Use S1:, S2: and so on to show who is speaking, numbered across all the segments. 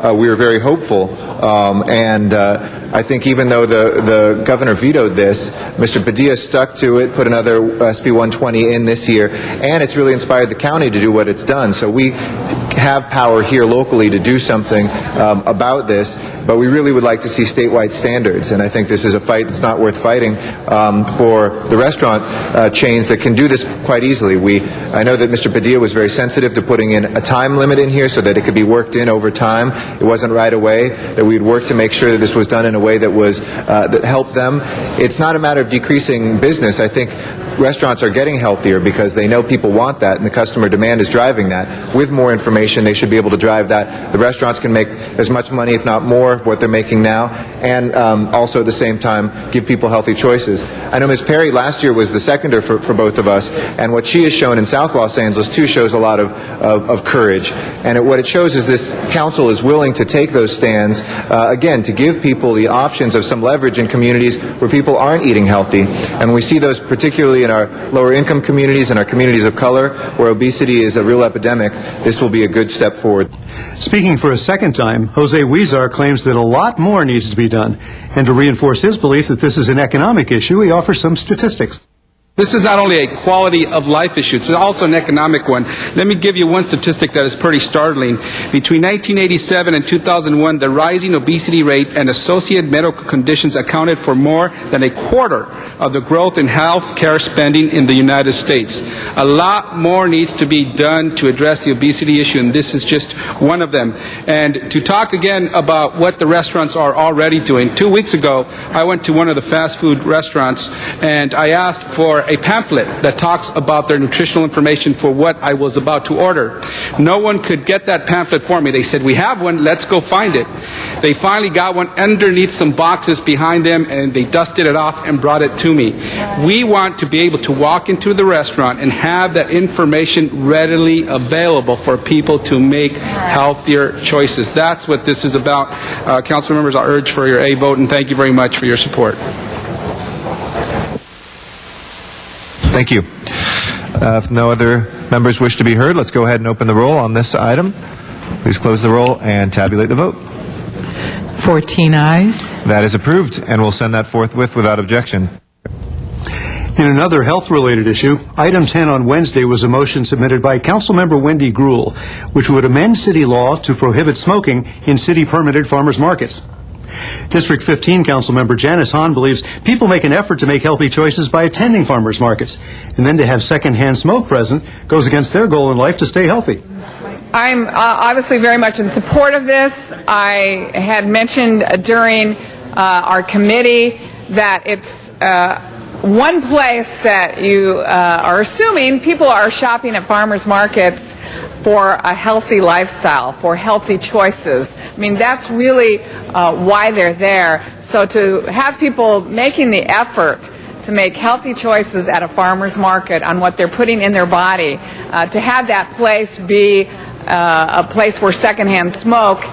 S1: We were very hopeful, and I think even though the governor vetoed this, Mr. Padilla stuck to it, put another SB 120 in this year, and it's really inspired the county to do what it's done. So we have power here locally to do something about this, but we really would like to see statewide standards, and I think this is a fight that's not worth fighting for the restaurant chains that can do this quite easily. I know that Mr. Padilla was very sensitive to putting in a time limit in here so that it could be worked in over time. It wasn't right away, that we'd work to make sure that this was done in a way that was that helped them. It's not a matter of decreasing business. I think restaurants are getting healthier because they know people want that, and the customer demand is driving that. With more information, they should be able to drive that. The restaurants can make as much money, if not more, of what they're making now, and also at the same time give people healthy choices. I know Ms. Perry last year was the seconder for both of us, and what she has shown in South Los Angeles too shows a lot of courage. And what it shows is this council is willing to take those stands, again, to give people the options of some leverage in communities where people aren't eating healthy. And we see those particularly in our lower income communities and our communities of color where obesity is a real epidemic. This will be a good step forward.
S2: Speaking for a second time, Jose Huizar claims that a lot more needs to be done. And to reinforce his belief that this is an economic issue, he offers some statistics.
S3: This is not only a quality of life issue, it's also an economic one. Let me give you one statistic that is pretty startling. Between 1987 and 2001, the rising obesity rate and associated medical conditions accounted for more than a quarter of the growth in health care spending in the United States. A lot more needs to be done to address the obesity issue, and this is just one of them. And to talk again about what the restaurants are already doing, 2 weeks ago, I went to one of the fast food restaurants, and I asked for a pamphlet that talks about their nutritional information for what I was about to order. No one could get that pamphlet for me. They said, "We have one, let's go find it." They finally got one underneath some boxes behind them, and they dusted it off and brought it to me. We want to be able to walk into the restaurant and have that information readily available for people to make healthier choices. That's what this is about. Council members, I urge for your A vote, and thank you very much for your support.
S1: Thank you. If no other members wish to be heard, let's go ahead and open the roll on this item. Please close the roll and tabulate the vote.
S4: 14 ayes.
S1: That is approved, and we'll send that forthwith without objection.
S2: In another health-related issue, item 10 on Wednesday was a motion submitted by Councilmember Wendy Gruhl, which would amend city law to prohibit smoking in city-permitted farmers markets. District 15 Councilmember Janice Hahn believes people make an effort to make healthy choices by attending farmers markets, and then to have secondhand smoke present goes against their goal in life to stay healthy.
S5: I'm obviously very much in support of this. I had mentioned during our committee that it's one place that you are assuming people are shopping at farmers markets for a healthy lifestyle, for healthy choices. I mean, that's really why they're there. So to have people making the effort to make healthy choices at a farmer's market on what they're putting in their body, to have that place be a place where secondhand smoke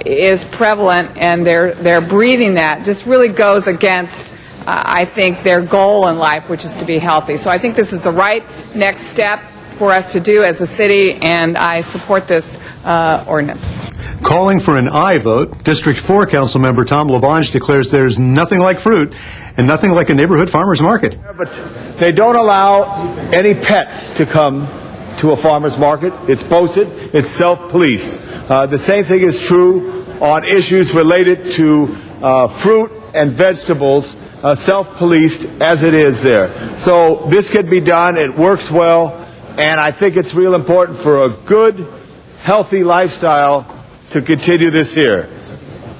S5: is prevalent and they're breathing that, just really goes against I think their goal in life, which is to be healthy. So I think this is the right next step for us to do as a city, and I support this ordinance.
S2: Calling for an aye vote, District 4 Councilmember Tom LaBonge declares there's nothing like fruit and nothing like a neighborhood farmer's market.
S6: But they don't allow any pets to come to a farmer's market. It's posted. It's self-police. The same thing is true on issues related to fruit and vegetables, self-policed as it is there. So this can be done. It works well. And I think it's real important for a good, healthy lifestyle to continue this here.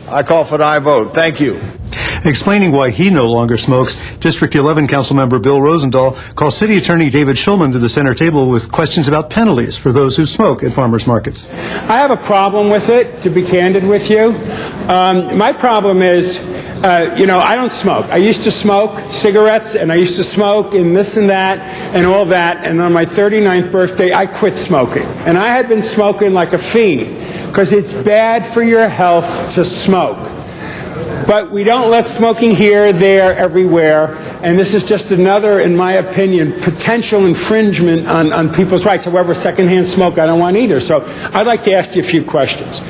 S6: I call for an aye vote. Thank you.
S2: Explaining why he no longer smokes, District 11 Councilmember Bill Rosendahl calls City Attorney David Schulman to the center table with questions about penalties for those who smoke at farmers markets.
S7: I have a problem with it, to be candid with you. My problem is, I don't smoke. I used to smoke cigarettes, and I used to smoke and this and that and all that, and on my 39th birthday, I quit smoking. And I had been smoking like a fiend, because it's bad for your health to smoke. But we don't let smoking here, there, everywhere, and this is just another, in my opinion, potential infringement on people's rights. However, secondhand smoke I don't want either. So I'd like to ask you a few questions.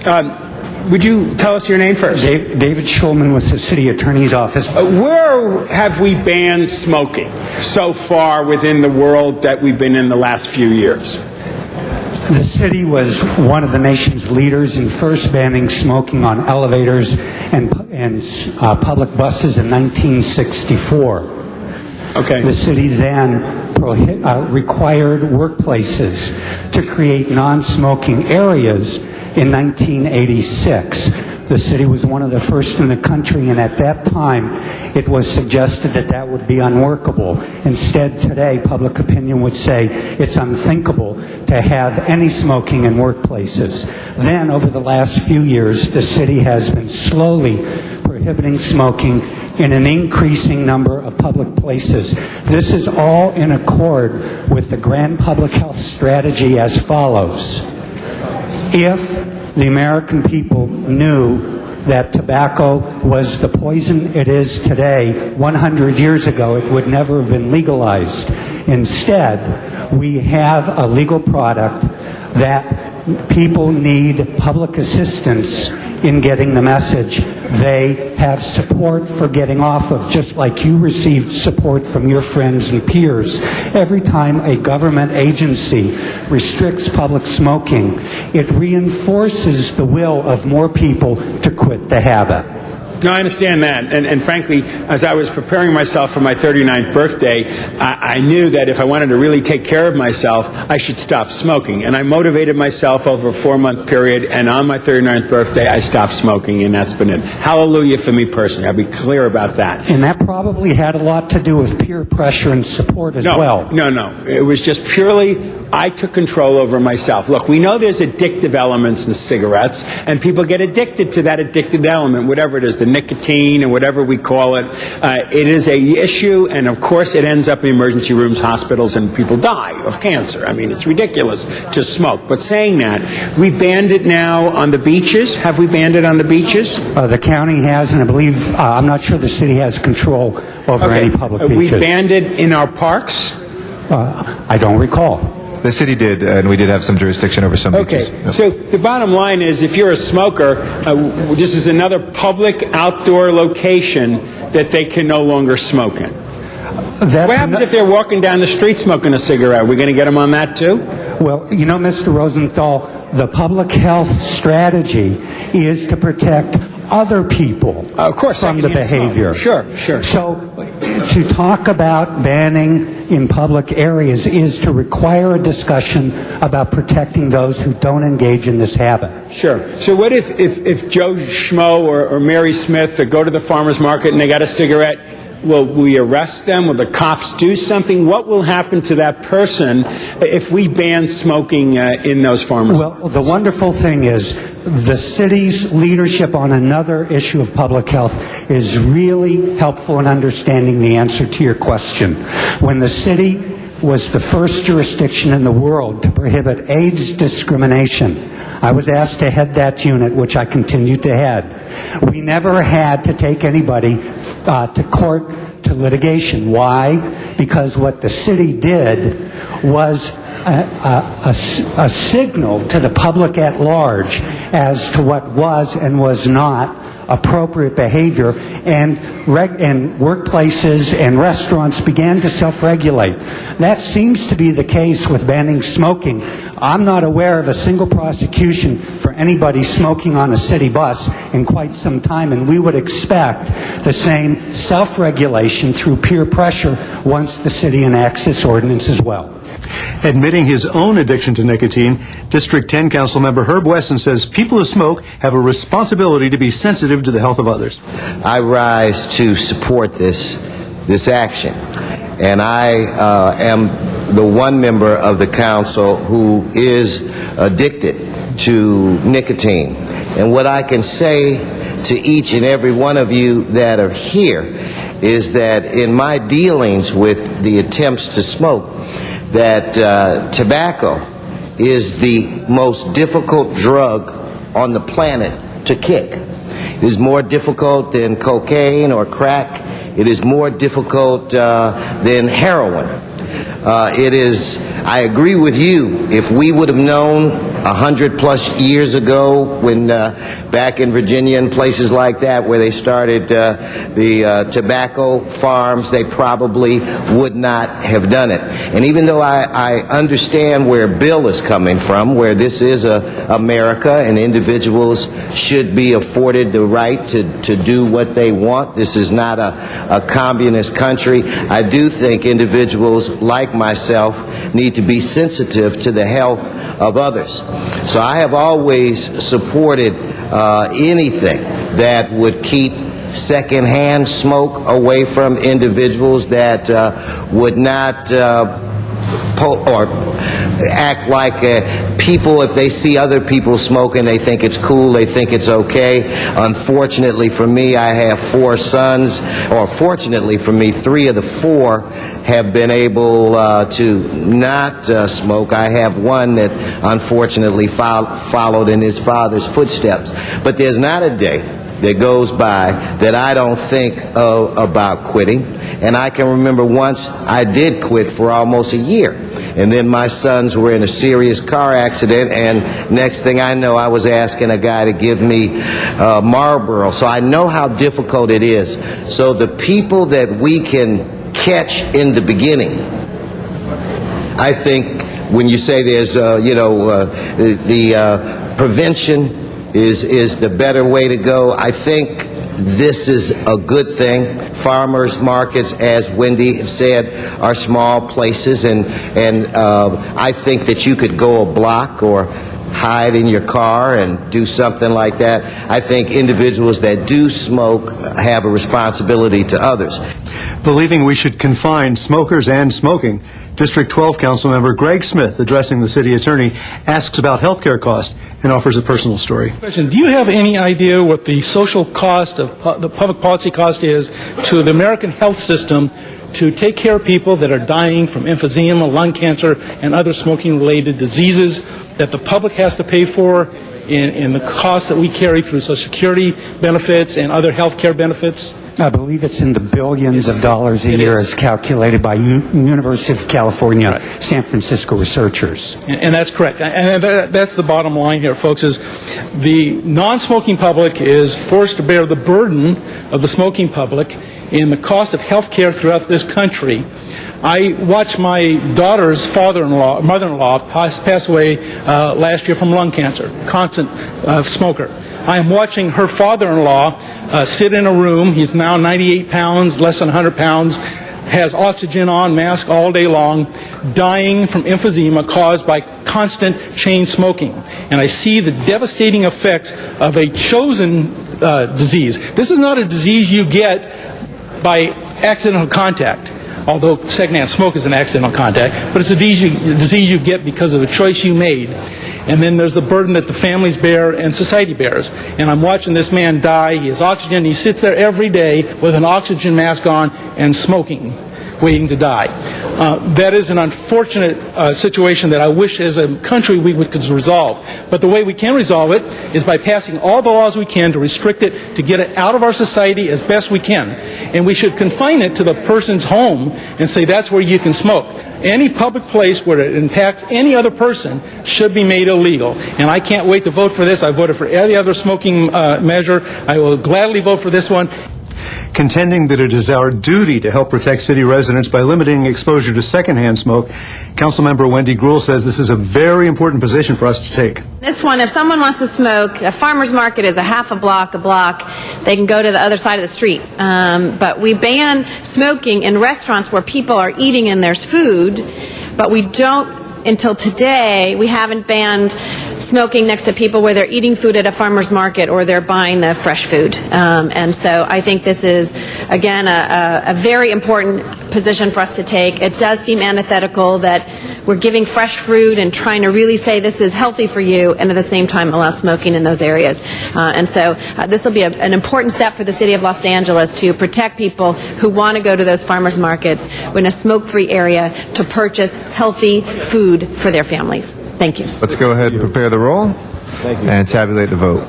S7: Would you tell us your name first?
S8: David Schulman with the City Attorney's Office.
S7: Where have we banned smoking so far within the world that we've been in the last few years?
S8: The city was one of the nation's leaders in first banning smoking on elevators and public buses in 1964.
S7: Okay.
S8: The city then required workplaces to create non-smoking areas in 1986. The city was one of the first in the country, and at that time it was suggested that that would be unworkable. Instead, today, public opinion would say it's unthinkable to have any smoking in workplaces. Then, over the last few years, the city has been slowly prohibiting smoking in an increasing number of public places. This is all in accord with the grand public health strategy as follows. If the American people knew that tobacco was the poison it is today, 100 years ago it would never have been legalized. Instead, we have a legal product that people need public assistance in getting the message. They have support for getting off of, just like you received support from your friends and peers. Every time a government agency restricts public smoking, it reinforces the will of more people to quit the habit.
S7: No, I understand that. And frankly, as I was preparing myself for my 39th birthday, I knew that if I wanted to really take care of myself, I should stop smoking. And I motivated myself over a 4-month period, and on my 39th birthday, I stopped smoking, and that's been it. Hallelujah for me personally. I'll be clear about that.
S8: And that probably had a lot to do with peer pressure and support as well.
S7: No. It was just purely, I took control over myself. Look, we know there's addictive elements in cigarettes, and people get addicted to that addictive element, whatever it is, the nicotine or whatever we call it. It is a issue, and of course it ends up in emergency rooms, hospitals, and people die of cancer. I mean, it's ridiculous to smoke. But saying that, we banned it now on the beaches. Have we banned it on the beaches?
S8: The county has, and I believe, I'm not sure the city has control over any public beaches.
S7: We banned it in our parks?
S8: I don't recall.
S1: The city did, and we did have some jurisdiction over some beaches.
S7: Okay, so the bottom line is, if you're a smoker, this is another public outdoor location that they can no longer smoke in. What happens if they're walking down the street smoking a cigarette? Are we going to get them on that too?
S8: Well, you know, Mr. Rosenthal, the public health strategy is to protect other people from the behavior.
S7: Sure.
S8: So to talk about banning in public areas is to require a discussion about protecting those who don't engage in this habit.
S7: Sure. So what if Joe Schmo or Mary Smith go to the farmer's market and they got a cigarette? Will we arrest them? Will the cops do something? What will happen to that person if we ban smoking in those farmers?
S8: Well, the wonderful thing is the city's leadership on another issue of public health is really helpful in understanding the answer to your question. When the city was the first jurisdiction in the world to prohibit AIDS discrimination, I was asked to head that unit, which I continue to head. We never had to take anybody to court, to litigation. Why? Because what the city did was a signal to the public at large as to what was and was not appropriate behavior, and workplaces and restaurants began to self-regulate. That seems to be the case with banning smoking. I'm not aware of a single prosecution for anybody smoking on a city bus in quite some time, and we would expect the same self-regulation through peer pressure once the city enacts this ordinance as well.
S2: Admitting his own addiction to nicotine, District 10 Councilmember Herb Wesson says people who smoke have a responsibility to be sensitive to the health of others.
S9: I rise to support this action, and I am the one member of the council who is addicted to nicotine. And what I can say to each and every one of you that are here is that in my dealings with the attempts to smoke, that tobacco is the most difficult drug on the planet to kick. It is more difficult than cocaine or crack. It is more difficult than heroin. I agree with you. If we would have known 100+ years ago, when back in Virginia and places like that, where they started the tobacco farms, they probably would not have done it. And even though I understand where Bill is coming from, where this is America and individuals should be afforded the right to do what they want, this is not a communist country, I do think individuals like myself need to be sensitive to the health of others. So I have always supported anything that would keep secondhand smoke away from individuals, that would not or act like people, if they see other people smoking, they think it's cool, they think it's okay. Unfortunately for me, I have 4 sons, or fortunately for me, 3 of the 4 have been able to not smoke. I have one that unfortunately followed in his father's footsteps. But there's not a day that goes by that I don't think about quitting. And I can remember once I did quit for almost a year. And then my sons were in a serious car accident, and next thing I know, I was asking a guy to give me Marlboro. So I know how difficult it is. So the people that we can catch in the beginning, I think when you say there's, prevention is the better way to go, I think this is a good thing. Farmers markets, as Wendy said, are small places, and I think that you could go a block or hide in your car and do something like that. I think individuals that do smoke have a responsibility to others.
S2: Believing we should confine smokers and smoking, District 12 Councilmember Greg Smith, addressing the city attorney, asks about health care costs and offers a personal story.
S10: Question: do you have any idea what the social cost of the public policy cost is to the American health system to take care of people that are dying from emphysema, lung cancer, and other smoking-related diseases that the public has to pay for in the costs that we carry through Social Security benefits and other health care benefits?
S8: I believe it's in the billions of dollars a year as calculated by University of California, San Francisco researchers.
S10: And that's correct. And that's the bottom line here, folks, is the non-smoking public is forced to bear the burden of the smoking public in the cost of health care throughout this country. I watched my daughter's mother-in-law pass away last year from lung cancer, constant smoker. I am watching her father-in-law sit in a room. He's now 98 pounds, less than 100 pounds, has oxygen on, mask all day long, dying from emphysema caused by constant chain smoking. And I see the devastating effects of a chosen disease. This is not a disease you get by accidental contact, although secondhand smoke is an accidental contact, but it's a disease you get because of a choice you made. And then there's the burden that the families bear and society bears. And I'm watching this man die. He has oxygen. He sits there every day with an oxygen mask on and smoking, waiting to die. That is an unfortunate situation that I wish as a country we could resolve. But the way we can resolve it is by passing all the laws we can to restrict it, to get it out of our society as best we can. And we should confine it to the person's home and say that's where you can smoke. Any public place where it impacts any other person should be made illegal. And I can't wait to vote for this. I voted for any other smoking measure. I will gladly vote for this one.
S2: Contending that it is our duty to help protect city residents by limiting exposure to secondhand smoke, Councilmember Wendy Gruhl says this is a very important position for us to take.
S11: This one, if someone wants to smoke, a farmer's market is a half a block, they can go to the other side of the street. But we ban smoking in restaurants where people are eating and there's food, but we don't, until today, we haven't banned smoking next to people where they're eating food at a farmer's market or they're buying the fresh food. And so I think this is, again, a very important position for us to take. It does seem antithetical that we're giving fresh fruit and trying to really say this is healthy for you and at the same time allow smoking in those areas. And so this will be an important step for the city of Los Angeles to protect people who want to go to those farmers markets in a smoke-free area to purchase healthy food for their families. Thank you.
S1: Let's go ahead and prepare the roll and tabulate the vote.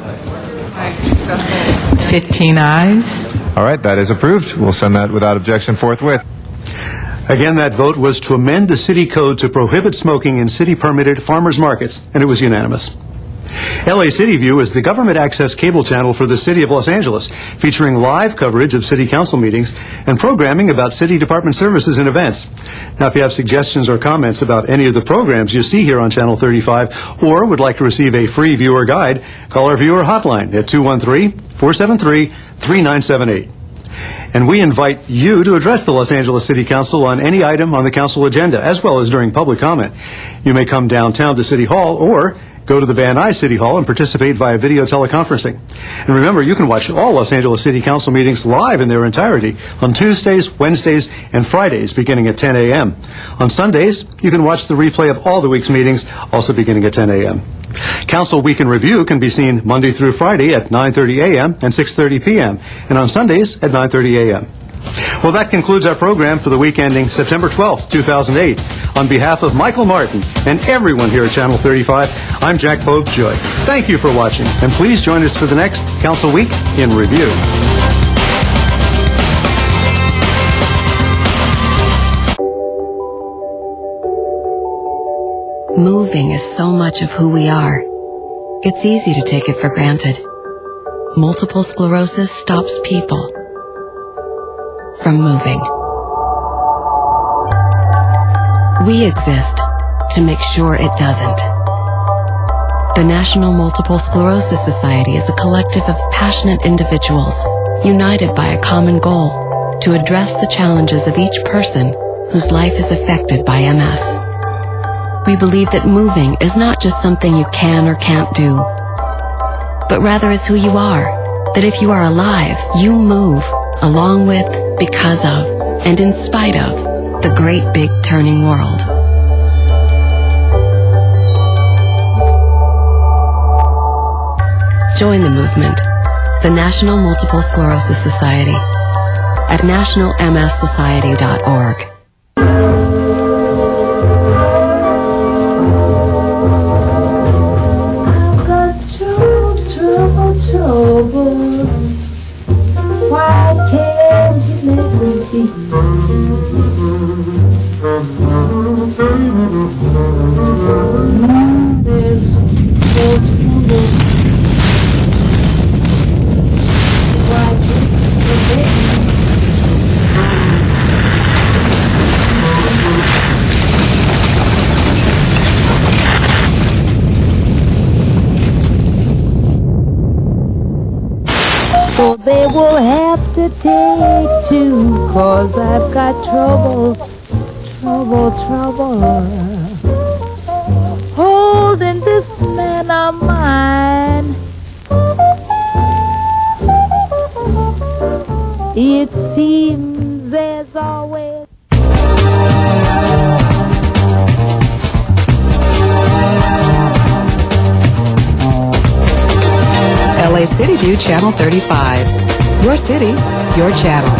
S4: 15 ayes.
S1: All right, that is approved. We'll send that without objection forthwith.
S2: Again, that vote was to amend the city code to prohibit smoking in city-permitted farmers markets, and it was unanimous. LA City View is the government access cable channel for the City of Los Angeles, featuring live coverage of city council meetings and programming about city department services and events. Now, if you have suggestions or comments about any of the programs you see here on Channel 35 or would like to receive a free viewer guide, call our viewer hotline at 213-473-3978. And we invite you to address the Los Angeles City Council on any item on the council agenda, as well as during public comment. You may come downtown to City Hall or go to the Van Nuys City Hall and participate via video teleconferencing. And remember, you can watch all Los Angeles City Council meetings live in their entirety on Tuesdays, Wednesdays, and Fridays beginning at 10 a.m. On Sundays, you can watch the replay of all the week's meetings, also beginning at 10 a.m. Council Week in Review can be seen Monday through Friday at 9:30 a.m. and 6:30 p.m. and on Sundays at 9:30 a.m. Well, that concludes our program for the week ending September 12th, 2008. On behalf of Michael Martin and everyone here at Channel 35, I'm Jack Pope-Joy. Thank you for watching, and please join us for the next Council Week in Review.
S12: Moving is so much of who we are. It's easy to take it for granted. Multiple sclerosis stops people from moving. We exist to make sure it doesn't. The National Multiple Sclerosis Society is a collective of passionate individuals united by a common goal to address the challenges of each person whose life is affected by MS. We believe that moving is not just something you can or can't do, but rather is who you are. That if you are alive, you move along with, because of, and in spite of the great big turning world. Join the movement, the National Multiple Sclerosis Society, at nationalmssociety.org.
S13: Why can't you let me see? There's no trouble. Why can't you let me So they will have to take two, 'cause I've got trouble, holding this man of mine. It seems there's always
S14: LA City View Channel 35. Your city, your channel.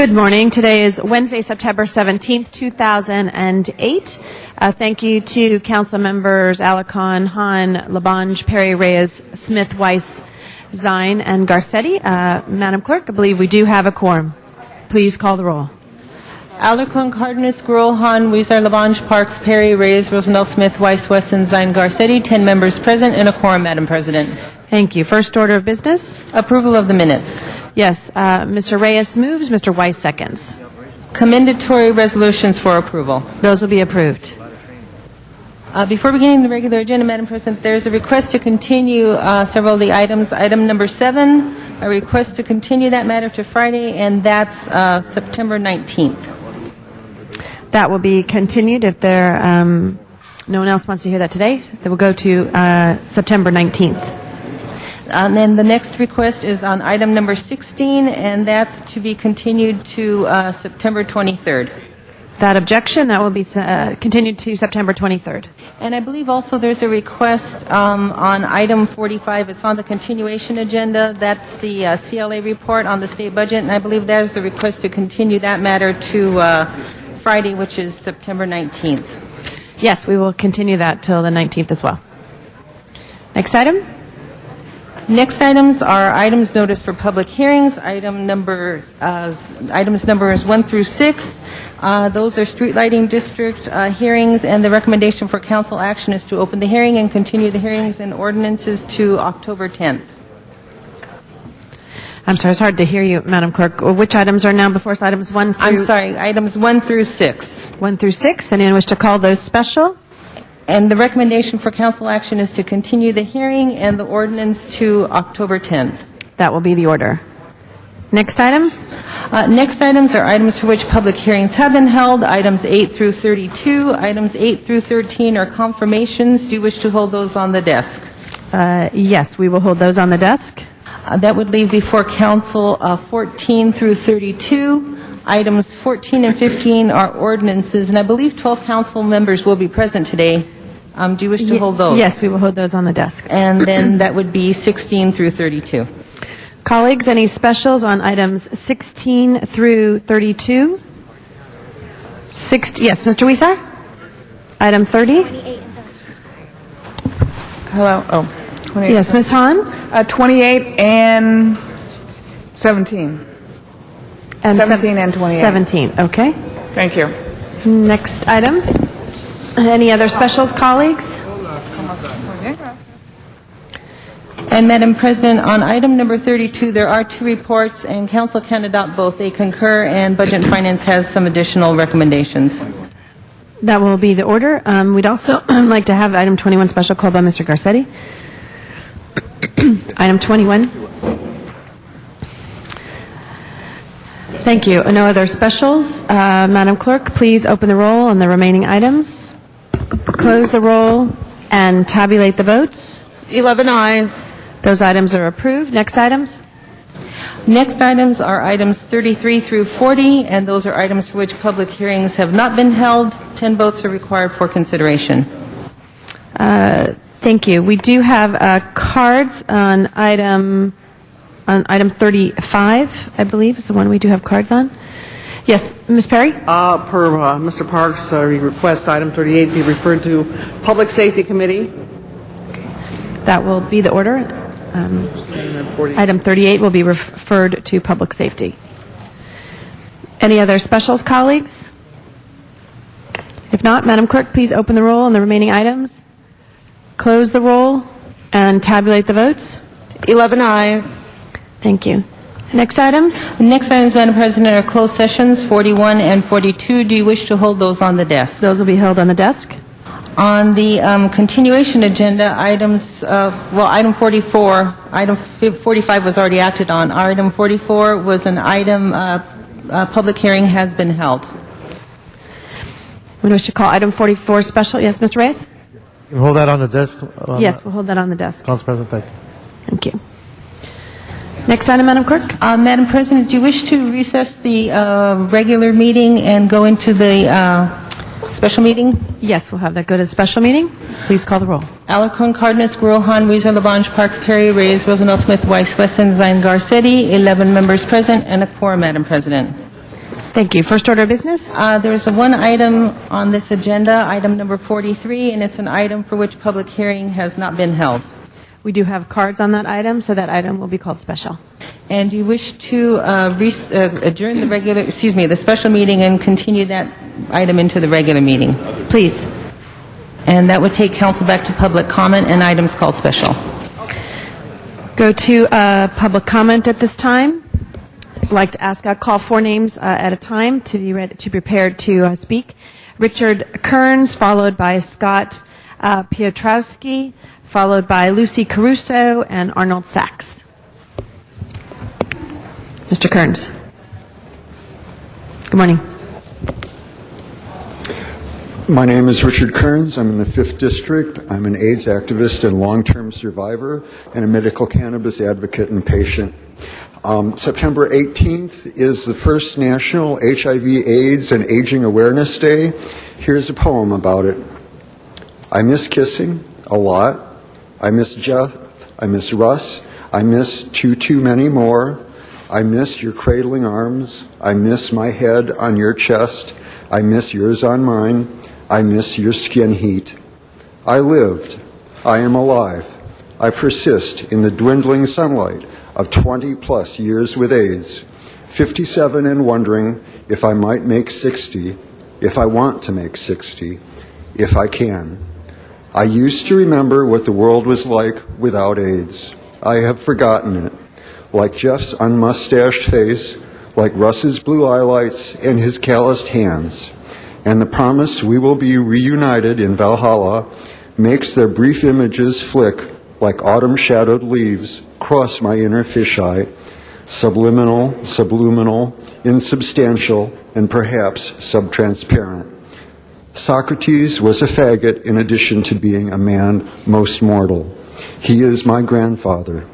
S11: Good morning. Today is Wednesday, September 17th, 2008. Thank you to council members Alarcon, Hahn, Labange, Perry, Reyes, Smith, Weiss, Zine, and Garcetti. Madam Clerk, I believe we do have a quorum. Please call the roll.
S15: Alarcon, Cardenas, Gruel, Hahn, Weezer, Labange, Parks, Perry, Reyes, Rosendahl, Smith, Weiss, Wesson, Zine, Garcetti. 10 members present and a quorum, Madam President.
S11: Thank you. First order of business?
S15: Approval of the minutes.
S11: Yes. Mr. Reyes moves. Mr. Weiss seconds.
S15: Commendatory resolutions for approval.
S11: Those will be approved.
S15: Before beginning the regular agenda, Madam President, there is a request to continue several of the items. Item number 7, a request to continue that matter to Friday, and that's September 19th.
S11: That will be continued. If there no one else wants to hear that today, then we'll go to September 19th.
S15: And then the next request is on item number 16, and that's to be continued to September 23rd.
S11: That objection, that will be continued to September 23rd.
S15: And I believe also there's a request on item 45. It's on the continuation agenda. That's the CLA report on the state budget, and I believe there's a request to continue that matter to Friday, which is September 19th.
S11: Yes, we will continue that till the 19th as well. Next item?
S15: Next items are items noticed for public hearings. Items numbers 1 through 6. Those are street lighting district hearings, and the recommendation for council action is to open the hearing and continue the hearings and ordinances to October 10th.
S11: I'm sorry, it's hard to hear you, Madam Clerk. Which items are now before us? Items 1 through...
S15: I'm sorry, items 1 through 6.
S11: 1 through 6. Anyone wish to call those special?
S15: And the recommendation for council action is to continue the hearing and the ordinance to October 10th.
S11: That will be the order. Next items?
S15: Next items are items for which public hearings have been held, items 8 through 32. Items 8 through 13 are confirmations. Do you wish to hold those on the desk?
S11: Yes, we will hold those on the desk.
S15: That would leave before council 14 through 32. Items 14 and 15 are ordinances, and I believe 12 council members will be present today. Do you wish to hold those?
S11: Yes, we will hold those on the desk.
S15: And then that would be 16 through 32.
S11: Colleagues, any specials on items 16 through 32? Yes, Mr. Weezer? Item 30?
S16: Hello. Oh, 28.
S11: Yes, Ms. Hahn?
S16: 28 and 17.
S11: And
S16: 17 and 28.
S11: 17, okay.
S16: Thank you.
S11: Next items. Any other specials, colleagues?
S15: And Madam President, on item number 32, there are 2 reports, and council can adopt both. They concur, and Budget and Finance has some additional recommendations.
S11: That will be the order. We'd also like to have item 21 special called by Mr. Garcetti. Item 21. Thank you. No other specials. Madam Clerk, please open the roll on the remaining items. Close the roll and tabulate the votes.
S15: 11 ayes.
S11: Those items are approved. Next items.
S15: Next items are items 33 through 40, and those are items for which public hearings have not been held. 10 votes are required for consideration.
S11: Thank you. We do have cards on item 35, I believe, is the one we do have cards on. Yes, Ms. Perry?
S17: Per Mr. Parks' request, item 38 be referred to Public Safety Committee.
S11: That will be the order. Item 38 will be referred to Public Safety. Any other specials, colleagues? If not, Madam Clerk, please open the roll on the remaining items. Close the roll and tabulate the votes.
S15: 11 ayes.
S11: Thank you. Next items?
S15: Next items, Madam President, are closed sessions 41 and 42. Do you wish to hold those on the desk?
S11: Those will be held on the desk.
S15: On the continuation agenda, items, item 44, item 45 was already acted on. Item 44 was an item, public hearing has been held.
S11: We wish to call item 44 special. Yes, Mr. Reyes?
S18: Can we hold that on the desk?
S11: Yes, we'll hold that on the desk.
S18: Council President, thank you.
S11: Thank you. Next item, Madam Clerk.
S15: Madam President, do you wish to recess the regular meeting and go into the special meeting?
S11: Yes, we'll have that go to the special meeting. Please call the roll.
S15: Alarcon, Cardenas, Gruel, Hahn, Weezer, Labange, Parks, Perry, Reyes, Rosendahl, Smith, Weiss, Wesson, Zine, Garcetti, 11 members present, and a quorum, Madam President. Thank you. First order of business? There is one item on this agenda, item number 43, and it's an item for which public hearing has not been held.
S19: We do have cards on that item, so that item will be called special.
S15: And do you wish to adjourn the special meeting and continue that item into the regular meeting?
S19: Please.
S15: And that would take council back to public comment and items called special.
S19: Go to public comment at this time. I'd like to ask, I'll call 4 names at a time to be ready, to prepared to speak. Richard Kearns, followed by Scott Piotrowski, followed by Lucy Caruso and Arnold Sachs. Mr. Kearns. Good morning.
S20: My name is Richard Kearns. I'm in the 5th District. I'm an AIDS activist and long-term survivor and a medical cannabis advocate and patient. September 18th is the first National HIV, AIDS, and Aging Awareness Day. Here's a poem about it. I miss kissing a lot. I miss Jeff. I miss Russ. I miss too many more. I miss your cradling arms. I miss my head on your chest. I miss yours on mine. I miss your skin heat. I lived. I am alive. I persist in the dwindling sunlight of 20-plus years with AIDS, 57 and wondering if I might make 60, if I want to make 60, if I can. I used to remember what the world was like without AIDS. I have forgotten it, like Jeff's unmustached face, like Russ's blue highlights and his calloused hands. And the promise we will be reunited in Valhalla makes their brief images flick like autumn-shadowed leaves cross my inner fisheye, subliminal, insubstantial, and perhaps subtransparent. Socrates was a faggot in addition to being a man most mortal. He is my grandfather.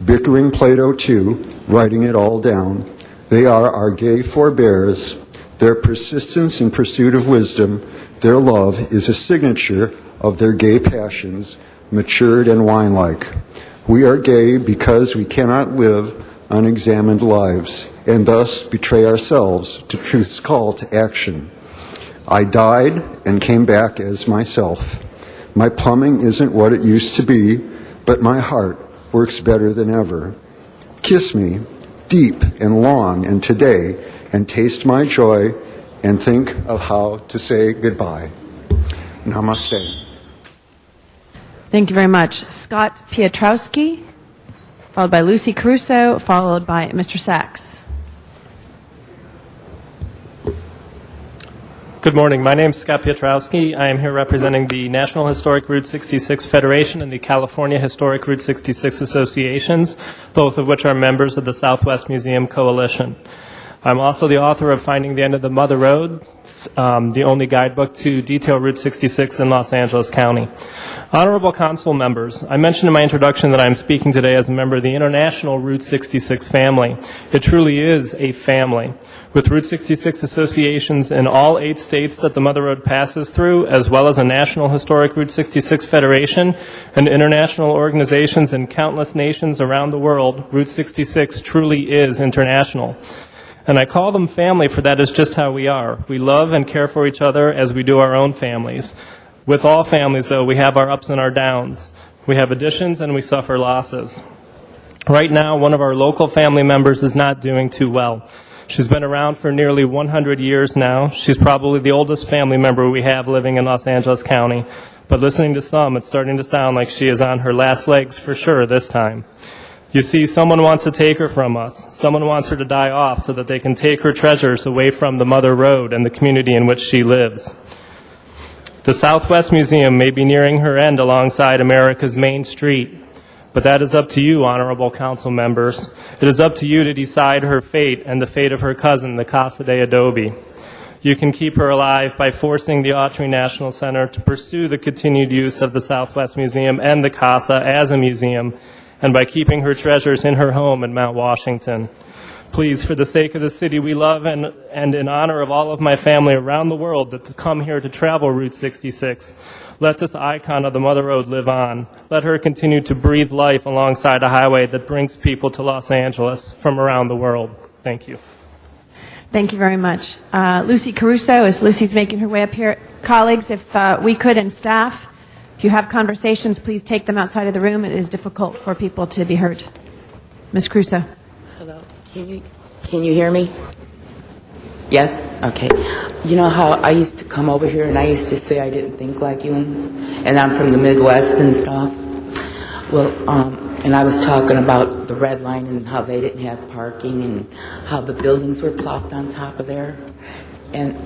S20: Bickering Plato too, writing it all down. They are our gay forebears. Their persistence in pursuit of wisdom, their love is a signature of their gay passions, matured and wine-like. We are gay because we cannot live unexamined lives and thus betray ourselves to truth's call to action. I died and came back as myself. My plumbing isn't what it used to be, but my heart works better than ever. Kiss me deep and long and today and taste my joy and think of how to say goodbye. Namaste.
S19: Thank you very much. Scott Piotrowski, followed by Lucy Caruso, followed by Mr. Sachs.
S21: Good morning. My name is Scott Piotrowski. I am here representing the National Historic Route 66 Federation and the California Historic Route 66 Associations, both of which are members of the Southwest Museum Coalition. I'm also the author of Finding the End of the Mother Road, the only guidebook to detail Route 66 in Los Angeles County. Honorable Council members, I mentioned in my introduction that I'm speaking today as a member of the International Route 66 family. It truly is a family, with Route 66 associations in all 8 states that the Mother Road passes through, as well as a National Historic Route 66 Federation and international organizations in countless nations around the world. Route 66 truly is international. And I call them family, for that is just how we are. We love and care for each other as we do our own families. With all families, though, we have our ups and our downs. We have additions and we suffer losses. Right now, one of our local family members is not doing too well. She's been around for nearly 100 years now. She's probably the oldest family member we have living in Los Angeles County. But listening to some, it's starting to sound like she is on her last legs for sure this time. You see, someone wants to take her from us. Someone wants her to die off so that they can take her treasures away from the Mother Road and the community in which she lives. The Southwest Museum may be nearing her end alongside America's Main Street, but that is up to you, honorable council members. It is up to you to decide her fate and the fate of her cousin, the Casa de Adobe. You can keep her alive by forcing the Autry National Center to pursue the continued use of the Southwest Museum and the Casa as a museum, and by keeping her treasures in her home in Mount Washington. Please, for the sake of the city we love and in honor of all of my family around the world that come here to travel Route 66, let this icon of the Mother Road live on. Let her continue to breathe life alongside a highway that brings people to Los Angeles from around the world. Thank you.
S19: Thank you very much. Lucy Caruso, as Lucy's making her way up here. Colleagues, if we could, and staff, if you have conversations, please take them outside of the room. It is difficult for people to be heard. Ms. Caruso.
S3: Hello. Can you hear me? Yes? Okay. You know how I used to come over here and I used to say I didn't think like you and I'm from the Midwest and stuff? Well, and I was talking about the red line and how they didn't have parking and how the buildings were plopped on top of there. And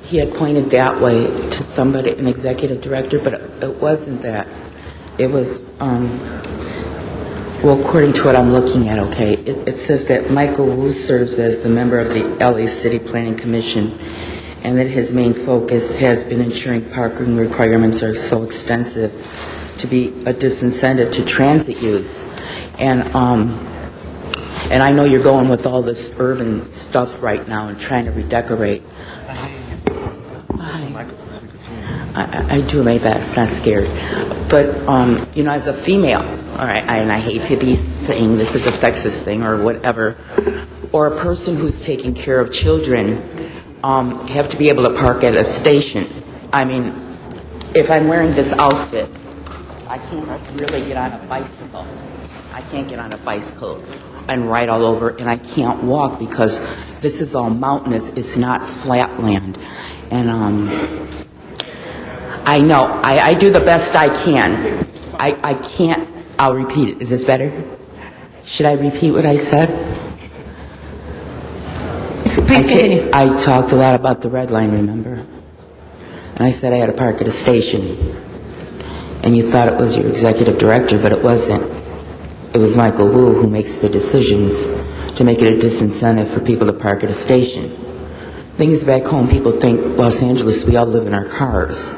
S3: he had pointed that way to somebody, an executive director, but it wasn't that. It was, well, according to what I'm looking at, okay, it says that Michael Wu serves as the member of the LA City Planning Commission and that his main focus has been ensuring parking requirements are so extensive to be a disincentive to transit use. And I know you're going with all this urban stuff right now and trying to redecorate. I do my best, not scared. But, you know, as a female, all right, and I hate to be saying this is a sexist thing or whatever, or a person who's taking care of children have to be able to park at a station. I mean, if I'm wearing this outfit, I can't really get on a bicycle. I can't get on a bicycle and ride all over, and I can't walk because this is all mountainous. It's not flat land. And I know. I do the best I can. I can't. I'll repeat it. Is this better? Should I repeat what I said?
S19: Please continue.
S3: I talked a lot about the red line, remember? And I said I had to park at a station. And you thought it was your executive director, but it wasn't. It was Michael Wu who makes the decisions to make it a disincentive for people to park at a station. Thing is, back home, people think Los Angeles, we all live in our cars.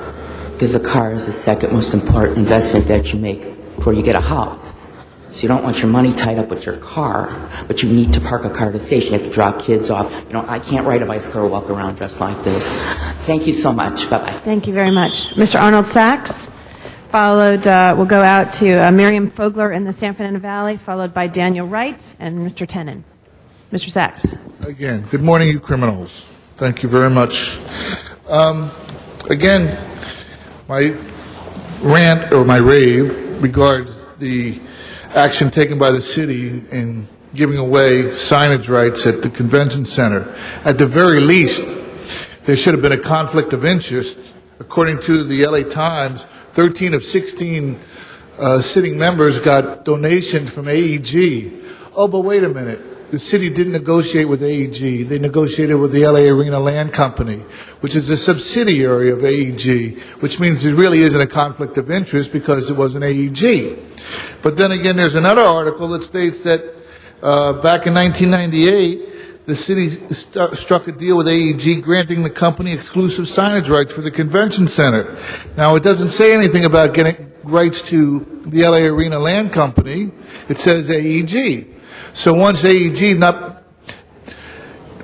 S3: Because a car is the second most important investment that you make before you get a house. So you don't want your money tied up with your car, but you need to park a car at a station. You have to drop kids off. You know, I can't ride a bicycle or walk around dressed like this. Thank you so much. Bye-bye.
S19: Thank you very much. Mr. Arnold Sachs, followed, we'll go out to Miriam Fogler in the San Fernando Valley, followed by Daniel Wright and Mr. Tenen. Mr. Sachs.
S22: Again, good morning, you criminals. Thank you very much. Again, my rant or my rave regards the action taken by the city in giving away signage rights at the convention center. At the very least, there should have been a conflict of interest. According to the LA Times, 13 of 16 sitting members got donations from AEG. Oh, but wait a minute. The city didn't negotiate with AEG. They negotiated with the LA Arena Land Company, which is a subsidiary of AEG, which means there really isn't a conflict of interest because it wasn't AEG. But then again, there's another article that states that back in 1998, the city struck a deal with AEG granting the company exclusive signage rights for the convention center. Now, it doesn't say anything about getting rights to the LA Arena Land Company. It says AEG. So once AEG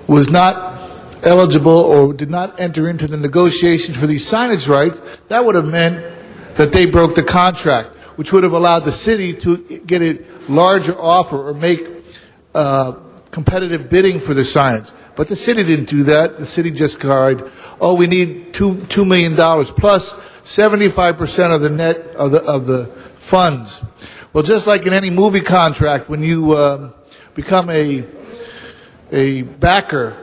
S22: was not eligible or did not enter into the negotiations for these signage rights, that would have meant that they broke the contract, which would have allowed the city to get a larger offer or make competitive bidding for the signage. But the city didn't do that. The city just cried, oh, we need $2 million plus 75% of the net of the funds. Well, just like in any movie contract, when you become a backer,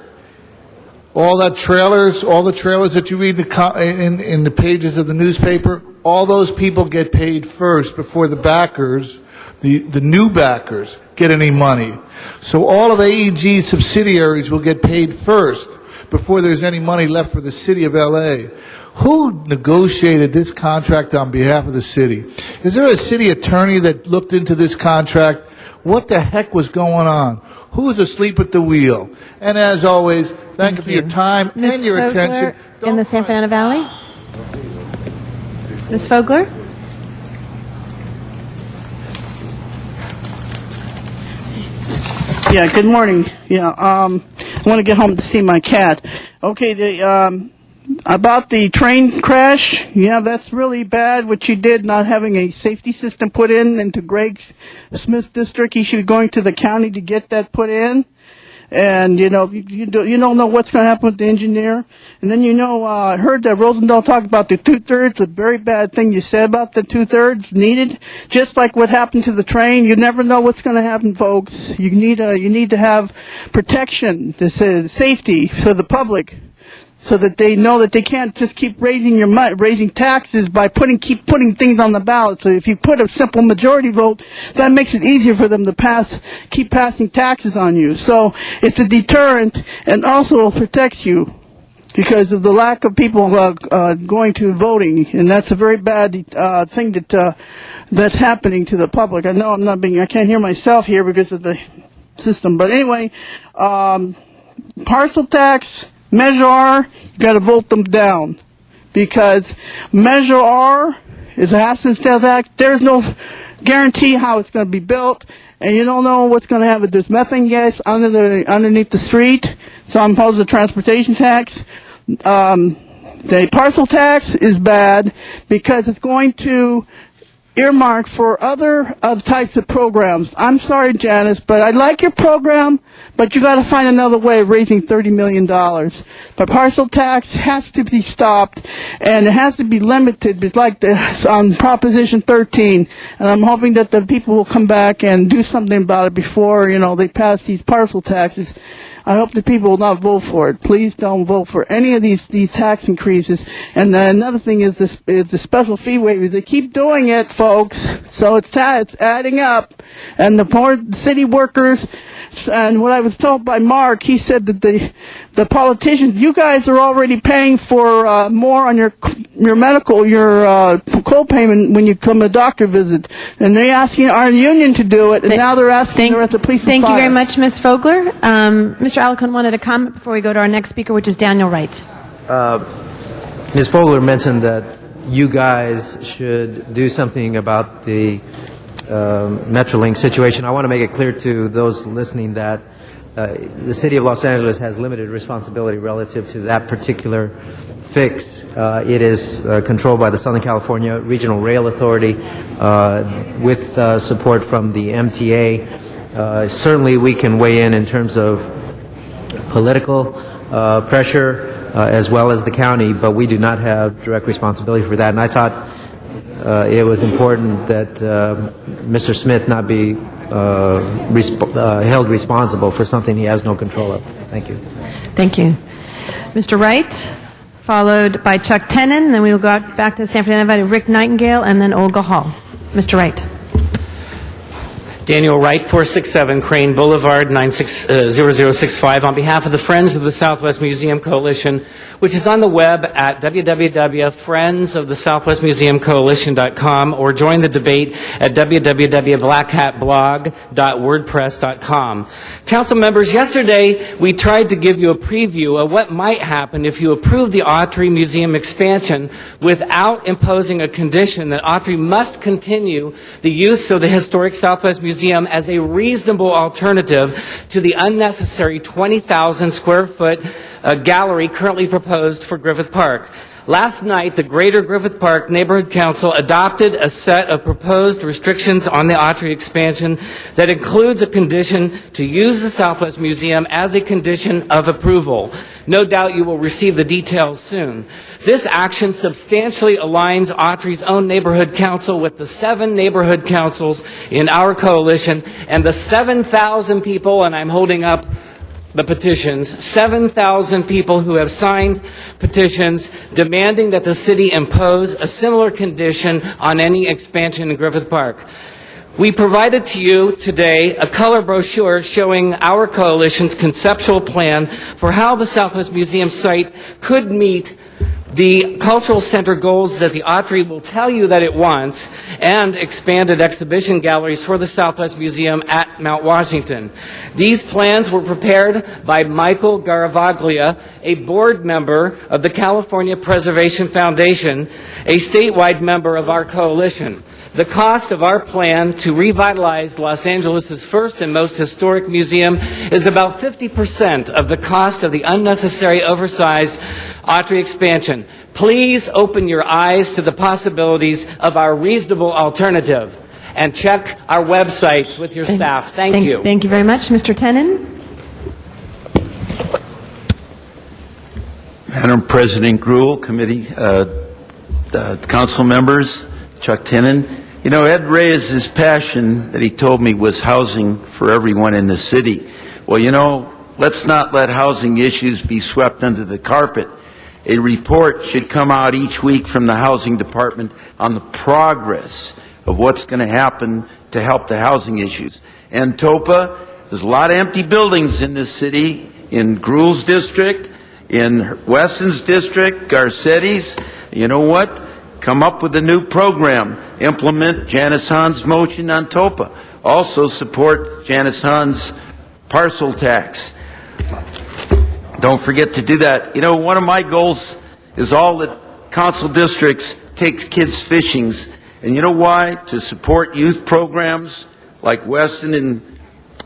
S22: all the trailers that you read in the pages of the newspaper, all those people get paid first before the backers, the new backers, get any money. So all of AEG's subsidiaries will get paid first before there's any money left for the city of LA. Who negotiated this contract on behalf of the city? Is there a city attorney that looked into this contract? What the heck was going on? Who's asleep at the wheel? And as always, thank you for your time and your attention.
S19: In the San Fernando Valley? Ms. Fogler?
S23: Yeah, good morning. Yeah, I want to get home to see my cat. Okay, about the train crash, yeah, that's really bad what you did, not having a safety system put in into Greg Smith's district. He should be going to the county to get that put in. And you don't know what's going to happen with the engineer. And then I heard that Rosendahl talk about the 2/3. A very bad thing you said about the 2/3 needed. Just like what happened to the train, you never know what's going to happen, folks. You need to have protection, safety for the public, so that they know that they can't just keep raising taxes by keep putting things on the ballot. So if you put a simple majority vote, that makes it easier for them to keep passing taxes on you. So it's a deterrent, and also protects you because of the lack of people going to voting, and that's a very bad thing that's happening to the public. I know I can't hear myself here because of the system, but anyway, parcel tax, Measure R, you got to vote them down, because Measure R is a hazardous tax. There's no guarantee how it's going to be built, and you don't know what's going to happen. There's methane gas underneath the street, so I'm opposed to transportation tax. The parcel tax is bad because it's going to earmark for other types of programs. I'm sorry, Janice, but I like your program, but you got to find another way of raising $30 million. But parcel tax has to be stopped, and it has to be limited, like on Proposition 13. And I'm hoping that the people will come back and do something about it before they pass these parcel taxes. I hope the people will not vote for it. Please don't vote for any of these tax increases. And another thing is the special fee waivers. They keep doing it, folks. So it's adding up. And the poor city workers, and what I was told by Mark, he said that the politicians, you guys are already paying for more on your medical, your co-payment when you come to a doctor visit. And they're asking our union to do it, and now they're asking at the police and
S19: Thank you
S23: fire.
S19: very much, Ms. Fogler. Mr. Alarcon wanted a comment before we go to our next speaker, which is Daniel Wright.
S5: Ms. Fogler mentioned that you guys should do something about the Metrolink situation. I want to make it clear to those listening that the City of Los Angeles has limited responsibility relative to that particular fix. It is controlled by the Southern California Regional Rail Authority with support from the MTA. Certainly we can weigh in terms of political pressure as well as the county, but we do not have direct responsibility for that. And I thought it was important that Mr. Smith not be held responsible for something he has no control of. Thank you.
S19: Thank you. Mr. Wright, followed by Chuck Tenon, then we will go back to the San Fernando Valley, Rick Nightingale, and then Olga Hall. Mr. Wright.
S6: Daniel Wright, 467 Crane Boulevard, 960065, on behalf of the Friends of the Southwest Museum Coalition, which is on the web at www.friendsofthesouthwestmuseumcoalition.com, or join the debate at www.blackhatblog.wordpress.com. Council members, yesterday we tried to give you a preview of what might happen if you approve the Autry Museum expansion without imposing a condition that Autry must continue the use of the historic Southwest Museum as a reasonable alternative to the unnecessary 20,000 square foot gallery currently proposed for Griffith Park. Last night, the Greater Griffith Park Neighborhood Council adopted a set of proposed restrictions on the Autry expansion that includes a condition to use the Southwest Museum as a condition of approval. No doubt you will receive the details soon. This action substantially aligns Autry's own neighborhood council with the 7 neighborhood councils in our coalition and the 7,000 people, and I'm holding up the petitions, 7,000 people who have signed petitions demanding that the city impose a similar condition on any expansion in Griffith Park. We provided to you today a color brochure showing our coalition's conceptual plan for how the Southwest Museum site could meet the cultural center goals that the Autry will tell you that it wants, and expanded exhibition galleries for the Southwest Museum at Mount Washington. These plans were prepared by Michael Garavaglia, a board member of the California Preservation Foundation, a statewide member of our coalition. The cost of our plan to revitalize Los Angeles' first and most historic museum is about 50% of the cost of the unnecessary, oversized Autry expansion. Please open your eyes to the possibilities of our reasonable alternative and check our websites with your staff. Thank you.
S19: Thank you very much. Mr. Tenon?
S7: Madam President Gruhl, committee, council members, Chuck Tinnen. You know, Ed Reyes' passion that he told me was housing for everyone in the city. Well, you know, let's not let housing issues be swept under the carpet. A report should come out each week from the housing department on the progress of what's going to happen to help the housing issues. And TOPA, there's a lot of empty buildings in this city, in Gruhl's district, in Weston's district, Garcetti's. You know what? Come up with a new program. Implement Janice Hahn's motion on TOPA. Also support Janice Hahn's parcel tax. Don't forget to do that. You know, one of my goals is all the council districts take kids fishing. And you know why? To support youth programs like Weston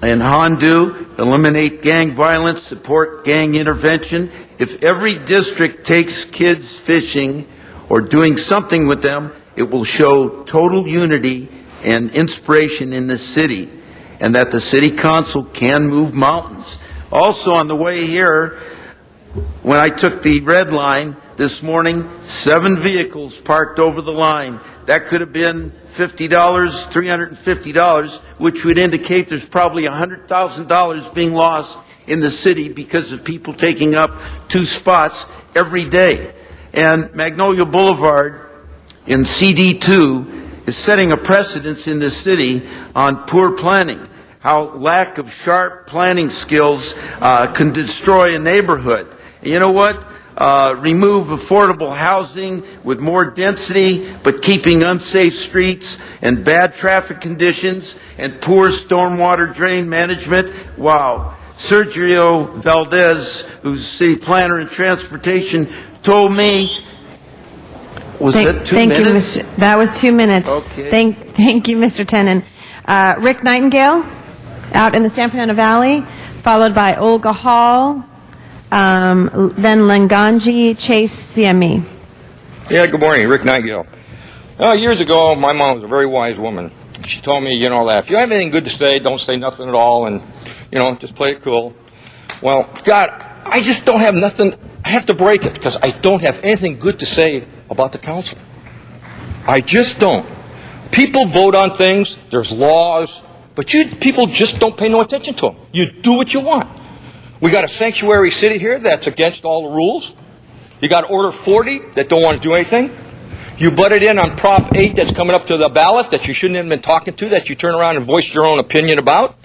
S7: and Hahn do, eliminate gang violence, support gang intervention. If every district takes kids fishing or doing something with them, it will show total unity and inspiration in the city, and that the city council can move mountains. Also, on the way here, when I took the red line this morning, 7 vehicles parked over the line. That could have been $50, $350, which would indicate there's probably $100,000 being lost in the city because of people taking up 2 spots every day. And Magnolia Boulevard in CD2 is setting a precedence in the city on poor planning, how lack of sharp planning skills can destroy a neighborhood. You know what? Remove affordable housing with more density, but keeping unsafe streets and bad traffic conditions and poor stormwater drain management. Wow. Sergio Valdez, who's city planner and transportation, told me, was that 2 minutes?
S19: That was 2 minutes.
S7: Okay.
S19: Thank you, Mr. Tenen. Rick Nightingale, out in the San Fernando Valley, followed by Olga Hall, then Langanji, Chase, CME.
S8: Yeah, good morning. Rick Nightingale. Years ago, my mom was a very wise woman. She told me, that if you have anything good to say, don't say nothing at all, and, just play it cool. Well, God, I just don't have nothing. I have to break it because I don't have anything good to say about the council. I just don't. People vote on things, there's laws, but people just don't pay no attention to them. You do what you want. We got a sanctuary city here that's against all the rules. You got Order 40 that don't want to do anything. You butted in on Prop 8 that's coming up to the ballot that you shouldn't have been talking to, that you turn around and voice your own opinion about.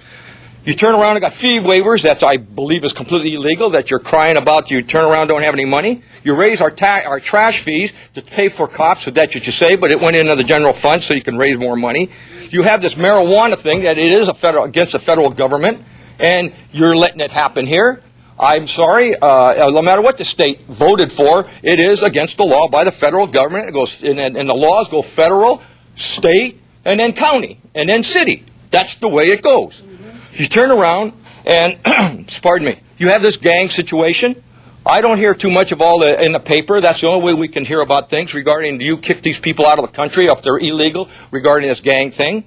S8: You turn around and got fee waivers that I believe is completely illegal, that you're crying about. You turn around, don't have any money. You raise our trash fees to pay for cops, so that's what you say, but it went into the general fund so you can raise more money. You have this marijuana thing that it is against the federal government, and you're letting it happen here. I'm sorry, no matter what the state voted for, it is against the law by the federal government. It goes, and the laws go federal, state, and then county, and then city. That's the way it goes. You turn around and, pardon me, you have this gang situation. I don't hear too much of all in the paper. That's the only way we can hear about things regarding, do you kick these people out of the country if they're illegal regarding this gang thing?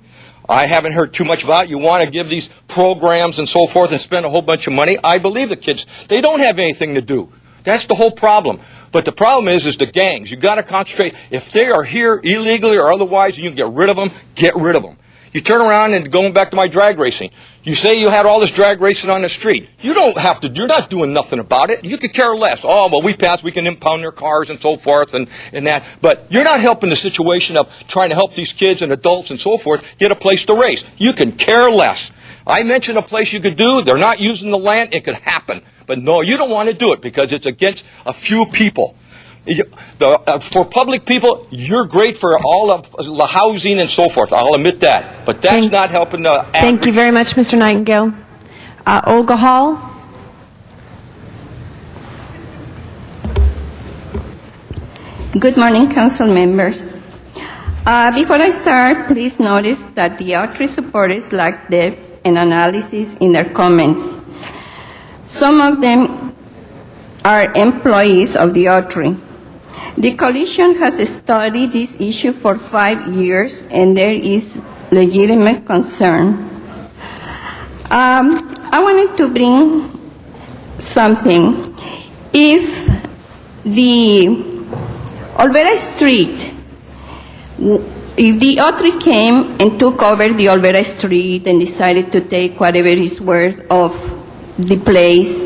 S8: I haven't heard too much about it. You want to give these programs and so forth and spend a whole bunch of money. I believe the kids, they don't have anything to do. That's the whole problem. But the problem is the gangs. You've got to concentrate. If they are here illegally or otherwise, you can get rid of them, get rid of them. You turn around and going back to my drag racing. You say you had all this drag racing on the street. You don't have to, you're not doing nothing about it. You could care less. Oh, well, we can impound their cars and so forth and that. But you're not helping the situation of trying to help these kids and adults and so forth get a place to race. You can care less. I mentioned a place you could do. They're not using the land. It could happen. But no, you don't want to do it because it's against a few people. For public people, you're great for all of the housing and so forth. I'll admit that. But that's not helping the average.
S19: Thank you very much, Mr. Nightingale. Olga Hall.
S9: Good morning, council members. Before I start, please notice that the Autry supporters lack depth and analysis in their comments. Some of them are employees of the Autry. The coalition has studied this issue for 5 years, and there is legitimate concern. I wanted to bring something. If the Olvera Street, if the Autry came and took over the Olvera Street and decided to take whatever is worth of the place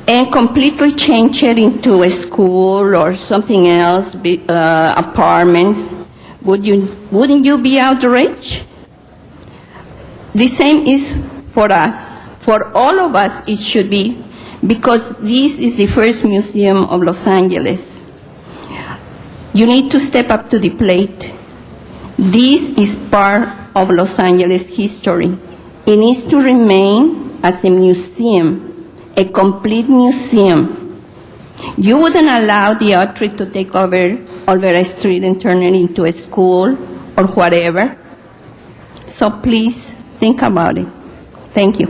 S9: and completely change it into a school or something else, apartments, wouldn't you be outraged? The same is for us. For all of us, it should be, because this is the first museum of Los Angeles. You need to step up to the plate. This is part of Los Angeles history. It needs to remain as a museum, a complete museum. You wouldn't allow the Autry to take over Olvera Street and turn it into a school or whatever. So please think about it. Thank you.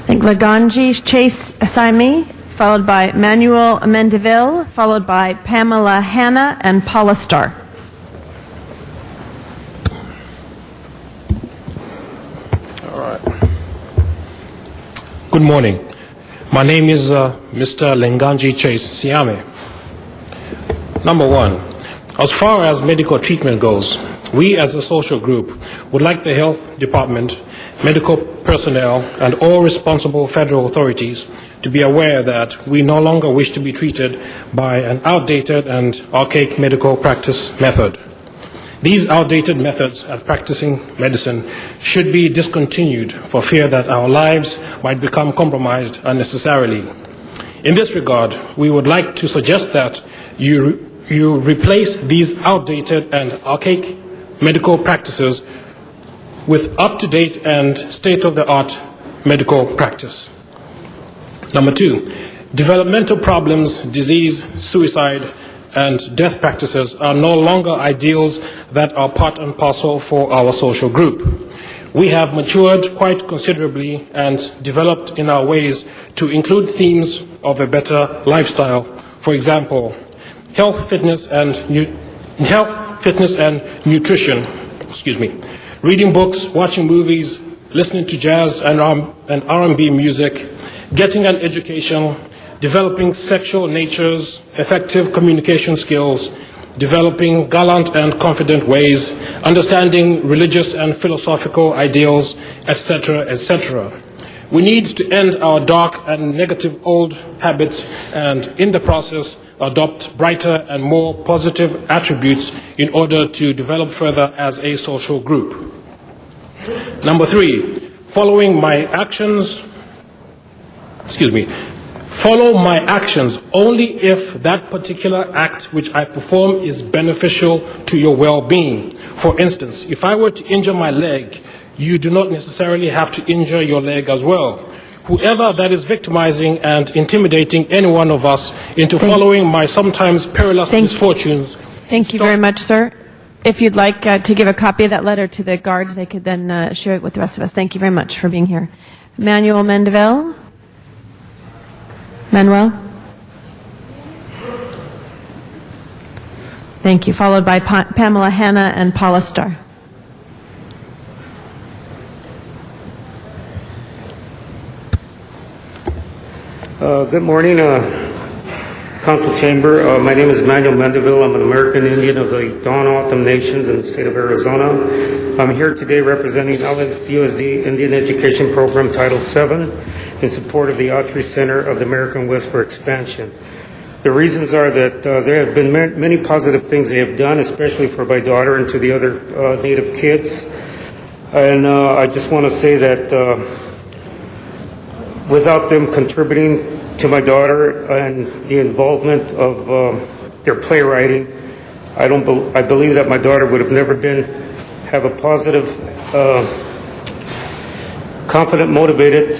S19: Thank Laganji Chase Saimi, followed by Manuel Mendeville, followed by Pamela Hanna and Paula Starr.
S1: Good morning. My name is Mr. Lenganji Chase Siame. Number one, as far as medical treatment goes, we as a social group would like the health department, medical personnel, and all responsible federal authorities to be aware that we no longer wish to be treated by an outdated and archaic medical practice method. These outdated methods at practicing medicine should be discontinued for fear that our lives might become compromised unnecessarily. In this regard, we would like to suggest that you replace these outdated and archaic medical practices with up-to-date and state-of-the-art medical practice. Number two, developmental problems, disease, suicide, and death practices are no longer ideals that are part and parcel for our social group. We have matured quite considerably and developed in our ways to include themes of a better lifestyle. For example, health, fitness, and nutrition. Reading books, watching movies, listening to jazz and R&B music, getting an education, developing sexual natures, effective communication skills, developing gallant and confident ways, understanding religious and philosophical ideals, etc., etc. We need to end our dark and negative old habits and, in the process, adopt brighter and more positive attributes in order to develop further as a social group. Number three, follow my actions only if that particular act which I perform is beneficial to your well-being. For instance, if I were to injure my leg, you do not necessarily have to injure your leg as well. Whoever that is victimizing and intimidating any one of us into following my sometimes perilous misfortunes.
S19: Thank you very much, sir. If you'd like to give a copy of that letter to the guards, they could then share it with the rest of us. Thank you very much for being here. Manuel Mendeville. Manuel? Thank you. Followed by Pamela Hanna and Paula Starr.
S4: Good morning, Council Chamber. My name is Manuel Mendeville. I'm an American Indian of the Dawn Autumn Nations in the state of Arizona. I'm here today representing LSUSD Indian Education Program Title VII in support of the Autry Center of the American West for expansion. The reasons are that there have been many positive things they have done, especially for my daughter and to the other Native kids. And I just want to say that without them contributing to my daughter and the involvement of their playwriting, I believe that my daughter would have never have a positive, confident, motivated,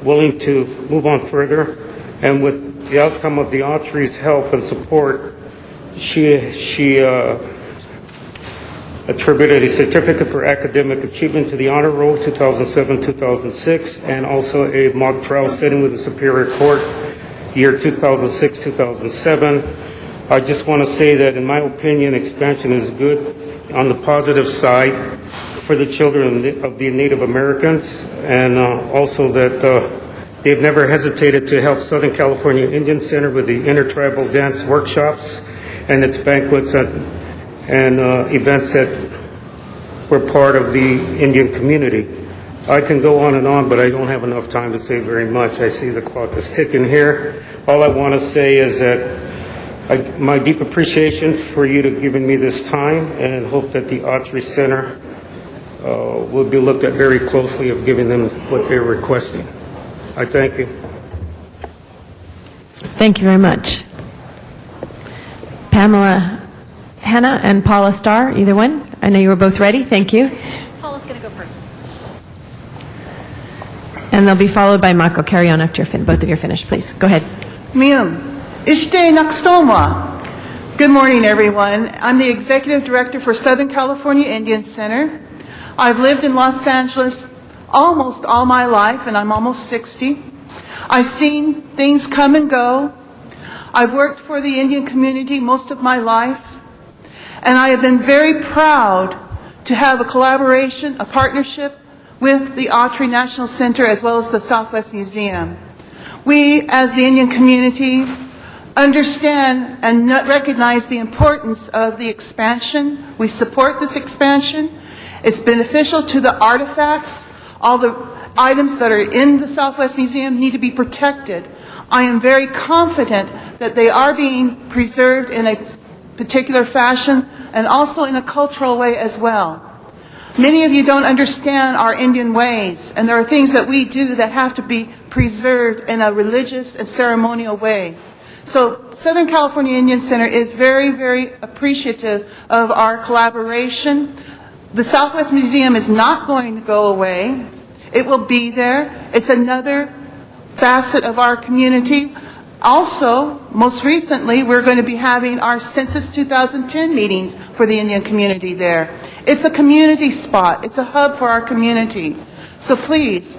S4: willing to move on further. And with the outcome of the Autry's help and support, she attributed a certificate for academic achievement to the Honor Roll 2007-2006 and also a mock trial setting with the Superior Court year 2006-2007. I just want to say that in my opinion, expansion is good on the positive side for the children of the Native Americans, and also that They've never hesitated to help Southern California Indian Center with the intertribal dance workshops and its banquets and events that were part of the Indian community. I can go on and on, but I don't have enough time to say very much. I see the clock is ticking here. All I want to say is that my deep appreciation for you to giving me this time, and hope that the Autry Center will be looked at very closely of giving them what they're requesting. I thank you.
S19: Thank you very much. Pamela Hanna and Paula Starr, either one. I know you were both ready. Thank you.
S11: Paula's going to go first.
S19: And they'll be followed by Michael Carrion after both of you are finished. Please, go ahead.
S23: Miam, Ishte Nakstomwa. Good morning, everyone. I'm the Executive Director for Southern California Indian Center. I've lived in Los Angeles almost all my life, and I'm almost 60. I've seen things come and go. I've worked for the Indian community most of my life, and I have been very proud to have a collaboration, a partnership with the Autry National Center as well as the Southwest Museum. We, as the Indian community, understand and recognize the importance of the expansion. We support this expansion. It's beneficial to the artifacts. All the items that are in the Southwest Museum need to be protected. I am very confident that they are being preserved in a particular fashion and also in a cultural way as well. Many of you don't understand our Indian ways, and there are things that we do that have to be preserved in a religious and ceremonial way. So Southern California Indian Center is very, very appreciative of our collaboration. The Southwest Museum is not going to go away. It will be there. It's another facet of our community. Also, most recently, we're going to be having our Census 2010 meetings for the Indian community there. It's a community spot. It's a hub for our community. So please,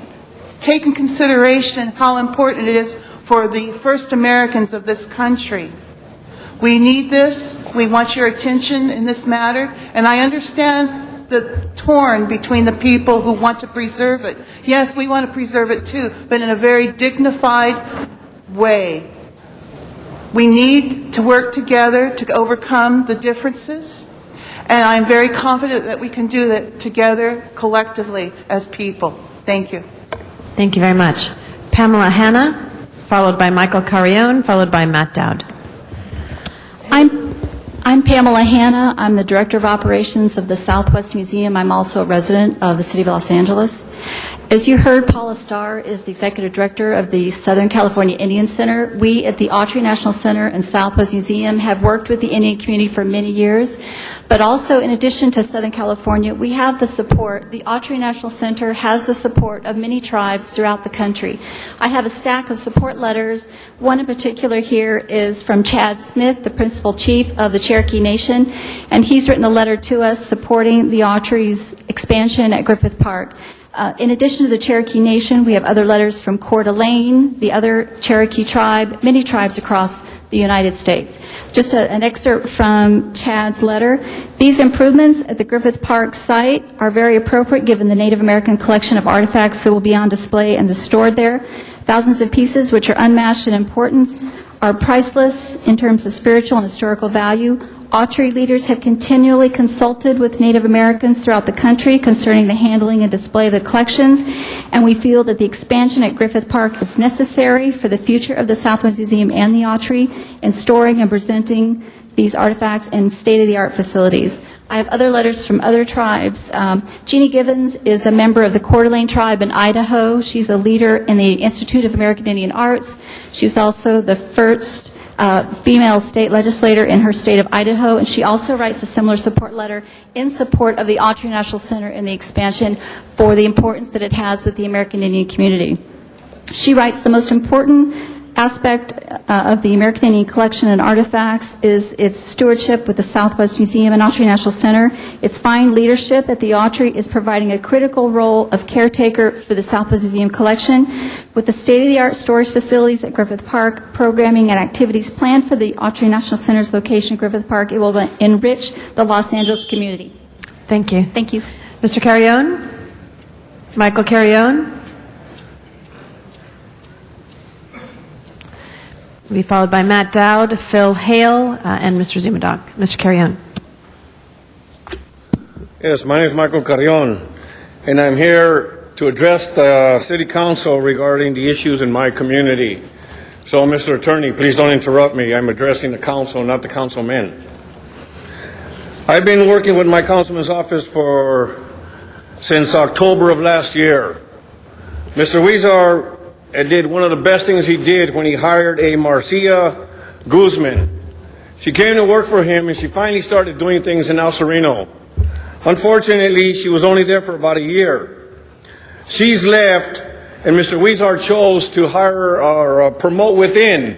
S23: take in consideration how important it is for the first Americans of this country. We need this. We want your attention in this matter. And I understand the torn between the people who want to preserve it. Yes, we want to preserve it too, but in a very dignified way. We need to work together to overcome the differences, and I'm very confident that we can do that together collectively as people. Thank you.
S19: Thank you very much. Pamela Hanna, followed by Michael Carrion, followed by Matt Dowd.
S2: I'm Pamela Hanna. I'm the Director of Operations of the Southwest Museum. I'm also a resident of the City of Los Angeles. As you heard, Paula Starr is the Executive Director of the Southern California Indian Center. We at the Autry National Center and Southwest Museum have worked with the Indian community for many years, but also in addition to Southern California, we have the support. The Autry National Center has the support of many tribes throughout the country. I have a stack of support letters. One in particular here is from Chad Smith, the Principal Chief of the Cherokee Nation, and he's written a letter to us supporting the Autry's expansion at Griffith Park. In addition to the Cherokee Nation, we have other letters from Coeur d'Alene, the other Cherokee tribe, many tribes across the United States. Just an excerpt from Chad's letter. These improvements at the Griffith Park site are very appropriate given the Native American collection of artifacts that will be on display and stored there. Thousands of pieces which are unmatched in importance, are priceless in terms of spiritual and historical value. Autry leaders have continually consulted with Native Americans throughout the country concerning the handling and display of the collections, and we feel that the expansion at Griffith Park is necessary for the future of the Southwest Museum and the Autry in storing and presenting these artifacts in state-of-the-art facilities. I have other letters from other tribes. Jeannie Givens is a member of the Coeur d'Alene tribe in Idaho. She's a leader in the Institute of American Indian Arts. She was also the first female state legislator in her state of Idaho, and she also writes a similar support letter in support of the Autry National Center and the expansion for the importance that it has with the American Indian community. She writes, the most important aspect of the American Indian collection and artifacts is its stewardship with the Southwest Museum and Autry National Center. Its fine leadership at the Autry is providing a critical role of caretaker for the Southwest Museum collection. With the state-of-the-art storage facilities at Griffith Park, programming and activities planned for the Autry National Center's location at Griffith Park, it will enrich the Los Angeles community.
S19: Thank you.
S2: Thank you.
S19: Mr. Carrion? Michael Carrion? Will be followed by Matt Dowd, Phil Hale, and Mr. Zumadog. Mr. Carrion.
S10: Yes, my name is Michael Carrion, and I'm here to address the City Council regarding the issues in my community. So, Mr. Attorney, please don't interrupt me. I'm addressing the council, not the councilmen. I've been working with my councilman's office since October of last year. Mr. Huizar did one of the best things he did when he hired a Marcia Guzman. She came to work for him, and she finally started doing things in El Sereno. Unfortunately, she was only there for about a year. She's left, and Mr. Huizar chose to hire or promote within.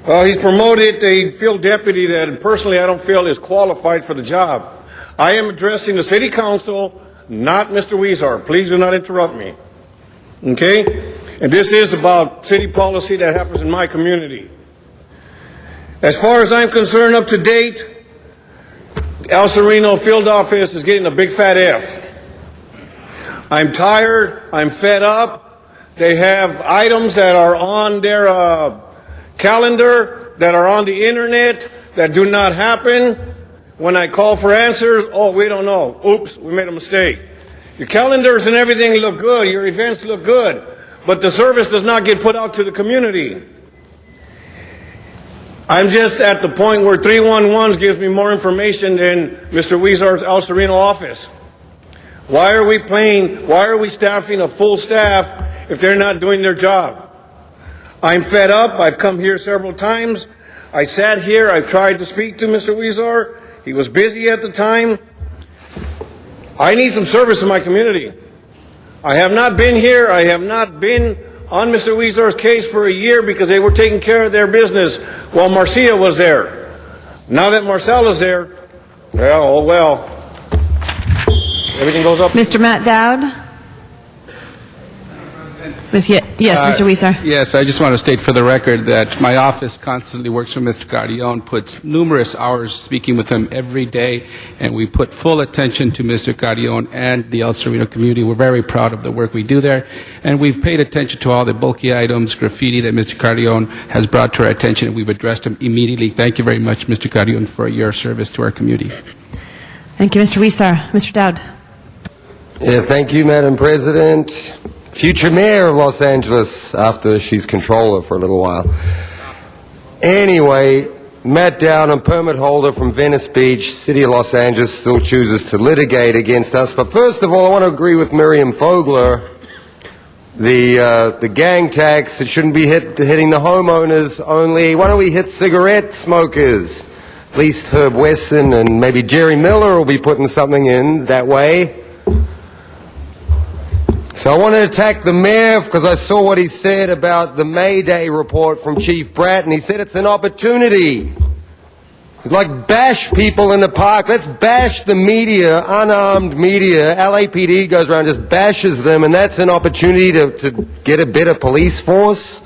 S10: He's promoted a field deputy that personally I don't feel is qualified for the job. I am addressing the City Council, not Mr. Huizar. Please do not interrupt me. Okay? And this is about city policy that happens in my community. As far as I'm concerned, up to date, El Sereno field office is getting a big fat F. I'm tired. I'm fed up. They have items that are on their calendar, that are on the internet, that do not happen. When I call for answers, oh, we don't know. Oops, we made a mistake. Your calendars and everything look good. Your events look good. But the service does not get put out to the community. I'm just at the point where 311 gives me more information than Mr. Huizar's El Sereno office. Why are we staffing a full staff if they're not doing their job? I'm fed up. I've come here several times. I sat here. I've tried to speak to Mr. Huizar. He was busy at the time. I need some service in my community. I have not been here. I have not been on Mr. Huizar's case for a year because they were taking care of their business while Marcia was there. Now that Marcela's there, well, oh well. Everything goes up.
S19: Mr. Matt Dowd. Yes, Mr. Huizar.
S12: Yes, I just want to state for the record that my office constantly works with Mr. Carrion, puts numerous hours speaking with him every day, and we put full attention to Mr. Carrion and the El Sereno community. We're very proud of the work we do there, and we've paid attention to all the bulky items, graffiti that Mr. Carrion has brought to our attention, and we've addressed them immediately. Thank you very much, Mr. Carrion, for your service to our community.
S19: Thank you, Mr. Huizar. Mr. Dowd.
S13: Yeah, thank you, Madam President. Future mayor of Los Angeles after she's controller for a little while. Anyway, Matt Dowd, a permit holder from Venice Beach, City of Los Angeles, still chooses to litigate against us. But first of all, I want to agree with Miriam Fogler. The gang tax, it shouldn't be hitting the homeowners only. Why don't we hit cigarette smokers? At least Herb Wesson and maybe Jerry Miller will be putting something in that way. So I want to attack the mayor because I saw what he said about the May Day report from Chief Bratt, and he said it's an opportunity. Like bash people in the park. Let's bash the media, unarmed media. LAPD goes around and just bashes them, and that's an opportunity to get a better police force.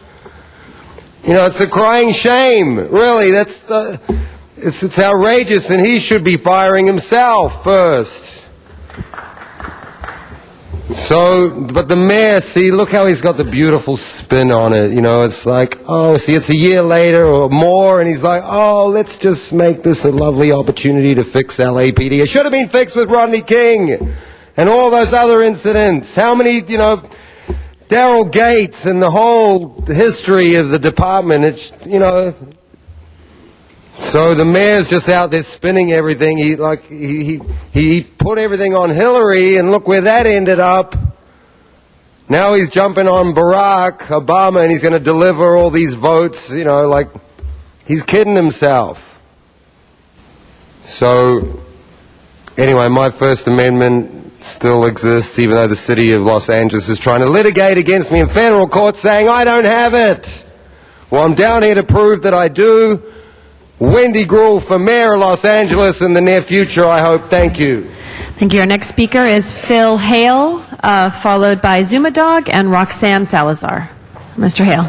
S13: You know, it's a crying shame. Really, it's outrageous, and he should be firing himself first. So, but the mayor, see, look how he's got the beautiful spin on it. You know, it's like, oh, see, it's a year later or more, and he's like, oh, let's just make this a lovely opportunity to fix LAPD. It should have been fixed with Rodney King and all those other incidents. How many, you know, Daryl Gates and the whole history of the department, it's, you know. So the mayor's just out there spinning everything. He put everything on Hillary, and look where that ended up. Now he's jumping on Barack Obama, and he's going to deliver all these votes. You know, like he's kidding himself. So anyway, my First Amendment still exists, even though the city of Los Angeles is trying to litigate against me in federal court, saying I don't have it. Well, I'm down here to prove that I do. Wendy Gruhl for Mayor of Los Angeles in the near future, I hope. Thank you.
S19: Thank you. Our next speaker is Phil Hale, followed by Zumadog and Roxanne Salazar. Mr. Hale.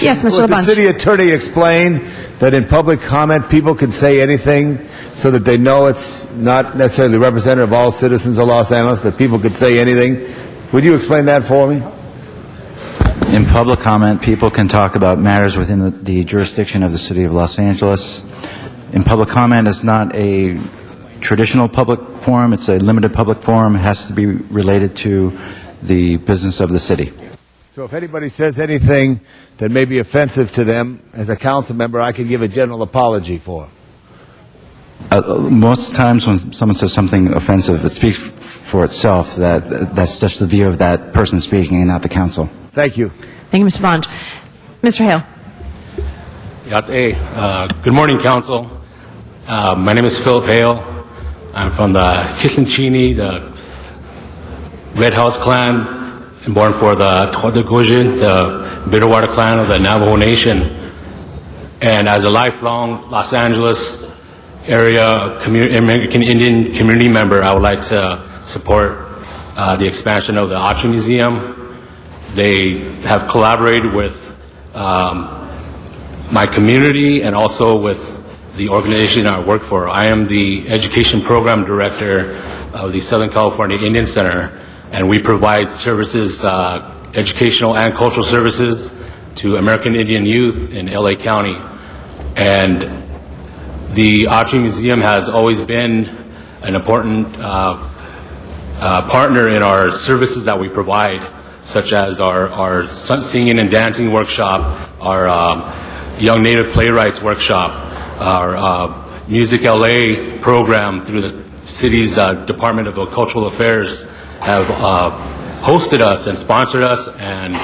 S19: Yes, Mr.
S24: Would the
S19: LeBlanc.
S24: city attorney explain that in public comment people can say anything so that they know it's not necessarily representative of all citizens of Los Angeles, but people could say anything? Would you explain that for me?
S14: In public comment, people can talk about matters within the jurisdiction of the City of Los Angeles. In public comment is not a traditional public forum, it's a limited public forum. It has to be related to the business of the city.
S24: So if anybody says anything that may be offensive to them, as a council member, I can give a general apology for.
S14: Most times when someone says something offensive, it speaks for itself. That's just the view of that person speaking and not the council.
S24: Thank you.
S19: Thank you, Mr. Franch. Mr. Hale.
S16: Good morning, Council. My name is Philip Hale. I'm from the Kissimmee, the Red House clan, and born for the Toda-Gujin, the Bitterwater clan of the Navajo Nation. And as a lifelong Los Angeles area American Indian community member, I would like to support the expansion of the Autry Museum. They have collaborated with my community and also with the organization I work for. I am the Education Program Director of the Southern California Indian Center, and we provide services, educational and cultural services to American Indian youth in LA County. And the Autry Museum has always been an important partner in our services that we provide, such as our singing and dancing workshop, our Young Native Playwrights workshop, our Music LA program through the city's Department of Cultural Affairs have hosted us and sponsored us and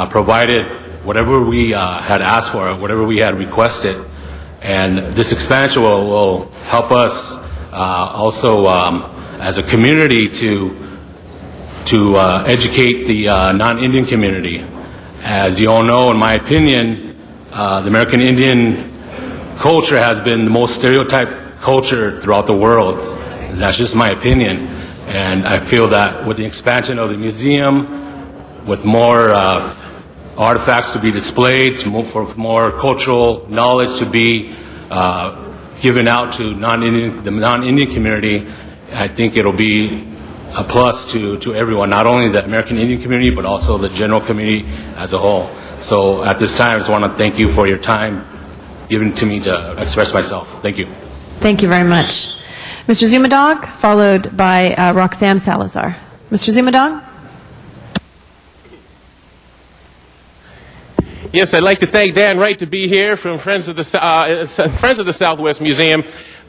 S16: provided whatever we had asked for, whatever we had requested. And this expansion will help us also as a community to educate the non-Indian community. As you all know, in my opinion, the American Indian culture has been the most stereotyped culture throughout the world. And that's just my opinion. And I feel that with the expansion of the museum, with more artifacts to be displayed, for more cultural knowledge to be given out to the non-Indian community, I think it'll be a plus to everyone, not only the American Indian community, but also the general community as a whole. So at this time, I just want to thank you for your time given to me to express myself. Thank you.
S19: Thank you very much. Mr. Zumadog, followed by Roxanne Salazar. Mr. Zumadog?
S17: Yes, I'd like to thank Dan Wright to be here from Friends of the Southwest Museum.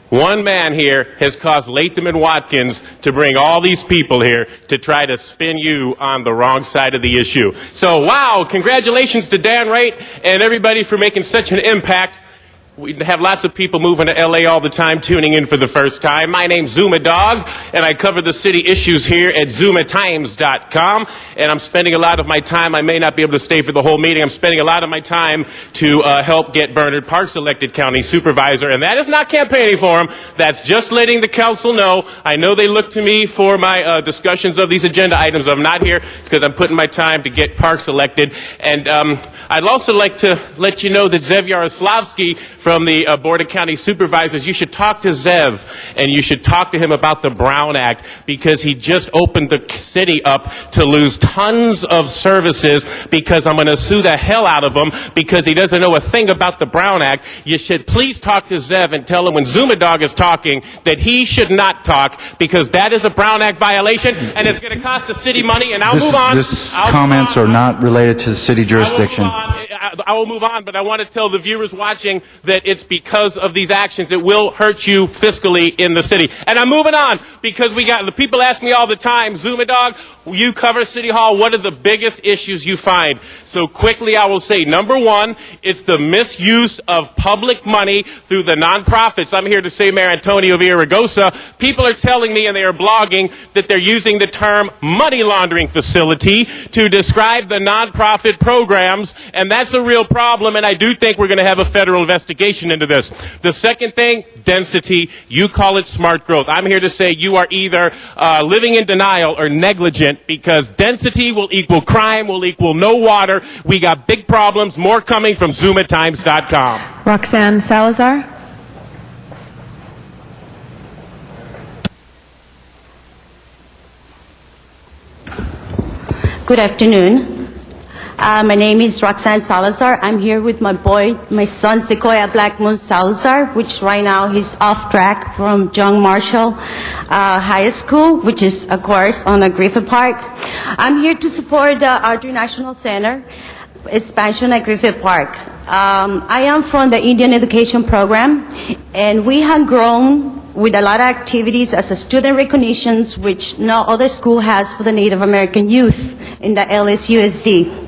S17: One man here has caused Latham and Watkins to bring all these people here to try to spin you on the wrong side of the issue. So, wow, congratulations to Dan Wright and everybody for making such an impact. We have lots of people moving to LA all the time, tuning in for the first time. My name's Zuma Dog, and I cover the city issues here at ZumaTimes.com. And I'm spending a lot of my time, I may not be able to stay for the whole meeting, I'm spending a lot of my time to help get Bernard Parks elected county supervisor. And that is not campaigning for him, that's just letting the council know. I know they look to me for my discussions of these agenda items. I'm not here, it's because I'm putting my time to get Parks elected. And I'd also like to let you know that Zev Yaroslavsky from the Board of County Supervisors, you should talk to Zev and you should talk to him about the Brown Act, because he just opened the city up to lose tons of services, because I'm going to sue the hell out of him because he doesn't know a thing about the Brown Act. You should please talk to Zev and tell him when Zuma Dog is talking that he should not talk, because that is a Brown Act violation and it's going to cost the city money. And I'll move on.
S14: Comments are not related to the city jurisdiction.
S17: I will move on, but I want to tell the viewers watching that it's because of these actions. It will hurt you fiscally in the city. And I'm moving on because the people ask me all the time, Zuma Dog, you cover City Hall, what are the biggest issues you find? So quickly I will say, number one, it's the misuse of public money through the nonprofits. I'm here to say, Mayor Antonio Villaraigosa, people are telling me, and they are blogging, that they're using the term money laundering facility to describe the nonprofit programs, and that's a real problem, and I do think we're going to have a federal investigation into this. The second thing, density. You call it smart growth. I'm here to say you are either living in denial or negligent, because density will equal crime, will equal no water. We got big problems, more coming from ZumaTimes.com.
S19: Roxanne Salazar?
S18: Good afternoon.
S15: My name is Roxanne Salazar. I'm here with my son Sequoia Black Moon Salazar, which right now he's off track from John Marshall High School, which is, of course, on Griffith Park. I'm here to support the Audrey National Center expansion at Griffith Park. I am from the Indian Education Program, and we have grown with a lot of activities as a student recognitions, which no other school has for the Native American youth in the LSUSD.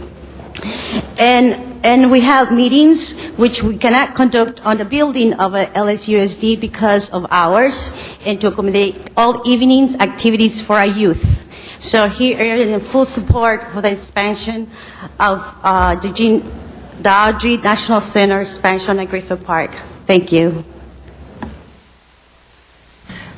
S15: And we have meetings which we cannot conduct on the building of a LSUSD because of hours, and to accommodate all evenings activities for our youth. So here in full support for the expansion of the Audrey National Center expansion at Griffith Park. Thank you.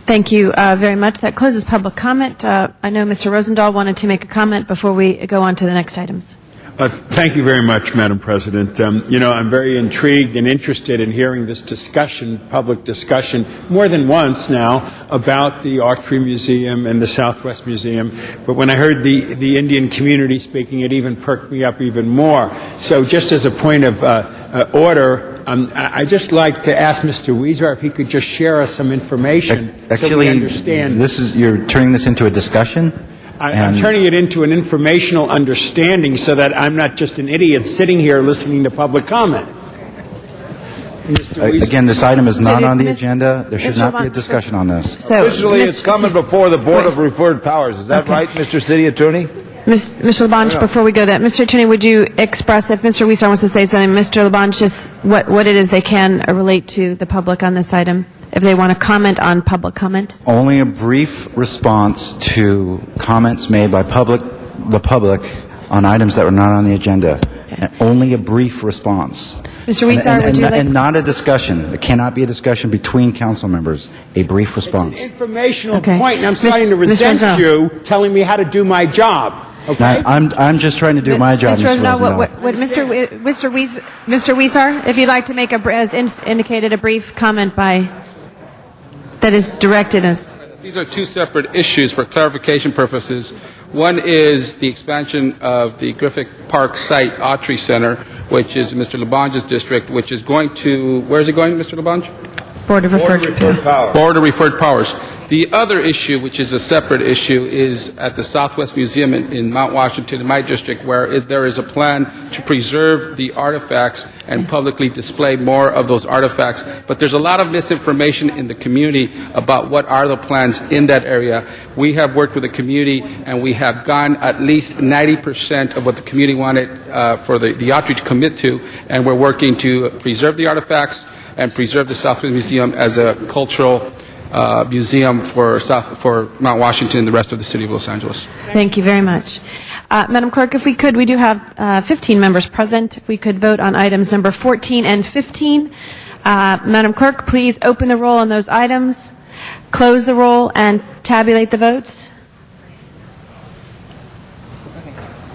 S19: Thank you very much. That closes public comment. I know Mr. Rosendahl wanted to make a comment before we go on to the next items.
S18: Thank you very much, Madam President. I'm very intrigued and interested in hearing this discussion, public discussion, more than once now, about the Autry Museum and the Southwest Museum. But when I heard the Indian community speaking, it even perked me up even more. So just as a point of order, I'd just like to ask Mr. Weezer if he could just share us some information so we understand.
S14: You're turning this into a discussion?
S18: I'm turning it into an informational understanding so that I'm not just an idiot sitting here listening to public comment.
S14: Again, this item is not on the agenda. There should not be a discussion on this.
S24: So, officially, it's coming before the Board of Referred Powers. Is that right, Mr. City Attorney?
S19: Mr. Labange, before we go there, Mr. Attorney, would you express, if Mr. Weezer wants to say something, Mr. Labange, just what it is they can relate to the public on this item? If they want to comment on public comment?
S14: Only a brief response to comments made by the public on items that were not on the agenda. And only a brief response.
S19: Mr. Weezer, would you like...
S14: And not a discussion. It cannot be a discussion between council members. A brief response.
S18: It's an informational point, and I'm starting to resent you telling me how to do my job. Okay?
S14: I'm just trying to do my job, Mr. Rosendahl.
S19: Mr. Weezer, if you'd like to make, as indicated, a brief comment that is directed as...
S12: These are two separate issues for clarification purposes. One is the expansion of the Griffith Park site, Autry Center, which is Mr. Labange's district, which is going to... Where is it going, Mr. Labange?
S19: Board of Referred
S24: Powers.
S12: Board of Referred Powers. The other issue, which is a separate issue, is at the Southwest Museum in Mount Washington, in my district, where there is a plan to preserve the artifacts and publicly display more of those artifacts. But there's a lot of misinformation in the community about what are the plans in that area. We have worked with the community, and we have gone at least 90% of what the community wanted for the Autry to commit to, and we're working to preserve the artifacts and preserve the Southwest Museum as a cultural museum for Mount Washington and the rest of the city of Los Angeles.
S19: Thank you very much. Madam Clerk, if we could, we do have 15 members present. If we could vote on items number 14 and 15. Madam Clerk, please open the roll on those items, close the roll, and tabulate the votes.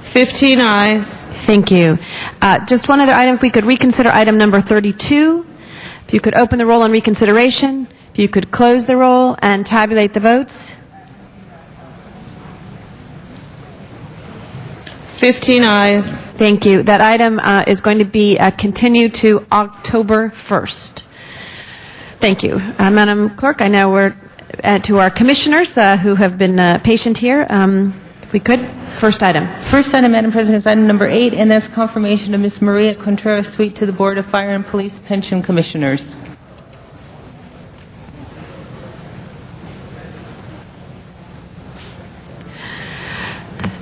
S20: 15 ayes.
S19: Thank you. Just one other item, if we could reconsider item number 32. If you could open the roll on reconsideration. If you could close the roll and tabulate the votes.
S20: 15 ayes.
S19: Thank you. That item is going to be continued to October 1st. Thank you. Madam Clerk, I know we're to our commissioners who have been patient here. If we could, first item.
S20: First item, Madam President, is item number 8, and that's confirmation of Ms. Maria Contreras Sweet to the Board of Fire and Police Pension Commissioners.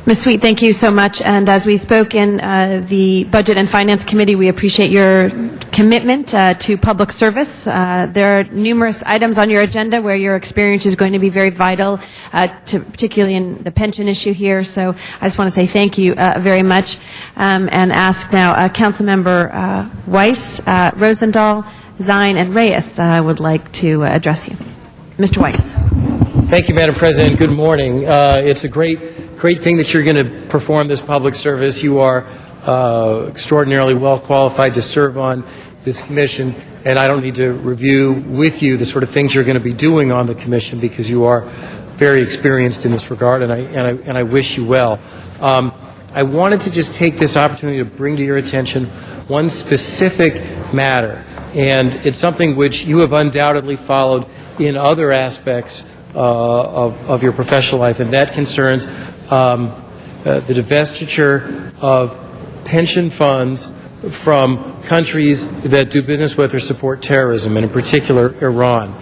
S19: Ms. Sweet, thank you so much. And as we spoke in the Budget and Finance Committee, we appreciate your commitment to public service. There are numerous items on your agenda where your experience is going to be very vital, particularly in the pension issue here. So I just want to say thank you very much and ask now Councilmember Weiss, Rosendahl, Zine, and Reyes would like to address you. Mr. Weiss.
S21: Thank you, Madam President. Good morning. It's a great thing that you're going to perform this public service. You are extraordinarily well qualified to serve on this commission, and I don't need to review with you the sort of things you're going to be doing on the commission because you are very experienced in this regard, and I wish you well. I wanted to just take this opportunity to bring to your attention one specific matter, and it's something which you have undoubtedly followed in other aspects of your professional life, and that concerns the divestiture of pension funds from countries that do business with or support terrorism, and in particular Iran.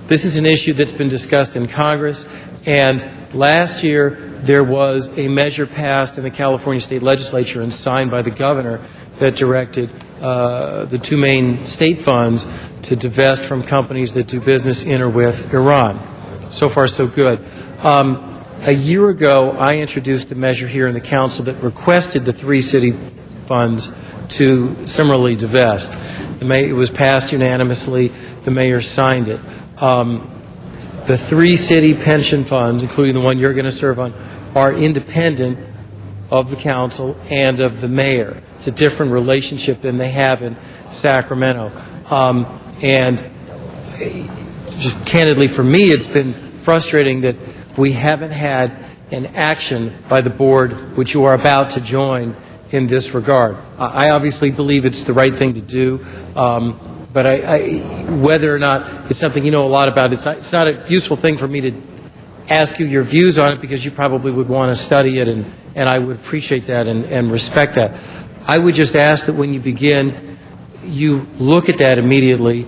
S21: This is an issue that's been discussed in Congress, and last year there was a measure passed in the California State Legislature and signed by the governor that directed the two main state funds to divest from companies that do business in or with Iran. So far, so good. A year ago, I introduced a measure here in the council that requested the three city funds to similarly divest. It was passed unanimously. The mayor signed it. The three city pension funds, including the one you're going to serve on, are independent of the council and of the mayor. It's a different relationship than they have in Sacramento. And just candidly for me, it's been frustrating that we haven't had an action by the board, which you are about to join, in this regard. I obviously believe it's the right thing to do, but whether or not it's something you know a lot about, it's not a useful thing for me to ask you your views on it, because you probably would want to study it, and I would appreciate that and respect that. I would just ask that when you begin, you look at that immediately,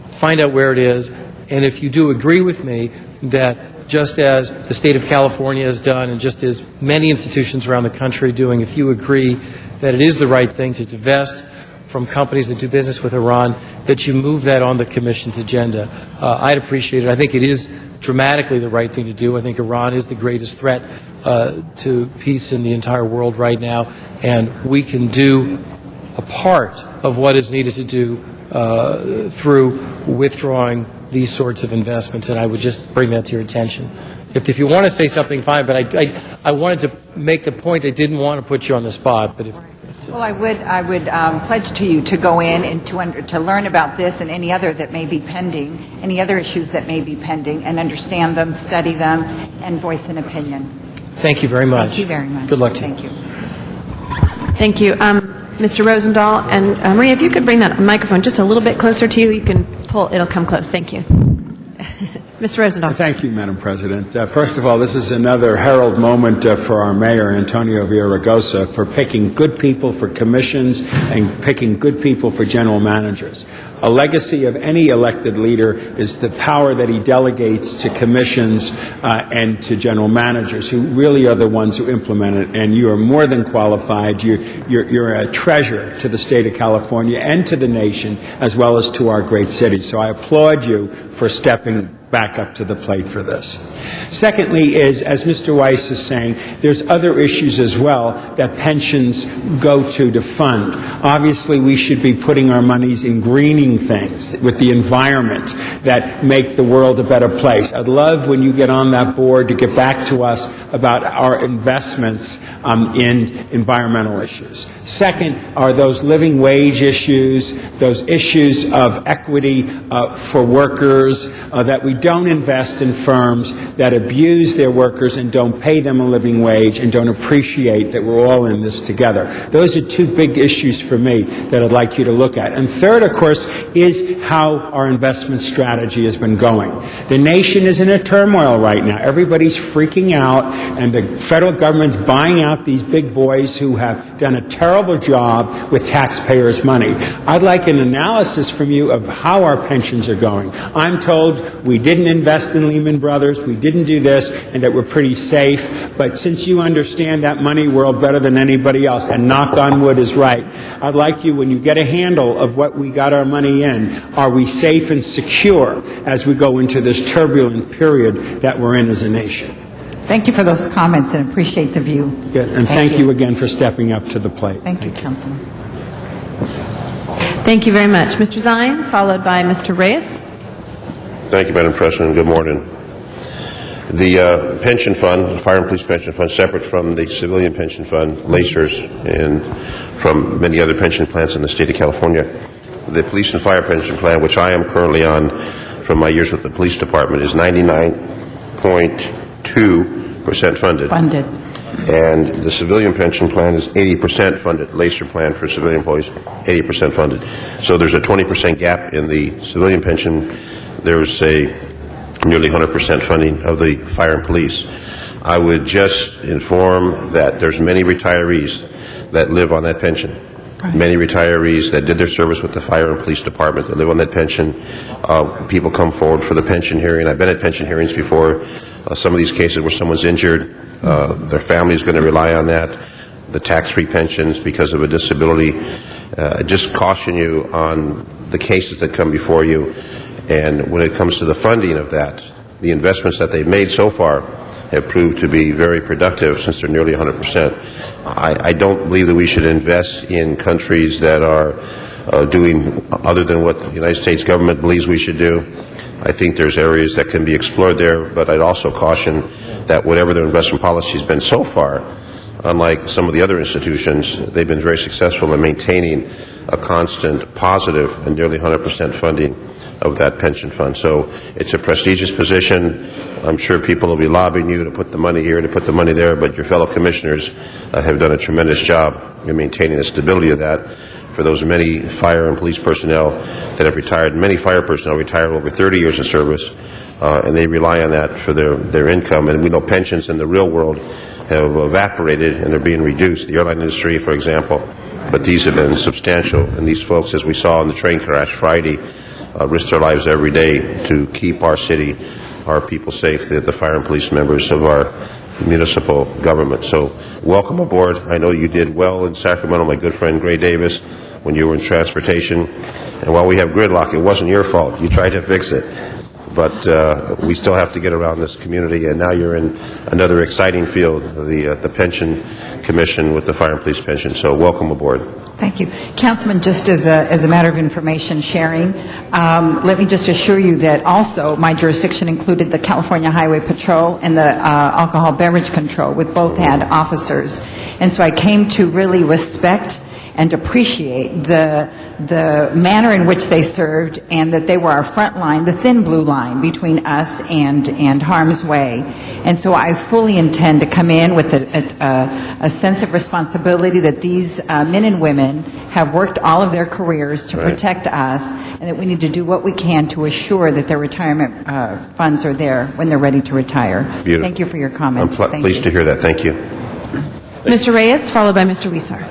S21: find out where it is, and if you do agree with me that just as the state of California has done, and just as many institutions around the country are doing, if you agree that it is the right thing to divest from companies that do business with Iran, that you move that on the Commission's agenda. I'd appreciate it. I think it is dramatically the right thing to do. I think Iran is the greatest threat to peace in the entire world right now, and we can do a part of what is needed to do through withdrawing these sorts of investments, and I would just bring that to your attention. If you want to say something, fine, but I wanted to make the point. I didn't want to put you on the spot, but if...
S3: Well, I would pledge to you to go in and to learn about this and any other that may be pending, any other issues that may be pending, and understand them, study them, and voice an opinion.
S21: Thank you very much.
S3: Thank you very much.
S21: Good luck to you.
S3: Thank you.
S19: Thank you. Mr. Rosendahl, and Maria, if you could bring that microphone just a little bit closer to you, you can pull, it'll come close. Thank you. Mr. Rosendahl.
S18: Thank you, Madam President. First of all, this is another herald moment for our mayor, Antonio Villaraigosa, for picking good people for commissions and picking good people for general managers. A legacy of any elected leader is the power that he delegates to commissions and to general managers, who really are the ones who implement it. And you are more than qualified. You're a treasure to the state of California and to the nation, as well as to our great city. So I applaud you for stepping back up to the plate for this. Secondly is, as Mr. Weiss is saying, there's other issues as well that pensions go to fund. Obviously, we should be putting our monies in greening things with the environment that make the world a better place. I'd love, when you get on that board, to get back to us about our investments in environmental issues. Second are those living wage issues, those issues of equity for workers, that we don't invest in firms that abuse their workers and don't pay them a living wage and don't appreciate that we're all in this together. Those are two big issues for me that I'd like you to look at. And third, of course, is how our investment strategy has been going. The nation is in a turmoil right now. Everybody's freaking out, and the federal government's buying out these big boys who have done a terrible job with taxpayers' money. I'd like an analysis from you of how our pensions are going. I'm told we didn't invest in Lehman Brothers, we didn't do this, and that we're pretty safe. But since you understand that money world better than anybody else, and knock on wood is right, I'd like you, when you get a handle of what we got our money in, are we safe and secure as we go into this turbulent period that we're in as a nation?
S3: Thank you for those comments and appreciate the view.
S18: Yeah, and thank you again for stepping up to the plate.
S3: Thank you, Councilman.
S19: Thank you very much. Mr. Zine, followed by Mr. Reyes.
S5: Thank you, Madam President. Good morning. The pension fund, the Fire and Police Pension Fund, separate from the Civilian Pension Fund, LACERS, and from many other pension plans in the state of California. The Police and Fire Pension Plan, which I am currently on from my years with the Police Department, is 99.2% funded. And the civilian pension plan is 80% funded. LACER plan for civilian employees, 80% funded. So there's a 20% gap in the civilian pension. There's a nearly 100% funding of the fire and police. I would just inform that there's many retirees that live on that pension. Many retirees that did their service with the fire and police department that live on that pension. People come forward for the pension hearing. I've been at pension hearings before. Some of these cases where someone's injured, their family is going to rely on that. The tax-free pensions because of a disability. I just caution you on the cases that come before you. And when it comes to the funding of that, the investments that they've made so far have proved to be very productive since they're nearly 100%. I don't believe that we should invest in countries that are doing other than what the United States government believes we should do. I think there's areas that can be explored there, but I'd also caution that whatever their investment policy has been so far, unlike some of the other institutions, they've been very successful in maintaining a constant positive and nearly 100% funding of that pension fund. So it's a prestigious position. I'm sure people will be lobbying you to put the money here, to put the money there, but your fellow commissioners have done a tremendous job in maintaining the stability of that for those many fire and police personnel that have retired. Many fire personnel retired over 30 years of service, and they rely on that for their income. And we know pensions in the real world have evaporated and they're being reduced. The airline industry, for example, but these have been substantial. And these folks, as we saw in the train crash Friday, risk their lives every day to keep our city, our people safe, the fire and police members of our municipal government. So welcome aboard. I know you did well in Sacramento, my good friend Gray Davis, when you were in transportation. And while we have gridlock, it wasn't your fault. You tried to fix it. But we still have to get around this community, and now you're in another exciting field, the Pension Commission with the Fire and Police Pension. So welcome aboard.
S3: Thank you. Councilman, just as a matter of information sharing, let me just assure you that also my jurisdiction included the California Highway Patrol and the Alcohol Beverage Control, with both had officers. And so I came to really respect and appreciate the manner in which they served, and that they were our front line, the thin blue line between us and harm's way. And so I fully intend to come in with a sense of responsibility that these men and women have worked all of their careers to protect us, and that we need to do what we can to assure that their retirement funds are there when they're ready to retire.
S5: Beautiful.
S3: Thank you for your comments.
S5: I'm pleased to hear that. Thank you.
S19: Mr. Reyes, followed by Mr. Wisar.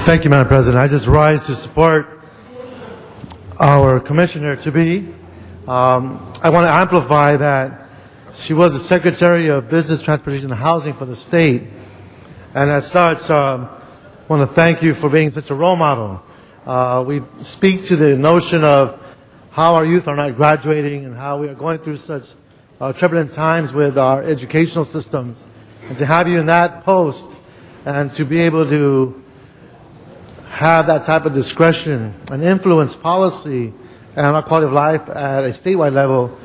S6: Thank you, Madam President. I just rise to support our commissioner-to-be. I want to amplify that she was the Secretary of Business, Transportation, and Housing for the state. And as such, I want to thank you for being such a role model. We speak to the notion of how our youth are not graduating and how we are going through such turbulent times with our educational systems. And to have you in that post and to be able to have that type of discretion and influence policy and our quality of life at a statewide level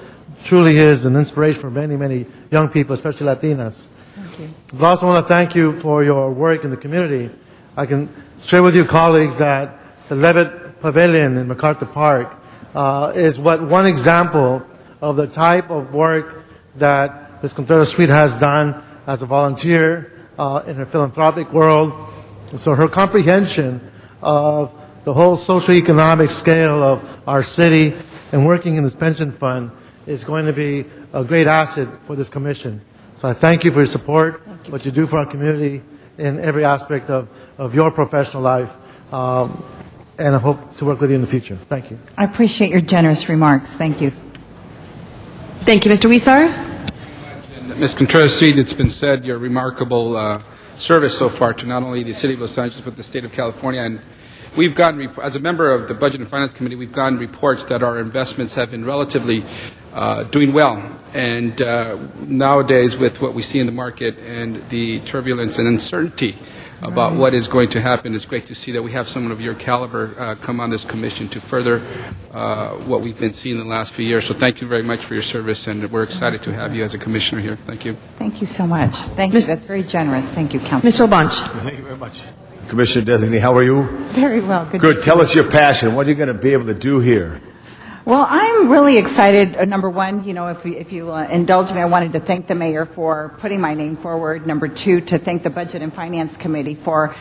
S6: truly is an inspiration for many, many young people, especially Latinas.
S3: Thank you.
S6: But I also want to thank you for your work in the community. I can share with you, colleagues, that the Levitt Pavilion in MacArthur Park is one example of the type of work that Ms. Contreras-Sweet has done as a volunteer in her philanthropic world. And so her comprehension of the whole socioeconomic scale of our city and working in this pension fund is going to be a great asset for this commission. So I thank you for your support, what you do for our community in every aspect of your professional life, and I hope to work with you in the future. Thank you.
S3: I appreciate your generous remarks. Thank you.
S19: Thank you, Mr. Wisar.
S12: Ms. Contreras-Sweet, it's been said your remarkable service so far to not only the City of Los Angeles but the State of California. And we've gotten, as a member of the Budget and Finance Committee, we've gotten reports that our investments have been relatively doing well. And nowadays, with what we see in the market and the turbulence and uncertainty about what is going to happen, it's great to see that we have someone of your caliber come on this commission to further what we've been seeing in the last few years. So thank you very much for your service, and we're excited to have you as a commissioner here. Thank you.
S3: Thank you so much. Thank you. That's very generous. Thank you, Councilman.
S19: Mr. Labange.
S24: Thank you very much. Commissioner Designee, how are you?
S3: Very well.
S24: Good. Tell us your passion. What are you going to be able to do here?
S3: Well, I'm really excited. Number one, if you indulge me, I wanted to thank the mayor for putting my name forward. Number two, to thank the Budget and Finance Committee for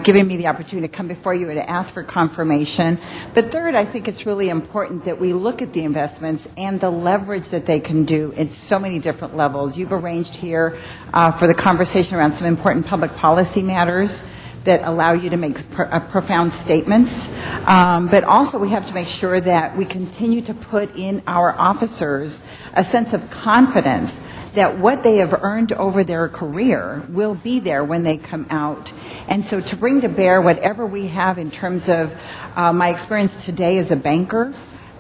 S3: giving me the opportunity to come before you and to ask for confirmation. But third, I think it's really important that we look at the investments and the leverage that they can do at so many different levels. You've arranged here for the conversation around some important public policy matters that allow you to make profound statements. But also we have to make sure that we continue to put in our officers a sense of confidence that what they have earned over their career will be there when they come out. And so to bring to bear whatever we have in terms of my experience today as a banker,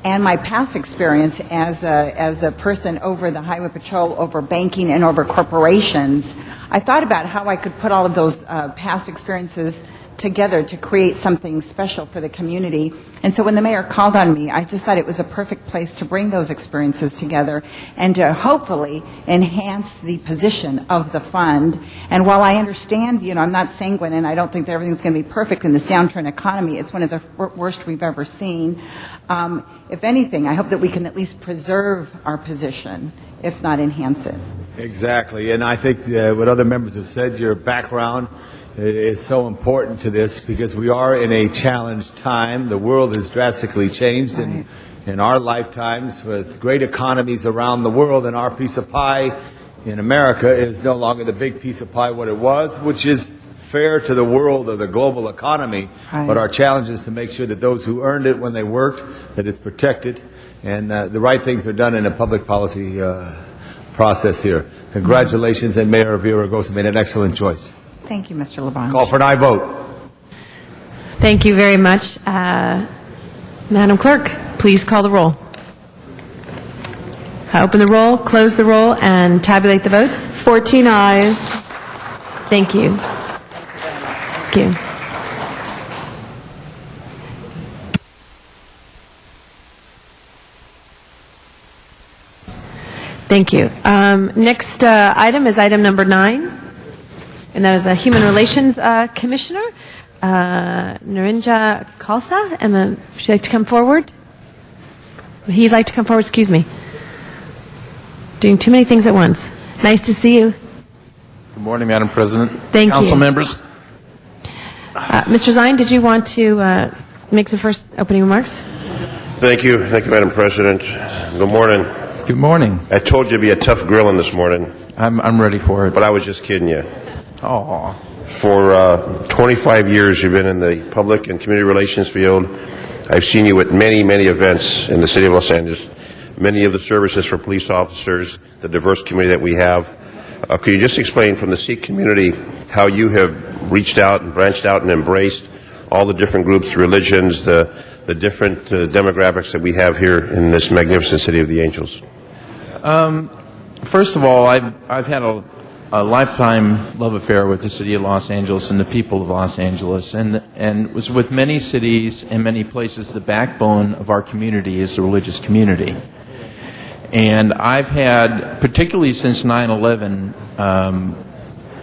S3: and my past experience as a person over the Highway Patrol, over banking and over corporations, I thought about how I could put all of those past experiences together to create something special for the community. And so when the mayor called on me, I just thought it was a perfect place to bring those experiences together and to hopefully enhance the position of the fund. And while I understand, I'm not sanguine and I don't think that everything's going to be perfect in this downturn economy, it's one of the worst we've ever seen. If anything, I hope that we can at least preserve our position, if not enhance it.
S24: Exactly, and I think what other members have said, your background is so important to this because we are in a challenged time. The world has drastically changed in our lifetimes with great economies around the world, and our piece of pie in America is no longer the big piece of pie what it was, which is fair to the world or the global economy.
S3: Right.
S24: But our challenge is to make sure that those who earned it when they worked, that it's protected, and the right things are done in a public policy process here. Congratulations, and Mayor Villaraigosa made an excellent choice.
S3: Thank you, Mr. LeBron.
S24: Call for an aye vote.
S19: Thank you very much. Madam Clerk, please call the roll. Open the roll, close the roll, and tabulate the votes.
S11: 14 ayes.
S19: Thank you. Thank you. Thank you. Next item is item number 9, and that is a Human Relations Commissioner, Narinja Khalsa. And would you like to come forward? Would he like to come forward? Excuse me. Doing too many things at once. Nice to see you.
S7: Good morning, Madam President.
S19: Thank you.
S7: Council members.
S19: Mr. Zine, did you want to make some first opening remarks?
S5: Thank you, Madam President. Good morning.
S7: Good morning.
S5: I told you it'd be a tough grilling this morning.
S7: I'm ready for it.
S5: But I was just kidding you.
S7: Oh.
S5: For 25 years, you've been in the public and community relations field. I've seen you at many, many events in the city of Los Angeles, many of the services for police officers, the diverse community that we have. Could you just explain from the Sikh community how you have reached out and branched out and embraced all the different groups, religions, the different demographics that we have here in this magnificent city of the Angels?
S7: First of all, I've had a lifetime love affair with the city of Los Angeles and the people of Los Angeles, and was with many cities and many places. The backbone of our community is the religious community. And I've had, particularly since 9/11,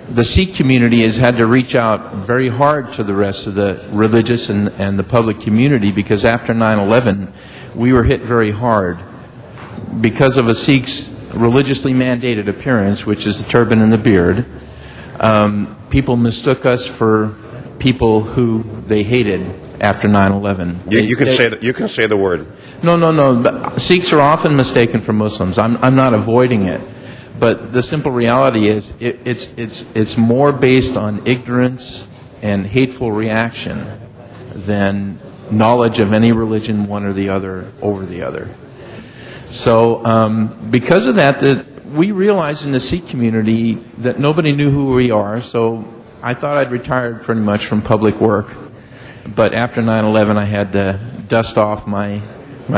S7: the Sikh community has had to reach out very hard to the rest of the religious and the public community, because after 9/11, we were hit very hard because of a Sikh's religiously mandated appearance, which is the turban and the beard. People mistook us for people who they hated after 9/11.
S5: You can say the word.
S7: No. Sikhs are often mistaken for Muslims. I'm not avoiding it. But the simple reality is it's more based on ignorance and hateful reaction than knowledge of any religion, one or the other, over the other. So because of that, we realized in the Sikh community that nobody knew who we are, so I thought I'd retired pretty much from public work. But after 9/11, I had to dust off my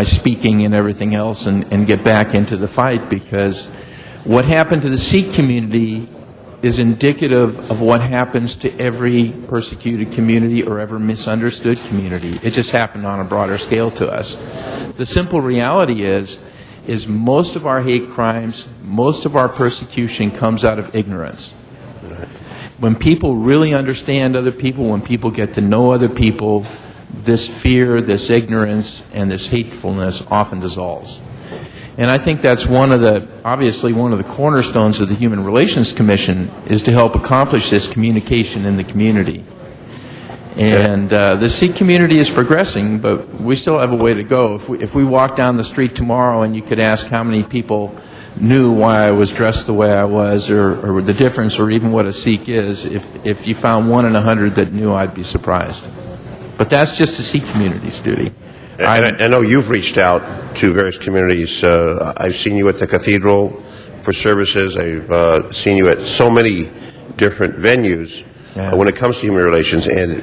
S7: speaking and everything else and get back into the fight, because what happened to the Sikh community is indicative of what happens to every persecuted community or ever misunderstood community. It just happened on a broader scale to us. The simple reality is most of our hate crimes, most of our persecution comes out of ignorance. When people really understand other people, when people get to know other people, this fear, this ignorance, and this hatefulness often dissolves. And I think that's obviously one of the cornerstones of the Human Relations Commission is to help accomplish this communication in the community. And the Sikh community is progressing, but we still have a way to go. If we walk down the street tomorrow and you could ask how many people knew why I was dressed the way I was, or the difference, or even what a Sikh is, if you found 1 in 100 that knew, I'd be surprised. But that's just the Sikh community's duty.
S5: I know you've reached out to various communities. I've seen you at the cathedral for services. I've seen you at so many different venues when it comes to human relations, and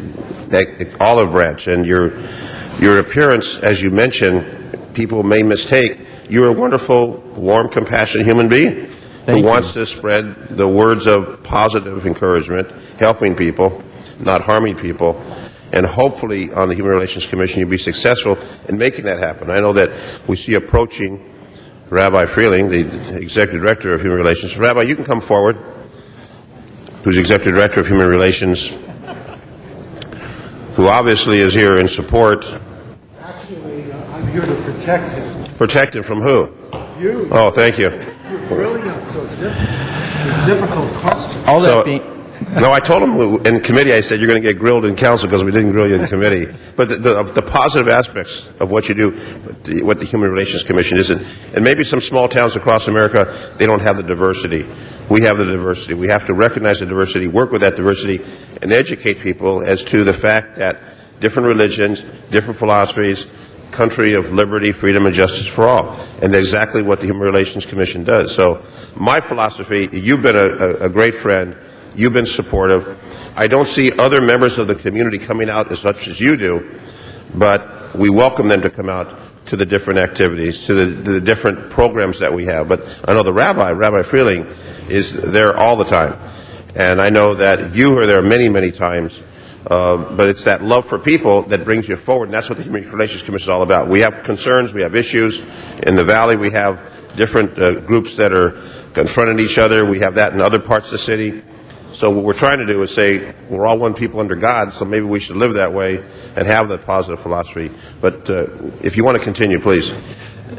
S5: that olive branch and your appearance, as you mentioned, people may mistake. You're a wonderful, warm, compassionate human being who wants to spread the words of positive encouragement, helping people, not harming people. And hopefully on the Human Relations Commission you'll be successful in making that happen. I know that we see approaching Rabbi Freeling, the Executive Director of Human Relations. Rabbi, you can come forward, who's Executive Director of Human Relations, who obviously is here in support.
S6: Actually, I'm here to protect him.
S5: Protect him from who?
S6: You.
S5: Oh, thank you.
S6: You're brilliant, so difficult question.
S5: No, I told him in committee, I said, you're going to get grilled in council because we didn't grill you in committee. But the positive aspects of what you do, what the Human Relations Commission is, and maybe some small towns across America, they don't have the diversity. We have the diversity. We have to recognize the diversity, work with that diversity, and educate people as to the fact that different religions, different philosophies, country of liberty, freedom, and justice for all. And that's exactly what the Human Relations Commission does. So my philosophy, you've been a great friend. You've been supportive. I don't see other members of the community coming out as much as you do, but we welcome them to come out to the different activities, to the different programs that we have. But I know the Rabbi Freeling, is there all the time. And I know that you are there many, many times. But it's that love for people that brings you forward, and that's what the Human Relations Commission is all about. We have concerns, we have issues. In the Valley, we have different groups that are confronting each other. We have that in other parts of the city. So what we're trying to do is say we're all one people under God, so maybe we should live that way and have that positive philosophy. But if you want to continue, please.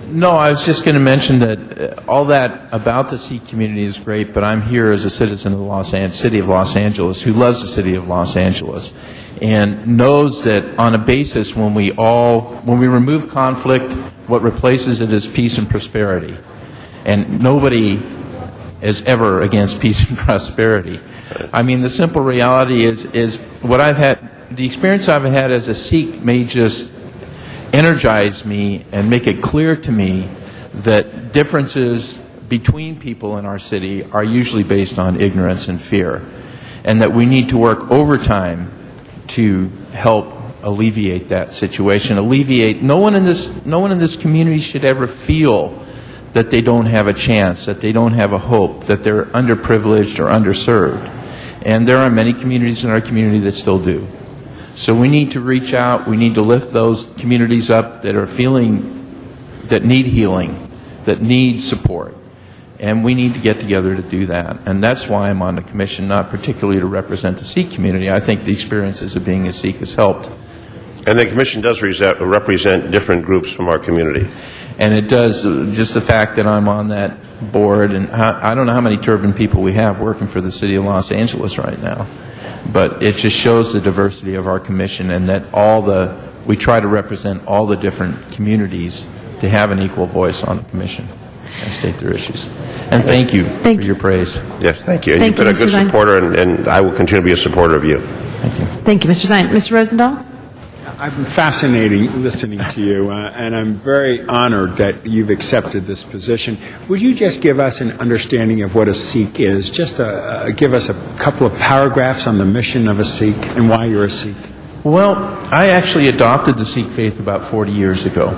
S7: No, I was just going to mention that all that about the Sikh community is great, but I'm here as a citizen of the city of Los Angeles who loves the city of Los Angeles and knows that on a basis when we remove conflict, what replaces it is peace and prosperity. And nobody is ever against peace and prosperity. I mean, the simple reality is what I've had, the experience I've had as a Sikh may just energize me and make it clear to me that differences between people in our city are usually based on ignorance and fear, and that we need to work overtime to help alleviate that situation. No one in this community should ever feel that they don't have a chance, that they don't have a hope, that they're underprivileged or underserved. And there are many communities in our community that still do. So we need to reach out, we need to lift those communities up that are that need healing, that need support. And we need to get together to do that. And that's why I'm on the commission, not particularly to represent the Sikh community. I think the experiences of being a Sikh has helped.
S5: And the commission does represent different groups from our community.
S7: And it does, just the fact that I'm on that board, and I don't know how many turban people we have working for the city of Los Angeles right now. But it just shows the diversity of our commission and that we try to represent all the different communities to have an equal voice on the commission and state their issues. And thank you for your praise.
S5: Yes, thank you. And you've been a good supporter, and I will continue to be a supporter of you.
S7: Thank you.
S19: Thank you, Mr. Zion. Mr. Rosendahl?
S18: I've been fascinating listening to you, and I'm very honored that you've accepted this position. Would you just give us an understanding of what a Sikh is? Just give us a couple of paragraphs on the mission of a Sikh and why you're a Sikh.
S7: Well, I actually adopted the Sikh faith about 40 years ago.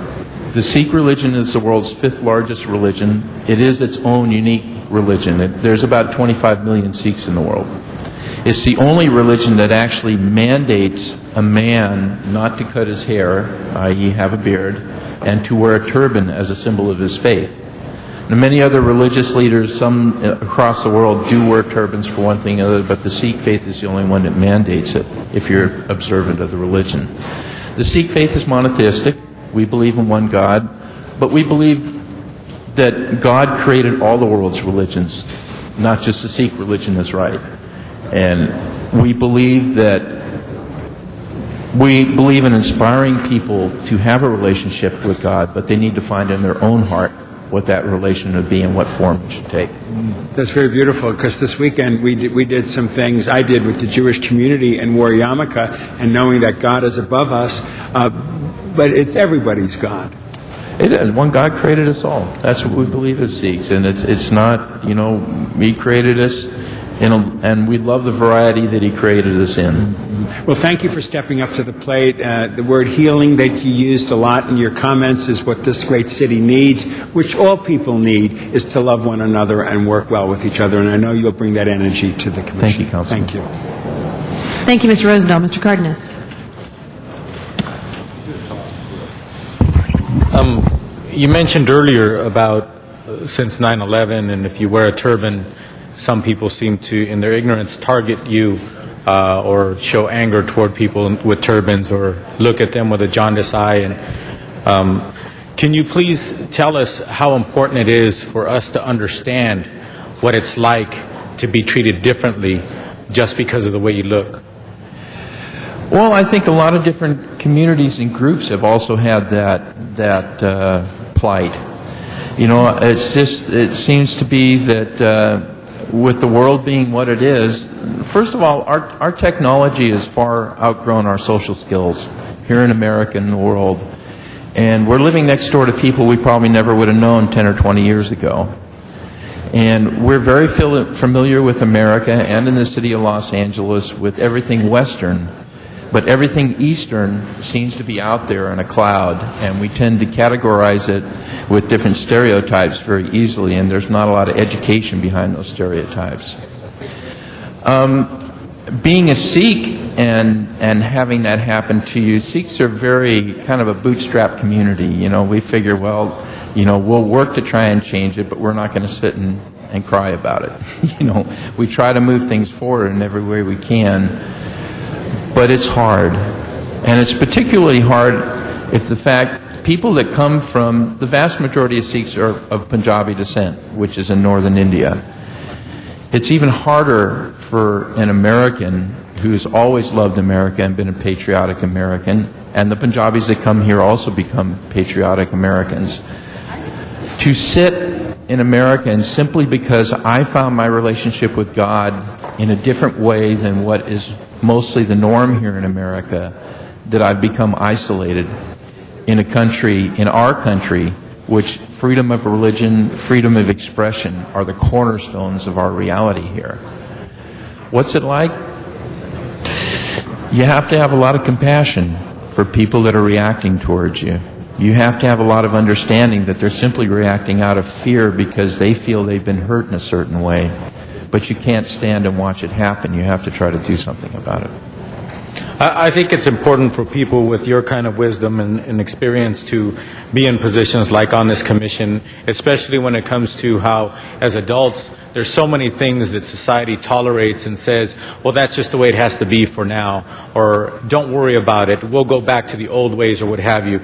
S7: The Sikh religion is the world's 5th largest religion. It is its own unique religion. There's about 25 million Sikhs in the world. It's the only religion that actually mandates a man not to cut his hair, i.e. have a beard, and to wear a turban as a symbol of his faith. Now, many other religious leaders, some across the world, do wear turbans for one thing or another, but the Sikh faith is the only one that mandates it if you're observant of the religion. The Sikh faith is monotheistic. We believe in one God, but we believe that God created all the world's religions, not just the Sikh religion is right. And we believe in inspiring people to have a relationship with God, but they need to find in their own heart what that relation would be and what form it should take.
S18: That's very beautiful, because this weekend we did some things I did with the Jewish community in Wariyamaka, and knowing that God is above us, but it's everybody's God.
S7: It is. One God created us all. That's what we believe as Sikhs. And it's not, He created us, and we love the variety that He created us in.
S18: Well, thank you for stepping up to the plate. The word healing that you used a lot in your comments is what this great city needs, which all people need, is to love one another and work well with each other. And I know you'll bring that energy to the Commission.
S7: Thank you, Councilman.
S18: Thank you.
S19: Thank you, Mr. Rosendahl. Mr. Cardenas.
S1: You mentioned earlier about since 9/11, and if you wear a turban, some people seem to, in their ignorance, target you or show anger toward people with turbans or look at them with a jaundiced eye. And can you please tell us how important it is for us to understand what it's like to be treated differently just because of the way you look?
S7: Well, I think a lot of different communities and groups have also had that plight. It seems to be that with the world being what it is, first of all, our technology has far outgrown our social skills here in America and the world. And we're living next door to people we probably never would have known 10 or 20 years ago. And we're very familiar with America and in the city of Los Angeles with everything Western. But everything Eastern seems to be out there in a cloud, and we tend to categorize it with different stereotypes very easily, and there's not a lot of education behind those stereotypes. Being a Sikh and having that happen to you, Sikhs are very kind of a bootstrap community. We figure, we'll work to try and change it, but we're not going to sit and cry about it. We try to move things forward in every way we can. But it's hard. And it's particularly hard if people that come from, the vast majority of Sikhs are of Punjabi descent, which is in northern India. It's even harder for an American who's always loved America and been a patriotic American, and the Punjabis that come here also become patriotic Americans, to sit in America and simply because I found my relationship with God in a different way than what is mostly the norm here in America, that I've become isolated in our country, which freedom of religion, freedom of expression are the cornerstones of our reality here. What's it like? You have to have a lot of compassion for people that are reacting towards you. You have to have a lot of understanding that they're simply reacting out of fear because they feel they've been hurt in a certain way. But you can't stand and watch it happen. You have to try to do something about it.
S1: I think it's important for people with your kind of wisdom and experience to be in positions like on this commission, especially when it comes to how, as adults, there's so many things that society tolerates and says, well, that's just the way it has to be for now, or don't worry about it, we'll go back to the old ways, or what have you.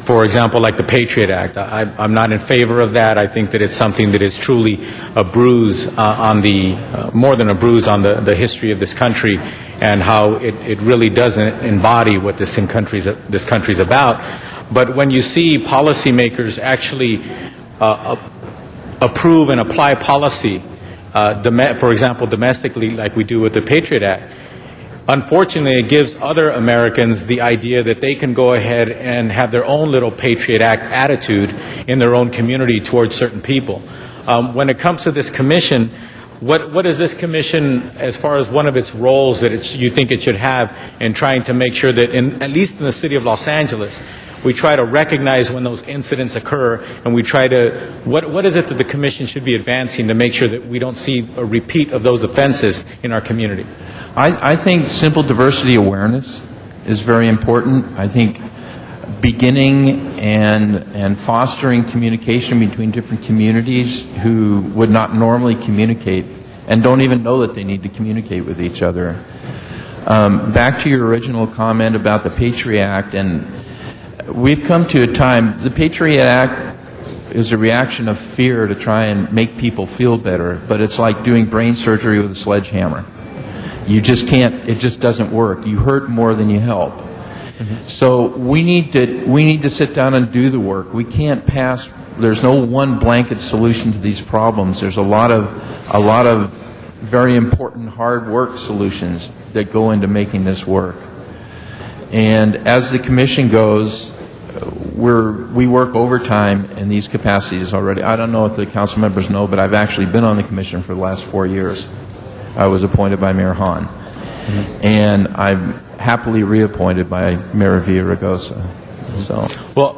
S1: For example, like the Patriot Act. I'm not in favor of that. I think that it's something that is truly a bruise more than a bruise on the history of this country, and how it really doesn't embody what this country's about. But when you see policymakers actually approve and apply policy, for example, domestically, like we do with the Patriot Act, unfortunately, it gives other Americans the idea that they can go ahead and have their own little Patriot Act attitude in their own community towards certain people. When it comes to this commission, what is this commission, as far as one of its roles that you think it should have in trying to make sure that, at least in the city of Los Angeles, we try to recognize when those incidents occur, and we try to, what is it that the commission should be advancing to make sure that we don't see a repeat of those offenses in our community?
S7: I think simple diversity awareness is very important. I think beginning and fostering communication between different communities who would not normally communicate and don't even know that they need to communicate with each other. Back to your original comment about the Patriot Act, and we've come to a time, the Patriot Act is a reaction of fear to try and make people feel better, but it's like doing brain surgery with a sledgehammer. You just can't, it just doesn't work. You hurt more than you help. So we need to sit down and do the work. We can't pass, there's no one blanket solution to these problems. There's a lot of very important hard work solutions that go into making this work. And as the commission goes, we work overtime in these capacities already. I don't know if the council members know, but I've actually been on the commission for the last 4 years. I was appointed by Mayor Hahn. And I'm happily reappointed by Mayor Villaraigosa. So,
S1: well,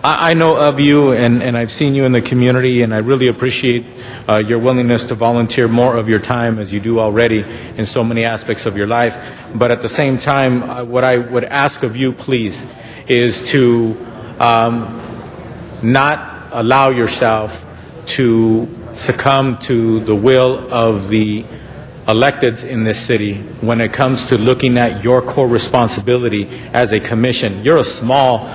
S1: I know of you, and I've seen you in the community, and I really appreciate your willingness to volunteer more of your time, as you do already, in so many aspects of your life. But at the same time, what I would ask of you, please, is to not allow yourself to succumb to the will of the electeds in this city when it comes to looking at your core responsibility as a commission. You're a small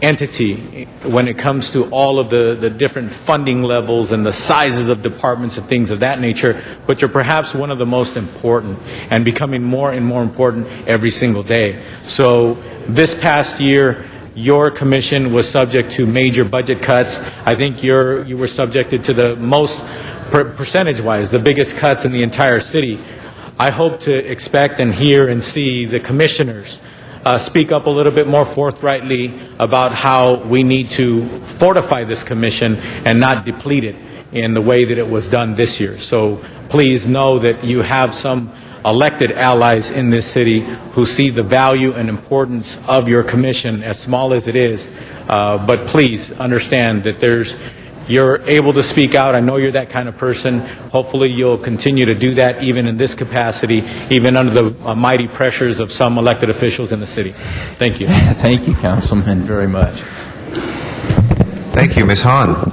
S1: entity when it comes to all of the different funding levels and the sizes of departments and things of that nature, but you're perhaps one of the most important and becoming more and more important every single day. So this past year, your commission was subject to major budget cuts. I think you were subjected to the most, percentage-wise, the biggest cuts in the entire city. I hope to expect and hear and see the commissioners speak up a little bit more forthrightly about how we need to fortify this commission and not deplete it in the way that it was done this year. So please know that you have some elected allies in this city who see the value and importance of your commission, as small as it is. But please understand that you're able to speak out. I know you're that kind of person. Hopefully you'll continue to do that even in this capacity, even under the mighty pressures of some elected officials in the city. Thank you.
S7: Thank you, Councilman, very much.
S4: Thank you. Ms. Hahn.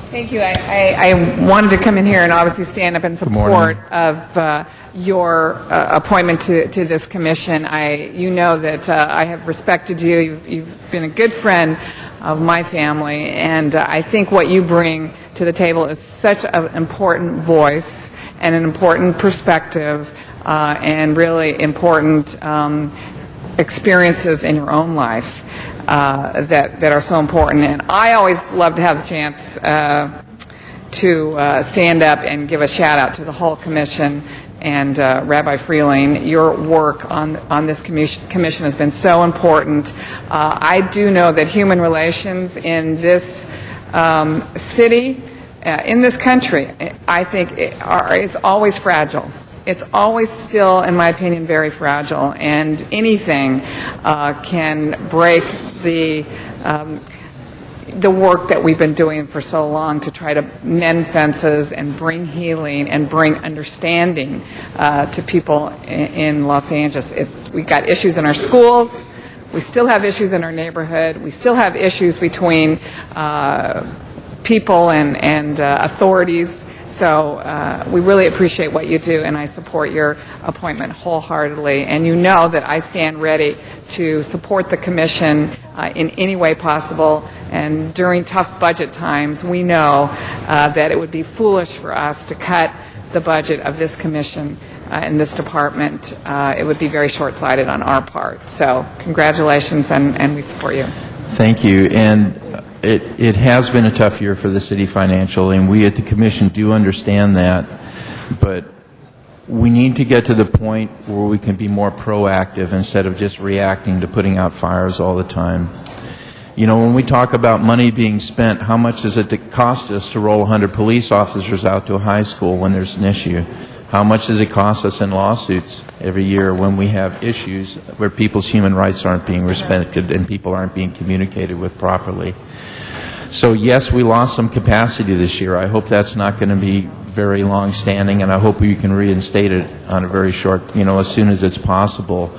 S3: Thank you. I wanted to come in here and obviously stand up in support of your appointment to this commission. You know that I have respected you. You've been a good friend of my family, and I think what you bring to the table is such an important voice and an important perspective and really important experiences in your own life that are so important. And I always love to have the chance to stand up and give a shout out to the whole commission. And Rabbi Freeling, your work on this commission has been so important. I do know that human relations in this city, in this country, I think it's always fragile. It's always still, in my opinion, very fragile, and anything can break the work that we've been doing for so long to try to mend fences and bring healing and bring understanding to people in Los Angeles. We've got issues in our schools. We still have issues in our neighborhood. We still have issues between people and authorities. So we really appreciate what you do, and I support your appointment wholeheartedly. And you know that I stand ready to support the commission in any way possible. And during tough budget times, we know that it would be foolish for us to cut the budget of this commission in this department. It would be very short-sighted on our part. So congratulations, and we support you.
S7: Thank you. And it has been a tough year for the city financially, and we at the commission do understand that. But we need to get to the point where we can be more proactive instead of just reacting to putting out fires all the time. You know, when we talk about money being spent, how much does it cost us to roll 100 police officers out to a high school when there's an issue? How much does it cost us in lawsuits every year when we have issues where people's human rights aren't being respected and people aren't being communicated with properly? So yes, we lost some capacity this year. I hope that's not going to be very long-standing, and I hope we can reinstate it on a very short, as soon as it's possible.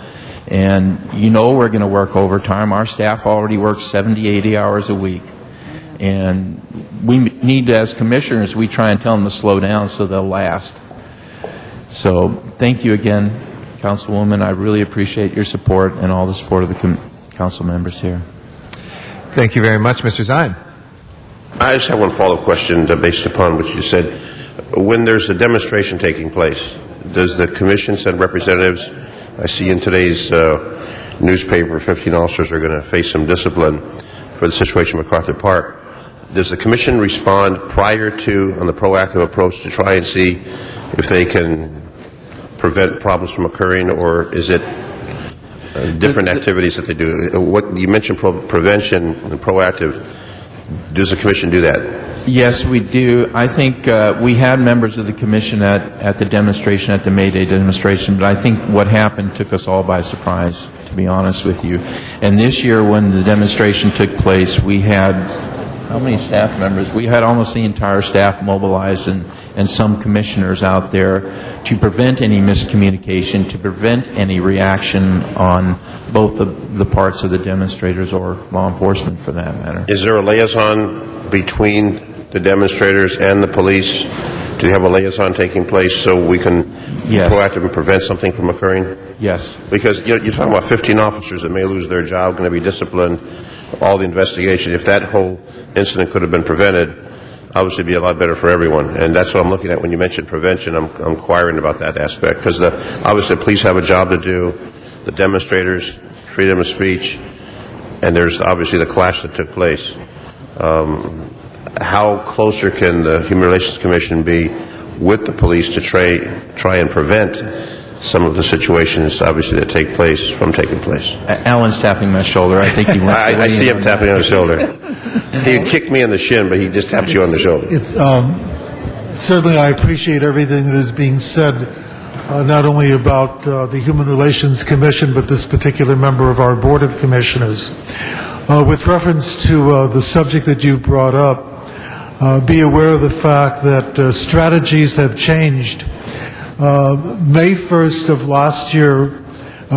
S7: And we're going to work overtime. Our staff already works 70, 80 hours a week. And we need to, as commissioners, we try and tell them to slow down so they'll last. So thank you again, Councilwoman, I really appreciate your support and all the support of the council members here.
S4: Thank you very much, Mr. Zine.
S5: I just have one follow-up question based upon what you said. When there's a demonstration taking place, does the commission send representatives? I see in today's newspaper 15 officers are going to face some discipline for the situation at MacArthur Park. Does the commission respond prior to, on the proactive approach, to try and see if they can prevent problems from occurring, or is it different activities that they do? What you mentioned, prevention and proactive. Does the commission do that?
S7: Yes, we do. I think we had members of the commission at the demonstration, at the May Day demonstration, but I think what happened took us all by surprise, to be honest with you. And this year, when the demonstration took place, we had, how many staff members? We had almost the entire staff mobilized and some commissioners out there to prevent any miscommunication, to prevent any reaction on both the parts of the demonstrators or law enforcement, for that matter.
S5: Is there a liaison between the demonstrators and the police? Do you have a liaison taking place so we can be proactive and prevent something from occurring?
S7: Yes.
S5: Because you're talking about 15 officers that may lose their job, going to be disciplined, all the investigation. If that whole incident could have been prevented, obviously it'd be a lot better for everyone. And that's what I'm looking at when you mentioned prevention. I'm inquiring about that aspect. Because obviously the police have a job to do, the demonstrators, freedom of speech, and there's obviously the clash that took place. How closer can the Human Relations Commission be with the police to try and prevent some of the situations, obviously, that take place from taking place?
S7: Alan's tapping my shoulder. I think he wants to
S5: I see him tapping on the shoulder. He kicked me in the shin, but he just taps you on the shoulder.
S8: Certainly, I appreciate everything that is being said, not only about the Human Relations Commission, but this particular member of our Board of Commissioners. With reference to the subject that you've brought up, be aware of the fact that strategies have changed. May 1st of last year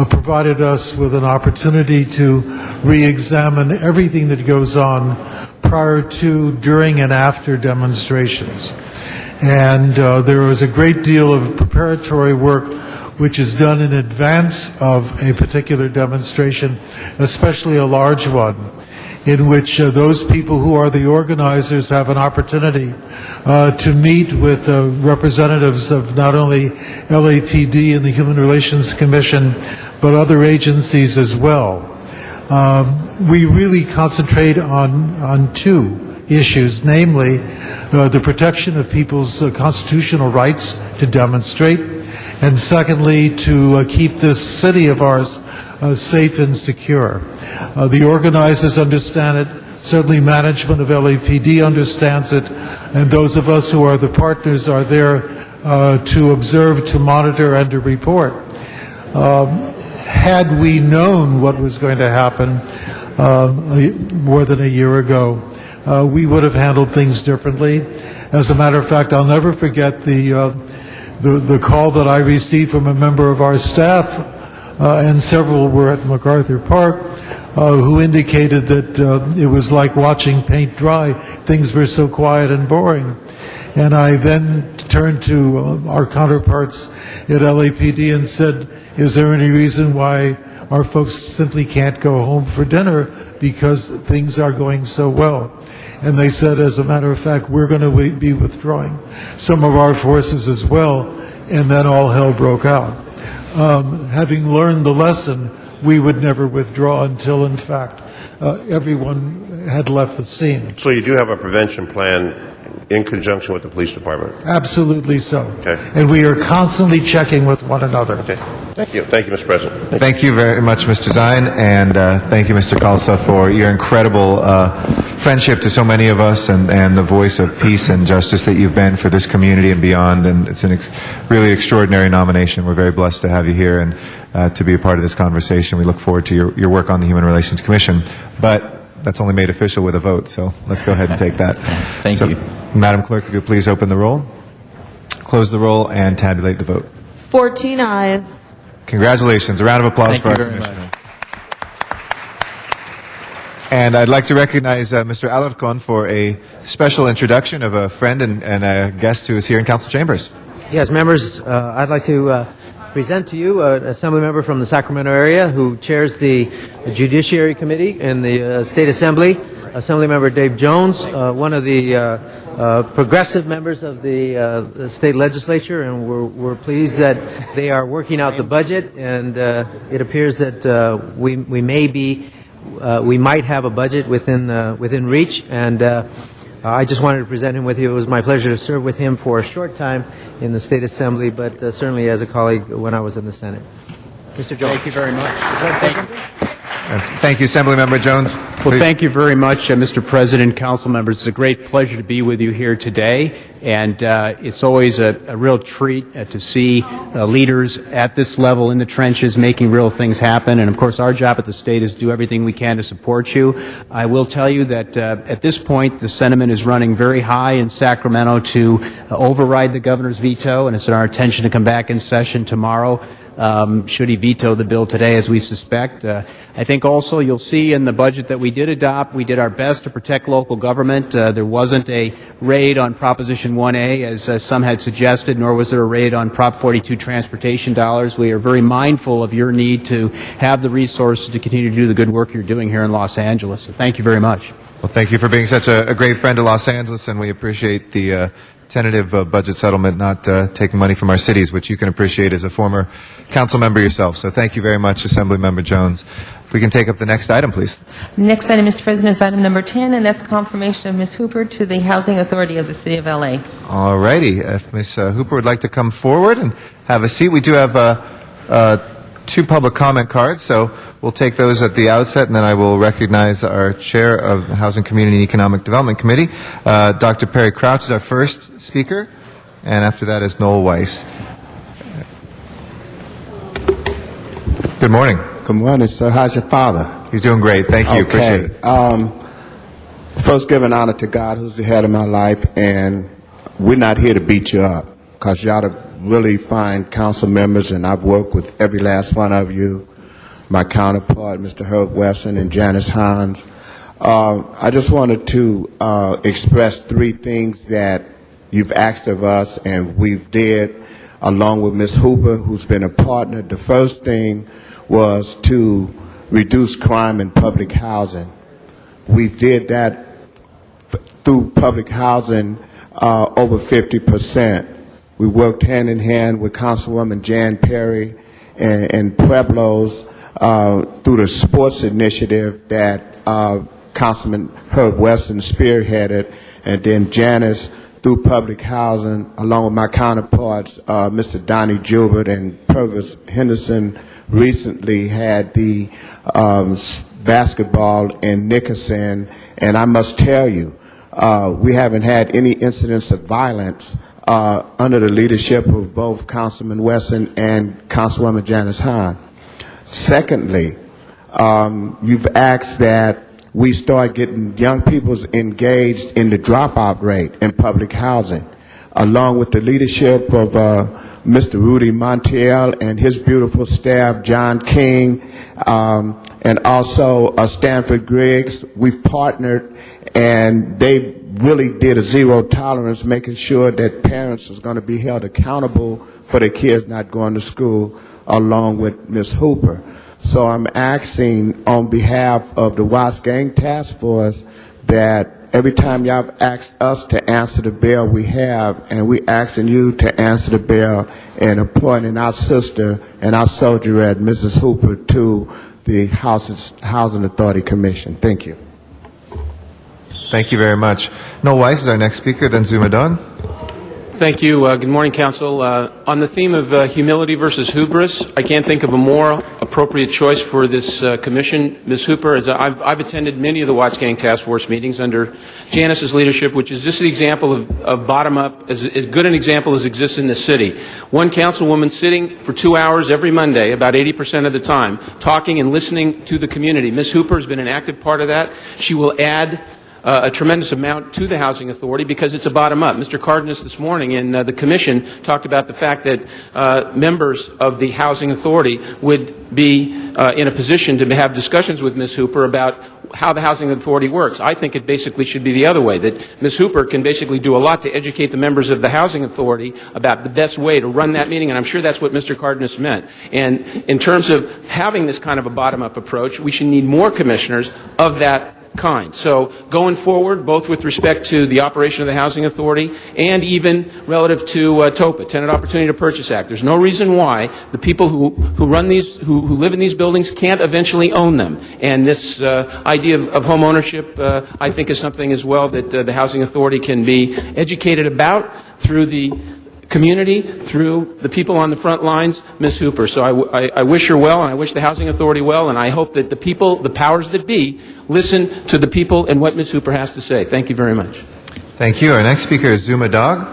S8: provided us with an opportunity to re-examine everything that goes on prior to, during, and after demonstrations. And there was a great deal of preparatory work which is done in advance of a particular demonstration, especially a large one, in which those people who are the organizers have an opportunity to meet with representatives of not only LAPD and the Human Relations Commission, but other agencies as well. We really concentrate on two issues, namely the protection of people's constitutional rights to demonstrate, and secondly, to keep this city of ours safe and secure. The organizers understand it, certainly management of LAPD understands it, and those of us who are the partners are there to observe, to monitor, and to report. Had we known what was going to happen more than a year ago, we would have handled things differently. As a matter of fact, I'll never forget the call that I received from a member of our staff, and several were at MacArthur Park, who indicated that it was like watching paint dry. Things were so quiet and boring. And I then turned to our counterparts at LAPD and said, is there any reason why our folks simply can't go home for dinner because things are going so well? And they said, as a matter of fact, we're going to be withdrawing some of our forces as well. And then all hell broke out. Having learned the lesson, we would never withdraw until, in fact, everyone had left the scene.
S5: So you do have a prevention plan in conjunction with the police department?
S8: Absolutely so.
S5: Okay.
S8: And we are constantly checking with one another.
S5: Okay. Thank you. Thank you, Mr. President.
S4: Thank you very much, Mr. Zine, and thank you, Mr. Khalsa, for your incredible friendship to so many of us and the voice of peace and justice that you've been for this community and beyond. And it's a really extraordinary nomination. We're very blessed to have you here and to be a part of this conversation. We look forward to your work on the Human Relations Commission. But that's only made official with a vote, so let's go ahead and take that.
S7: Thank you.
S4: Madam Clerk, if you'll please open the roll, close the roll, and tabulate the vote.
S9: 14 ayes.
S4: Congratulations. A round of applause for our Commissioner. And I'd like to recognize Mr. Alarcon for a special introduction of a friend and a guest who is here in Council Chambers.
S22: Yes, members, I'd like to
S2: present to you an Assembly member from the Sacramento area who chairs the Judiciary Committee in the State Assembly, Assemblymember Dave Jones, one of the progressive members of the state legislature, and we're pleased that they are working out the budget, and it appears that we might have a budget within reach, and I just wanted to present him with you. It was my pleasure to serve with him for a short time in the State Assembly, but certainly as a colleague when I was in the Senate. Mr. Jones.
S10: Thank you very much.
S4: Thank you, Assemblymember Jones.
S10: Well, thank you very much, Mr. President, council members. It's a great pleasure to be with you here today, and it's always a real treat to see leaders at this level in the trenches making real things happen. And of course, our job at the state is to do everything we can to support you. I will tell you that at this point, the sentiment is running very high in Sacramento to override the governor's veto, and it's in our intention to come back in session tomorrow. Should he veto the bill today, as we suspect. I think also you'll see in the budget that we did adopt, we did our best to protect local government. There wasn't a raid on Proposition 1A, as some had suggested, nor was there a raid on Prop 42 transportation dollars. We are very mindful of your need to have the resources to continue to do the good work you're doing here in Los Angeles. So thank you very much.
S4: Well, thank you for being such a great friend to Los Angeles, and we appreciate the tentative budget settlement not taking money from our cities, which you can appreciate as a former council member yourself. So thank you very much, Assemblymember Jones. If we can take up the next item, please.
S20: Next item, Mr. President, is item number 10, and that's confirmation of Ms. Hooper to the Housing Authority of the City of L.A.
S4: All righty. If Ms. Hooper would like to come forward and have a seat. We do have two public comment cards, so we'll take those at the outset, and then I will recognize our chair of the Housing, Community, and Economic Development Committee. Dr. Perry Crouch is our first speaker, and after that is Noel Weiss. Good morning.
S22: Good morning, sir. How's your father?
S4: He's doing great. Thank you.
S22: Okay.
S4: Appreciate it.
S22: First, giving honor to God, who's the head of my life, and we're not here to beat you up, because y'all are really fine council members, and I've worked with every last one of you, my counterpart, Mr. Herb Wesson and Janice Hines. I just wanted to express three things that you've asked of us, and we've did, along with Ms. Hooper, who's been a partner. The first thing was to reduce crime in public housing. We've did that through public housing over 50%. We worked hand in hand with Councilwoman Jan Perry and Pueblos through the sports initiative that Councilman Herb Weston spearheaded, and then Janice through public housing, along with my counterparts, Mr. Donnie Gilbert and Purvis Henderson, recently had the basketball in Nickerson, and I must tell you, we haven't had any incidents of violence under the leadership of both Councilman Wesson and Councilwoman Janice Hahn. Secondly, you've asked that we start getting young people engaged in the dropout rate in public housing, along with the leadership of Mr. Rudy Montiel and his beautiful staff, John King, and also Stanford Griggs. We've partnered, and they really did a zero tolerance, making sure that parents is going to be held accountable for their kids not going to school, along with Ms. Hooper. So I'm asking on behalf of the Watts Gang Task Force that every time y'all have asked us to answer the bell, we have, and we asking you to answer the bell and appointing our sister and our soldierette, Mrs. Hooper, to the Housing Authority Commission. Thank you.
S4: Thank you very much. Noel Weiss is our next speaker, then Zuma Dawn.
S23: Thank you. Good morning, Council. On the theme of humility versus hubris, I can't think of a more appropriate choice for this commission. Ms. Hooper, as I've attended many of the Watts Gang Task Force meetings under Janice's leadership, which is just an example of bottom-up, as good an example as exists in the city. One councilwoman sitting for 2 hours every Monday, about 80% of the time, talking and listening to the community. Ms. Hooper has been an active part of that. She will add a tremendous amount to the Housing Authority because it's a bottom-up. Mr. Cardenas this morning in the Commission talked about the fact that members of the Housing Authority would be in a position to have discussions with Ms. Hooper about how the Housing Authority works. I think it basically should be the other way, that Ms. Hooper can basically do a lot to educate the members of the Housing Authority about the best way to run that meeting, and I'm sure that's what Mr. Cardenas meant. And in terms of having this kind of a bottom-up approach, we should need more commissioners of that kind. So going forward, both with respect to the operation of the Housing Authority and even relative to TOPA, Tenant Opportunity to Purchase Act, there's no reason why the people who run these, who live in these buildings can't eventually own them. And this idea of home ownership, I think, is something as well that the Housing Authority can be educated about through the community, through the people on the front lines, Ms. Hooper. So I wish her well, and I wish the Housing Authority well, and I hope that the people, the powers that be, listen to the people and what Ms. Hooper has to say. Thank you very much.
S4: Thank you. Our next speaker is Zuma Dog.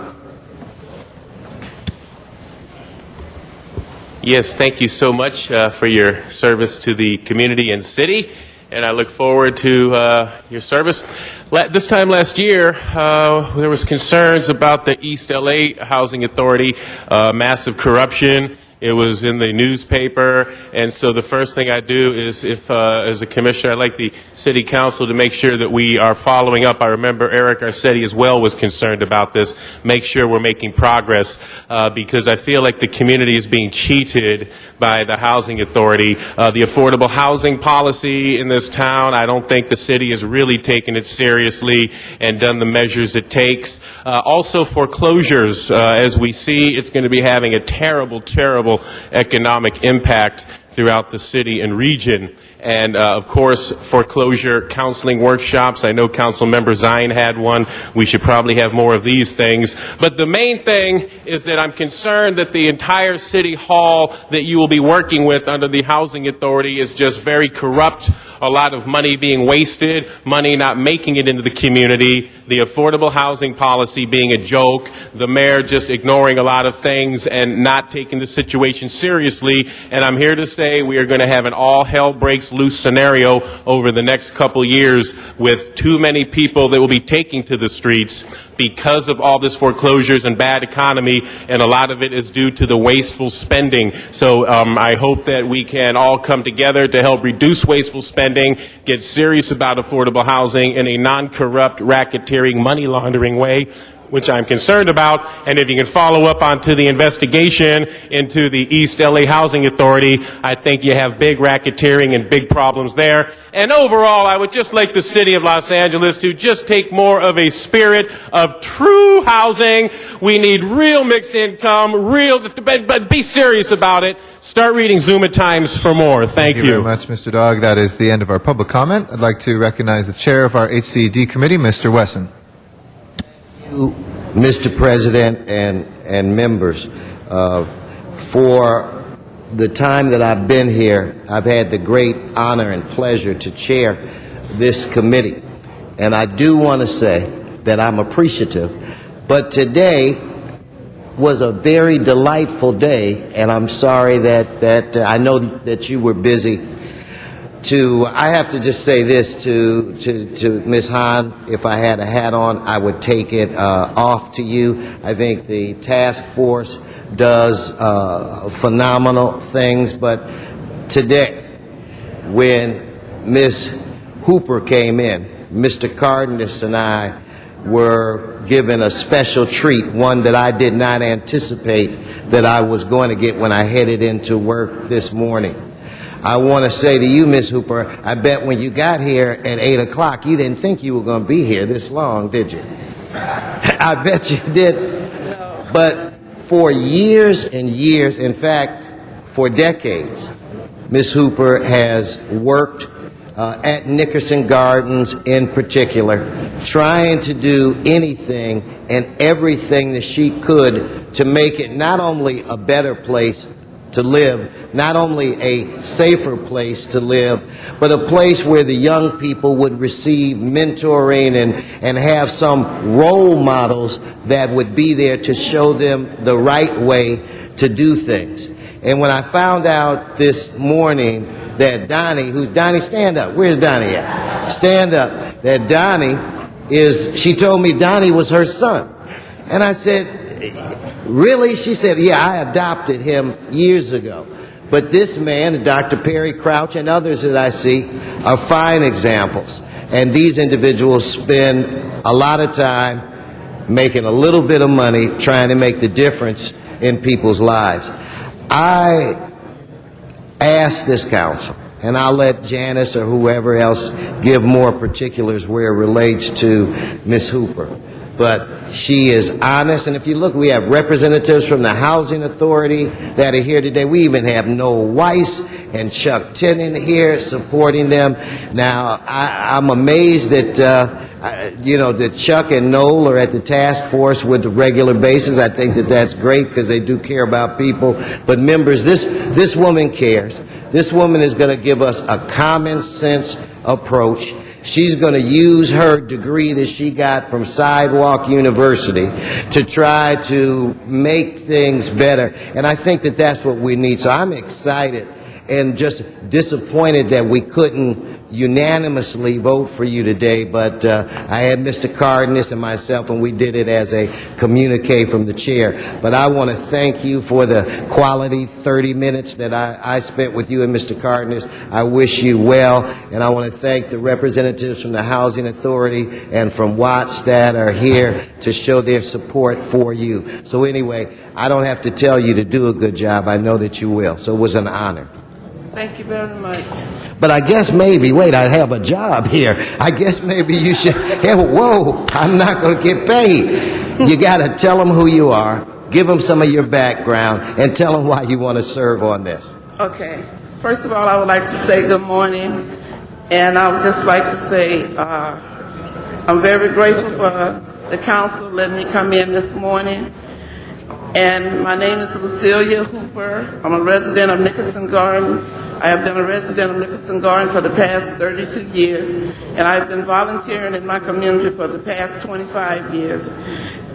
S13: Yes, thank you so much for your service to the community and city, and I look forward to your service. This time last year, there was concerns about the East LA Housing Authority, massive corruption. It was in the newspaper, and so the first thing I do is, if as a commissioner, I'd like the city council to make sure that we are following up. I remember Eric Arcetti as well was concerned about this. Make sure we're making progress, because I feel like the community is being cheated by the Housing Authority. The affordable housing policy in this town, I don't think the city has really taken it seriously and done the measures it takes. Also foreclosures, as we see, it's going to be having a terrible economic impact throughout the city and region. And, of course, foreclosure counseling workshops. I know Council Member Zine had one. We should probably have more of these things. But the main thing is that I'm concerned that the entire city hall that you will be working with under the Housing Authority is just very corrupt. A lot of money being wasted, money not making it into the community, the affordable housing policy being a joke, the mayor just ignoring a lot of things and not taking the situation seriously. And I'm here to say we are going to have an all hell breaks loose scenario over the next couple years with too many people that will be taking to the streets because of all this foreclosures and bad economy, and a lot of it is due to the wasteful spending. So I hope that we can all come together to help reduce wasteful spending, get serious about affordable housing in a non-corrupt, racketeering, money laundering way, which I'm concerned about. And if you can follow up onto the investigation into the East LA Housing Authority, I think you have big racketeering and big problems there. And overall, I would just like the city of Los Angeles to just take more of a spirit of true housing. We need real mixed income, but be serious about it. Start reading Zuma Times for more. Thank you.
S4: Thank you very much, Mr. Dog. That is the end of our public comment. I'd like to recognize the chair of our HCD committee, Mr. Wesson.
S15: Mr. President and members, for the time that I've been here, I've had the great honor and pleasure to chair this committee. And I do want to say that I'm appreciative, but today was a very delightful day, and I'm sorry that I know that you were busy. I have to just say this to Ms. Hahn. If I had a hat on, I would take it off to you. I think the task force does phenomenal things, but today, when Ms. Hooper came in, Mr. Cardenas and I were given a special treat, one that I did not anticipate that I was going to get when I headed into work this morning. I want to say to you, Ms. Hooper, I bet when you got here at 8 o'clock, you didn't think you were going to be here this long, did you? I bet you did. But for years and years, in fact, for decades, Ms. Hooper has worked at Nickerson Gardens in particular, trying to do anything and everything that she could to make it not only a better place to live, not only a safer place to live, but a place where the young people would receive mentoring and have some role models that would be there to show them the right way to do things. And when I found out this morning that Donnie, stand up, where's Donnie at? Stand up, that Donnie is she told me Donnie was her son. And I said, really? She said, yeah, I adopted him years ago. But this man, Dr. Perry Crouch, and others that I see are fine examples. And these individuals spend a lot of time making a little bit of money trying to make the difference in people's lives. I ask this council, and I'll let Janice or whoever else give more particulars where it relates to Ms. Hooper. But she is honest, and if you look, we have representatives from the Housing Authority that are here today. We even have Noel Weiss and Chuck Tennant here supporting them. Now, I'm amazed that, that Chuck and Noel are at the task force with the regular basis. I think that that's great because they do care about people. But members, this woman cares. This woman is going to give us a common sense approach. She's going to use her degree that she got from Sidewalk University to try to make things better. And I think that that's what we need. So I'm excited and just disappointed that we couldn't unanimously vote for you today, but I had Mr. Cardenas and myself, and we did it as a communique from the chair. But I want to thank you for the quality 30 minutes that I spent with you and Mr. Cardenas. I wish you well, and I want to thank the representatives from the Housing Authority and from Watts that are here to show their support for you. So anyway, I don't have to tell you to do a good job. I know that you will. So it was an honor.
S14: Thank you very much.
S15: But I guess maybe, wait, I have a job here. I guess maybe you should, whoa, I'm not going to get paid. You got to tell them who you are, give them some of your background, and tell them why you want to serve on this.
S14: Okay. First of all, I would like to say good morning. And I would just like to say I'm very grateful for the council letting me come in this morning. And my name is Lucilia Hooper. I'm a resident of Nickerson Gardens. I have been a resident of Nickerson Gardens for the past 32 years, and I've been volunteering in my community for the past 25 years.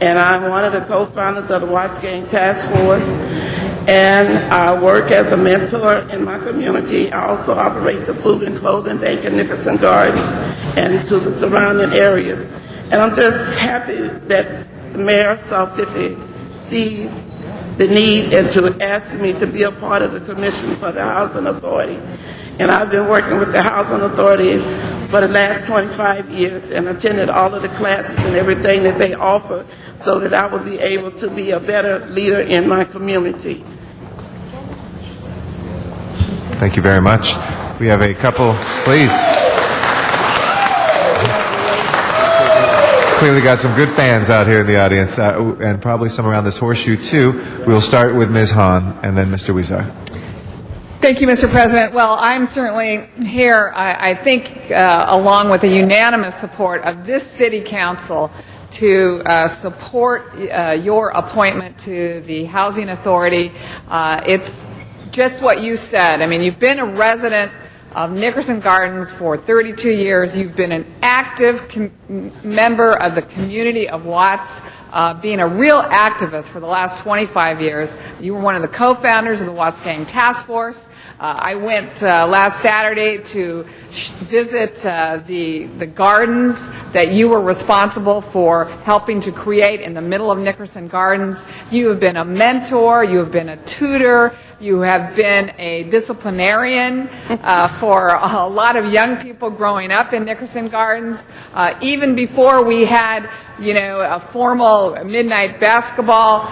S14: And I'm one of the co-founders of the Watts Gang Task Force, and I work as a mentor in my community. I also operate the food and clothing bank in Nickerson Gardens and to the surrounding areas. And I'm just happy that the mayor saw fit to see the need and to ask me to be a part of the commission for the Housing Authority. And I've been working with the Housing Authority for the last 25 years and attended all of the classes and everything that they offer so that I would be able to be a better leader in my community.
S4: Thank you very much. We have a couple, please. Clearly got some good fans out here in the audience, and probably some around this horseshoe, too. We'll start with Ms. Hahn and then Mr. Huizar.
S16: Thank you, Mr. President. Well, I'm certainly here, I think, along with the unanimous support of this City Council to support your appointment to the Housing Authority. It's just what you said. I mean, you've been a resident of Nickerson Gardens for 32 years. You've been an active member of the community of Watts, being a real activist for the last 25 years. You were one of the co-founders of the Watts Gang Task Force. I went last Saturday to visit the gardens that you were responsible for helping to create in the middle of Nickerson Gardens. You have been a mentor, you have been a tutor, you have been a disciplinarian for a lot of young people growing up in Nickerson Gardens. Even before we had, a formal midnight basketball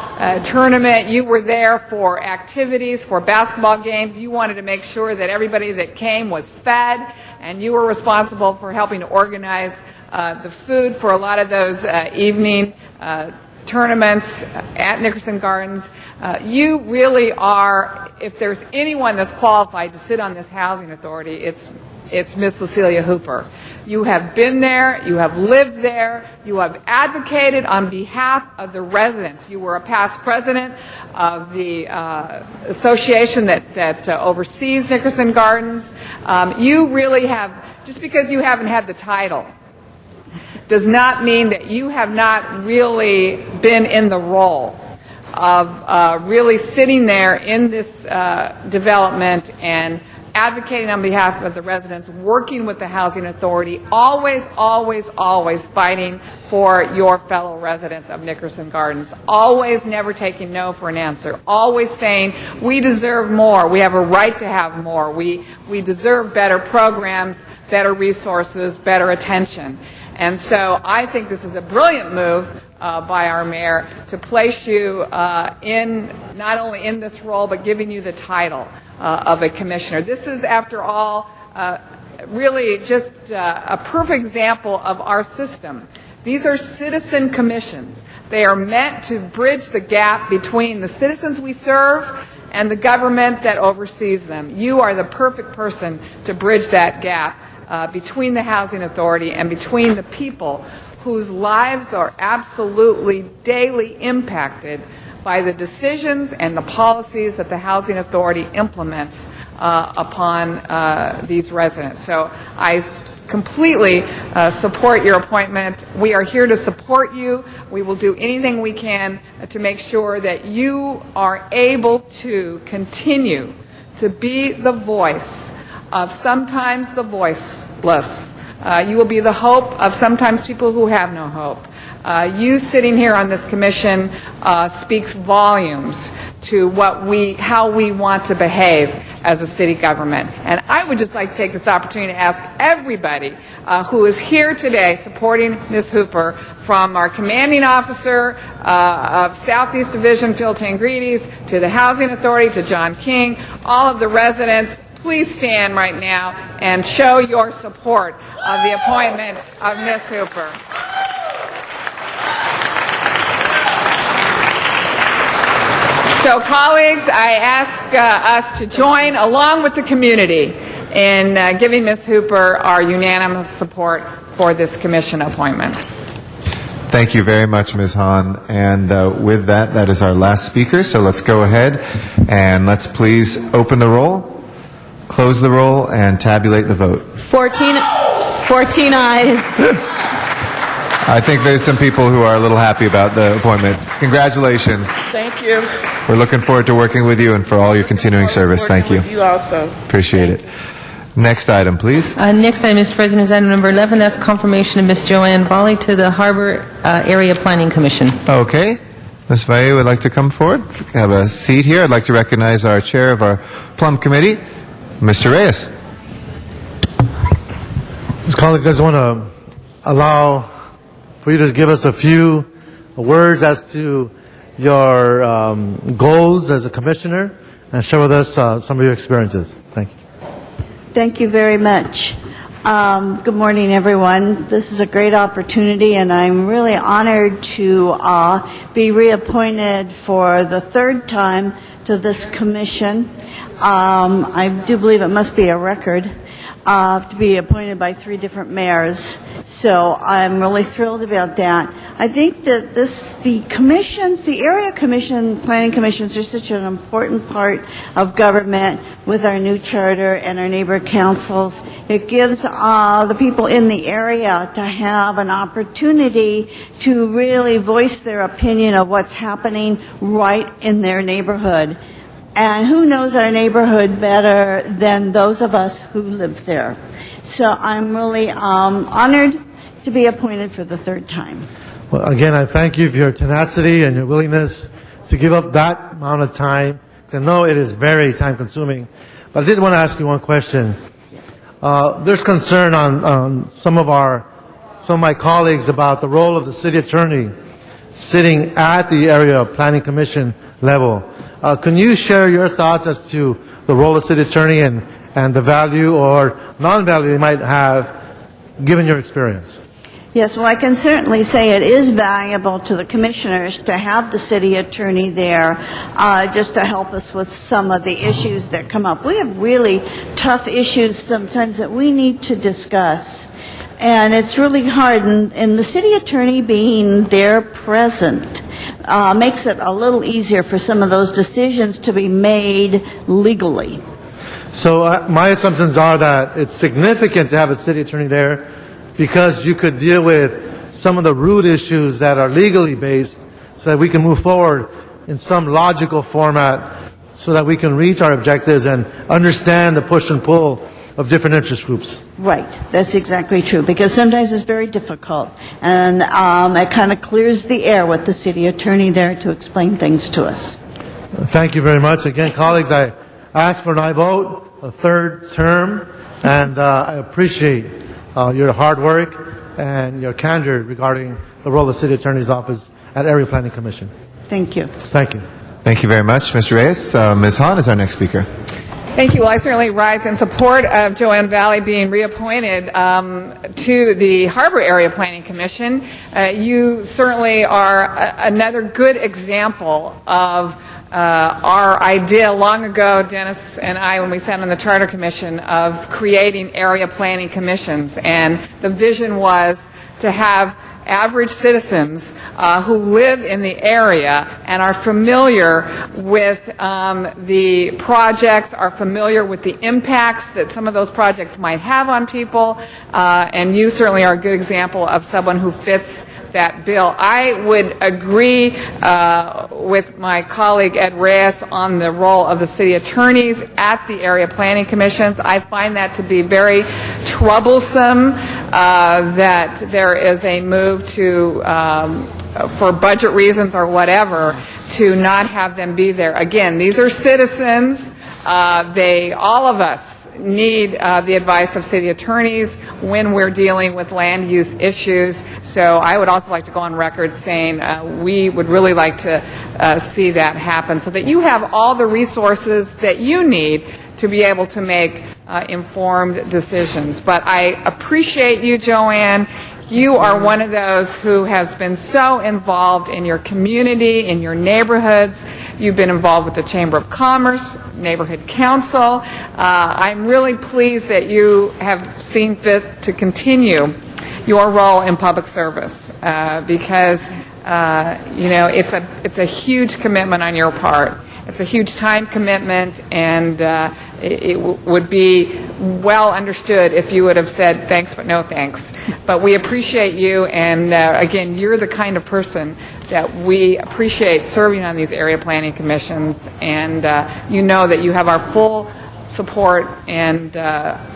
S16: tournament, you were there for activities, for basketball games. You wanted to make sure that everybody that came was fed, and you were responsible for helping to organize the food for a lot of those evening tournaments at Nickerson Gardens. You really are, if there's anyone that's qualified to sit on this Housing Authority, it's Miss Lucilia Hooper. You have been there, you have lived there, you have advocated on behalf of the residents. You were a past president of the association that oversees Nickerson Gardens. You really have, just because you haven't had the title, does not mean that you have not really been in the role of really sitting there in this development and advocating on behalf of the residents, working with the Housing Authority, always, always, always fighting for your fellow residents of Nickerson Gardens, always never taking no for an answer, always saying we deserve more, we have a right to have more, we deserve better programs, better resources, better attention. And so I think this is a brilliant move by our mayor to place you in not only in this role but giving you the title of a commissioner. This is, after all, really just a perfect example of our system. These are citizen commissions. They are meant to bridge the gap between the citizens we serve and the government that oversees them. You are the perfect person to bridge that gap between the Housing Authority and between the people whose lives are absolutely daily impacted by the decisions and the policies that the Housing Authority implements upon these residents. So I completely support your appointment. We are here to support you. We will do anything we can to make sure that you are able to continue to be the voice of sometimes the voiceless. You will be the hope of sometimes people who have no hope. You sitting here on this commission speaks volumes to how we want to behave as a city government. And I would just like to take this opportunity to ask everybody who is here today supporting Ms. Hooper, from our commanding officer of Southeast Division, Phil Tangrides, to the Housing Authority, to John King, all of the residents, please stand right now and show your support of the appointment of Ms. Hooper. So, colleagues, I ask us to join along with the community in giving Ms. Hooper our unanimous support for this commission appointment.
S4: Thank you very much, Ms. Hahn. And with that, that is our last speaker. So let's go ahead and let's please open the roll, close the roll, and tabulate the vote.
S9: 14 ayes.
S4: I think there's some people who are a little happy about the appointment. Congratulations.
S14: Thank you.
S4: We're looking forward to working with you and for all your continuing service. Thank you.
S14: With you also.
S4: Appreciate it. Next item, please.
S20: Next item, Mr. President, is item number 11. That's confirmation of Ms. Joanne Volley to the Harbor Area Planning Commission.
S4: Okay. Ms. Valle would like to come forward. Have a seat here. I'd like to recognize our chair of our Plum Committee, Mr. Reyes.
S6: Ms. colleagues, I just want to allow for you to give us a few words as to your goals as a commissioner and share with us some of your experiences. Thank you.
S12: Thank you very much. Good morning, everyone. This is a great opportunity, and I'm really honored to be reappointed for the third time to this commission. I do believe it must be a record to be appointed by 3 different mayors. So I'm really thrilled about that. I think that the commissions, the area commission, planning commissions are such an important part of government with our new charter and our neighbor councils. It gives the people in the area to have an opportunity to really voice their opinion of what's happening right in their neighborhood. And who knows our neighborhood better than those of us who live there? So I'm really honored to be appointed for the third time.
S6: Well, again, I thank you for your tenacity and your willingness to give up that amount of time. To know it is very time-consuming. But I did want to ask you one question. There's concern on some of my colleagues about the role of the city attorney sitting at the area planning commission level. Can you share your thoughts as to the role of city attorney and the value or non-value they might have given your experience?
S12: Yes, well, I can certainly say it is valuable to the commissioners to have the city attorney there just to help us with some of the issues that come up. We have really tough issues sometimes that we need to discuss. And it's really hard, and the city attorney being there present makes it a little easier for some of those decisions to be made legally.
S6: So my assumptions are that it's significant to have a city attorney there because you could deal with some of the root issues that are legally based so that we can move forward in some logical format so that we can reach our objectives and understand the push and pull of different interest groups.
S12: Right, that's exactly true, because sometimes it's very difficult, and it kind of clears the air with the city attorney there to explain things to us.
S6: Thank you very much. Again, colleagues, I ask for an aye vote, a third term, and I appreciate your hard work and your candor regarding the role of the city attorney's office at Area Planning Commission.
S12: Thank you.
S6: Thank you.
S4: Thank you very much, Mr. Reyes. Ms. Hahn is our next speaker.
S16: Thank you. Well, I certainly rise in support of Joanne Valley being reappointed to the Harbor Area Planning Commission. You certainly are another good example of our idea long ago, Dennis and I, when we sat on the Charter Commission, of creating area planning commissions. And the vision was to have average citizens who live in the area and are familiar with the projects, are familiar with the impacts that some of those projects might have on people, and you certainly are a good example of someone who fits that bill. I would agree with my colleague Ed Reyes on the role of the city attorneys at the area planning commissions. I find that to be very troublesome that there is a move to for budget reasons or whatever to not have them be there. Again, these are citizens. All of us need the advice of city attorneys when we're dealing with land use issues. So I would also like to go on record saying we would really like to see that happen so that you have all the resources that you need to be able to make informed decisions. But I appreciate you, Joanne. You are one of those who has been so involved in your community, in your neighborhoods. You've been involved with the Chamber of Commerce, Neighborhood Council. I'm really pleased that you have seen fit to continue your role in public service because it's a huge commitment on your part. It's a huge time commitment, and it would be well understood if you would have said thanks but no thanks. But we appreciate you, and again, you're the kind of person that we appreciate serving on these area planning commissions, and you know that you have our full support and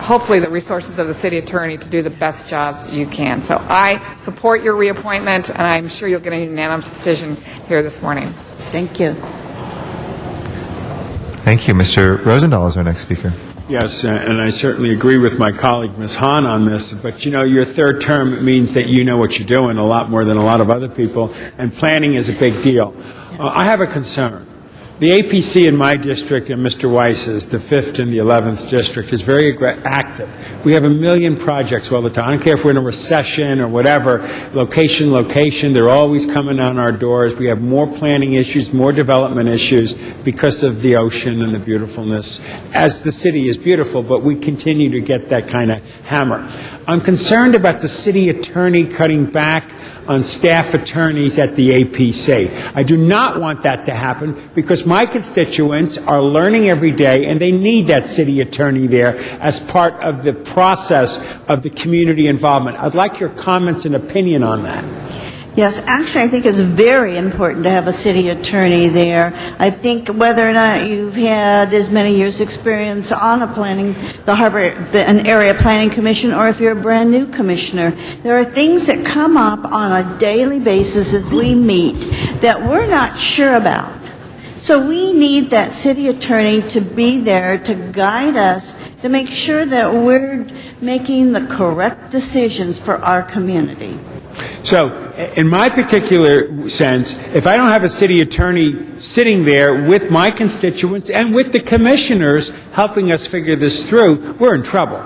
S16: hopefully the resources of the city attorney to do the best job you can. So I support your reappointment, and I'm sure you'll get a unanimous decision here this morning.
S12: Thank you.
S4: Thank you. Mr. Rosendahl is our next speaker.
S18: Yes, and I certainly agree with my colleague, Ms. Hahn, on this. But, your third term means that you know what you're doing a lot more than a lot of other people, and planning is a big deal. I have a concern. The APC in my district and Mr. Weiss's, the 5th and the 11th district, is very active. We have 1 million projects all the time. I don't care if we're in a recession or whatever, location, they're always coming on our doors. We have more planning issues, more development issues because of the ocean and the beautifulness, as the city is beautiful, but we continue to get that kind of hammer. I'm concerned about the city attorney cutting back on staff attorneys at the APC. I do not want that to happen because my constituents are learning every day and they need that city attorney there as part of the process of the community involvement. I'd like your comments and opinion on that.
S12: Yes, actually, I think it's very important to have a city attorney there. I think whether or not you've had as many years' experience on an area planning commission, or if you're a brand new commissioner, there are things that come up on a daily basis as we meet that we're not sure about. So we need that city attorney to be there to guide us, to make sure that we're making the correct decisions for our community.
S18: So, in my particular sense, if I don't have a city attorney sitting there with my constituents and with the commissioners helping us figure this through, we're in trouble.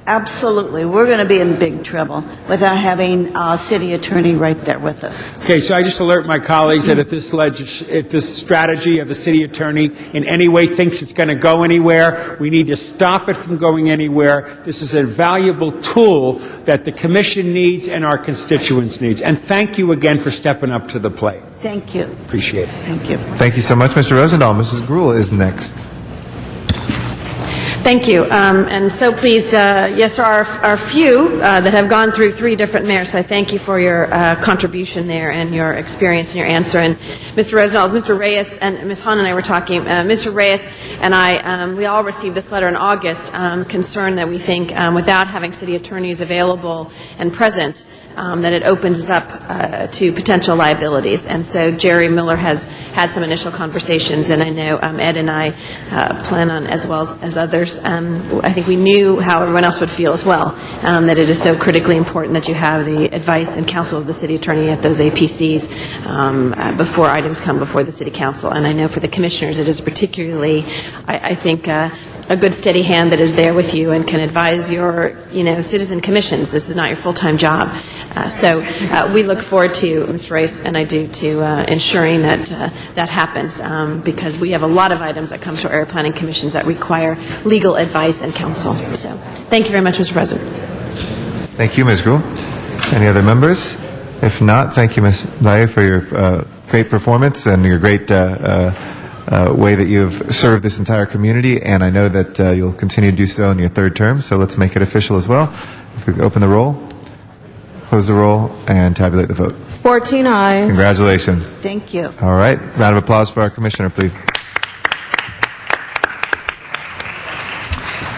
S12: Absolutely. We're going to be in big trouble without having a city attorney right there with us.
S18: Okay, so I just alert my colleagues that if this strategy of the city attorney in any way thinks it's going to go anywhere, we need to stop it from going anywhere. This is a valuable tool that the commission needs and our constituents needs. And thank you again for stepping up to the plate.
S12: Thank you.
S18: Appreciate it.
S12: Thank you.
S4: Thank you so much, Mr. Rosendahl. Mrs. Gruhl is next.
S19: Thank you. And so pleased, yes, there are a few that have gone through 3 different mayors, so I thank you for your contribution there and your experience and your answer. And Mr. Rosendahl, as Mr. Reyes and Ms. Hahn and I were talking, Mr. Reyes and I, we all received this letter in August, concerned that we think without having city attorneys available and present, that it opens us up to potential liabilities. And so Jerry Miller has had some initial conversations, and I know Ed and I plan on, as well as others, I think we knew how everyone else would feel as well, that it is so critically important that you have the advice and counsel of the city attorney at those APCs before items come before the city council. And I know for the commissioners it is particularly, I think, a good steady hand that is there with you and can advise your, citizen commissions. This is not your full-time job. So we look forward to, Mr. Rice, and I do, to ensuring that that happens because we have a lot of items that come to our area planning commissions that require legal advice and counsel. So thank you very much, Mr. President.
S4: Thank you, Ms. Gruhl. Any other members? If not, thank you, Ms. Valle, for your great performance and your great way that you've served this entire community, and I know that you'll continue to do so in your 3rd term, so let's make it official as well. If we could open the roll, close the roll, and tabulate the vote.
S9: 14 ayes.
S4: Congratulations.
S12: Thank you.
S4: All right. Round of applause for our commissioner, please.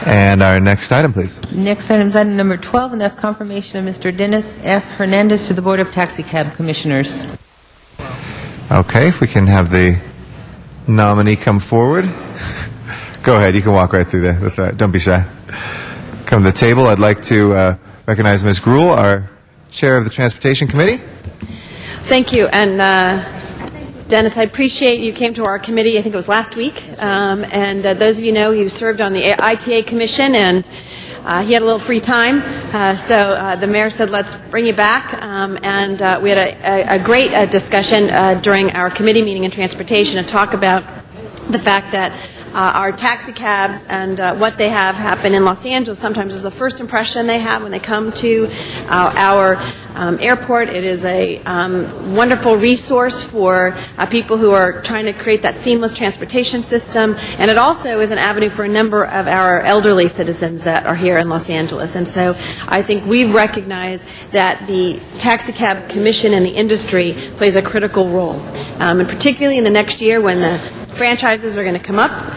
S4: And our next item, please.
S20: Next item is item number 12, and that's confirmation of Mr. Dennis F. Hernandez to the Board of Taxi Cab Commissioners.
S4: Okay, if we can have the nominee come forward. Go ahead, you can walk right through there. That's all right. Don't be shy. Come to the table. I'd like to recognize Ms. Gruhl, our chair of the Transportation Committee.
S19: Thank you. And Dennis, I appreciate you came to our committee, I think it was last week. And those of you know, you served on the ITA Commission, and he had a little free time. So the mayor said, let's bring you back. And we had a great discussion during our committee meeting in transportation to talk about the fact that our taxi cabs and what they have happen in Los Angeles sometimes is the first impression they have when they come to our airport. It is a wonderful resource for people who are trying to create that seamless transportation system, and it also is an avenue for a number of our elderly citizens that are here in Los Angeles. And so I think we've recognized that the Taxi Cab Commission and the industry plays a critical role, and particularly in the next year when the franchises are going to come up.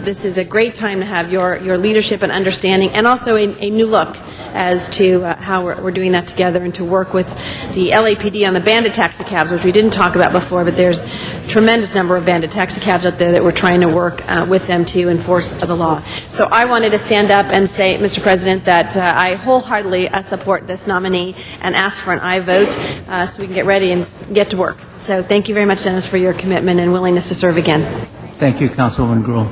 S19: This is a great time to have your leadership and understanding, and also a new look as to how we're doing that together, and to work with the LAPD on the bandit taxi cabs, which we didn't talk about before, but there's a tremendous number of bandit taxi cabs out there that we're trying to work with them to enforce the law. So I wanted to stand up and say, Mr. President, that I wholeheartedly support this nominee and ask for an aye vote so we can get ready and get to work. So thank you very much, Dennis, for your commitment and willingness to serve again.
S11: Thank you, Councilwoman Gruhl.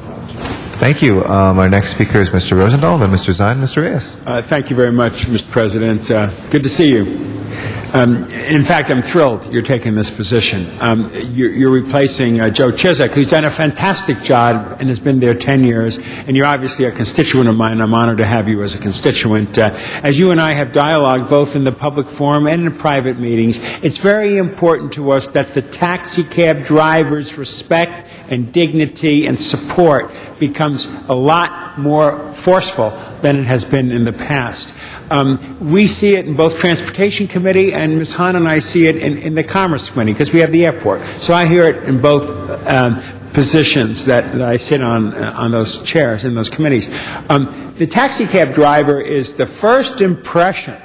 S4: Thank you. Our next speaker is Mr. Rosendahl, then Mr. Zine, Mr. Reyes.
S18: Thank you very much, Mr. President. Good to see you. In fact, I'm thrilled you're taking this position. You're replacing Joe Chisek, who's done a fantastic job and has been there 10 years, and you're obviously a constituent of mine. I'm honored to have you as a constituent. As you and I have dialogued both in the public forum and in private meetings, it's very important to us that the taxi cab drivers' respect and dignity and support becomes a lot more forceful than it has been in the past. We see it in both Transportation Committee, and Ms. Hahn and I see it in the Commerce Committee, because we have the airport. So I hear it in both positions that I sit on those chairs, in those committees. The taxi cab driver is the first impression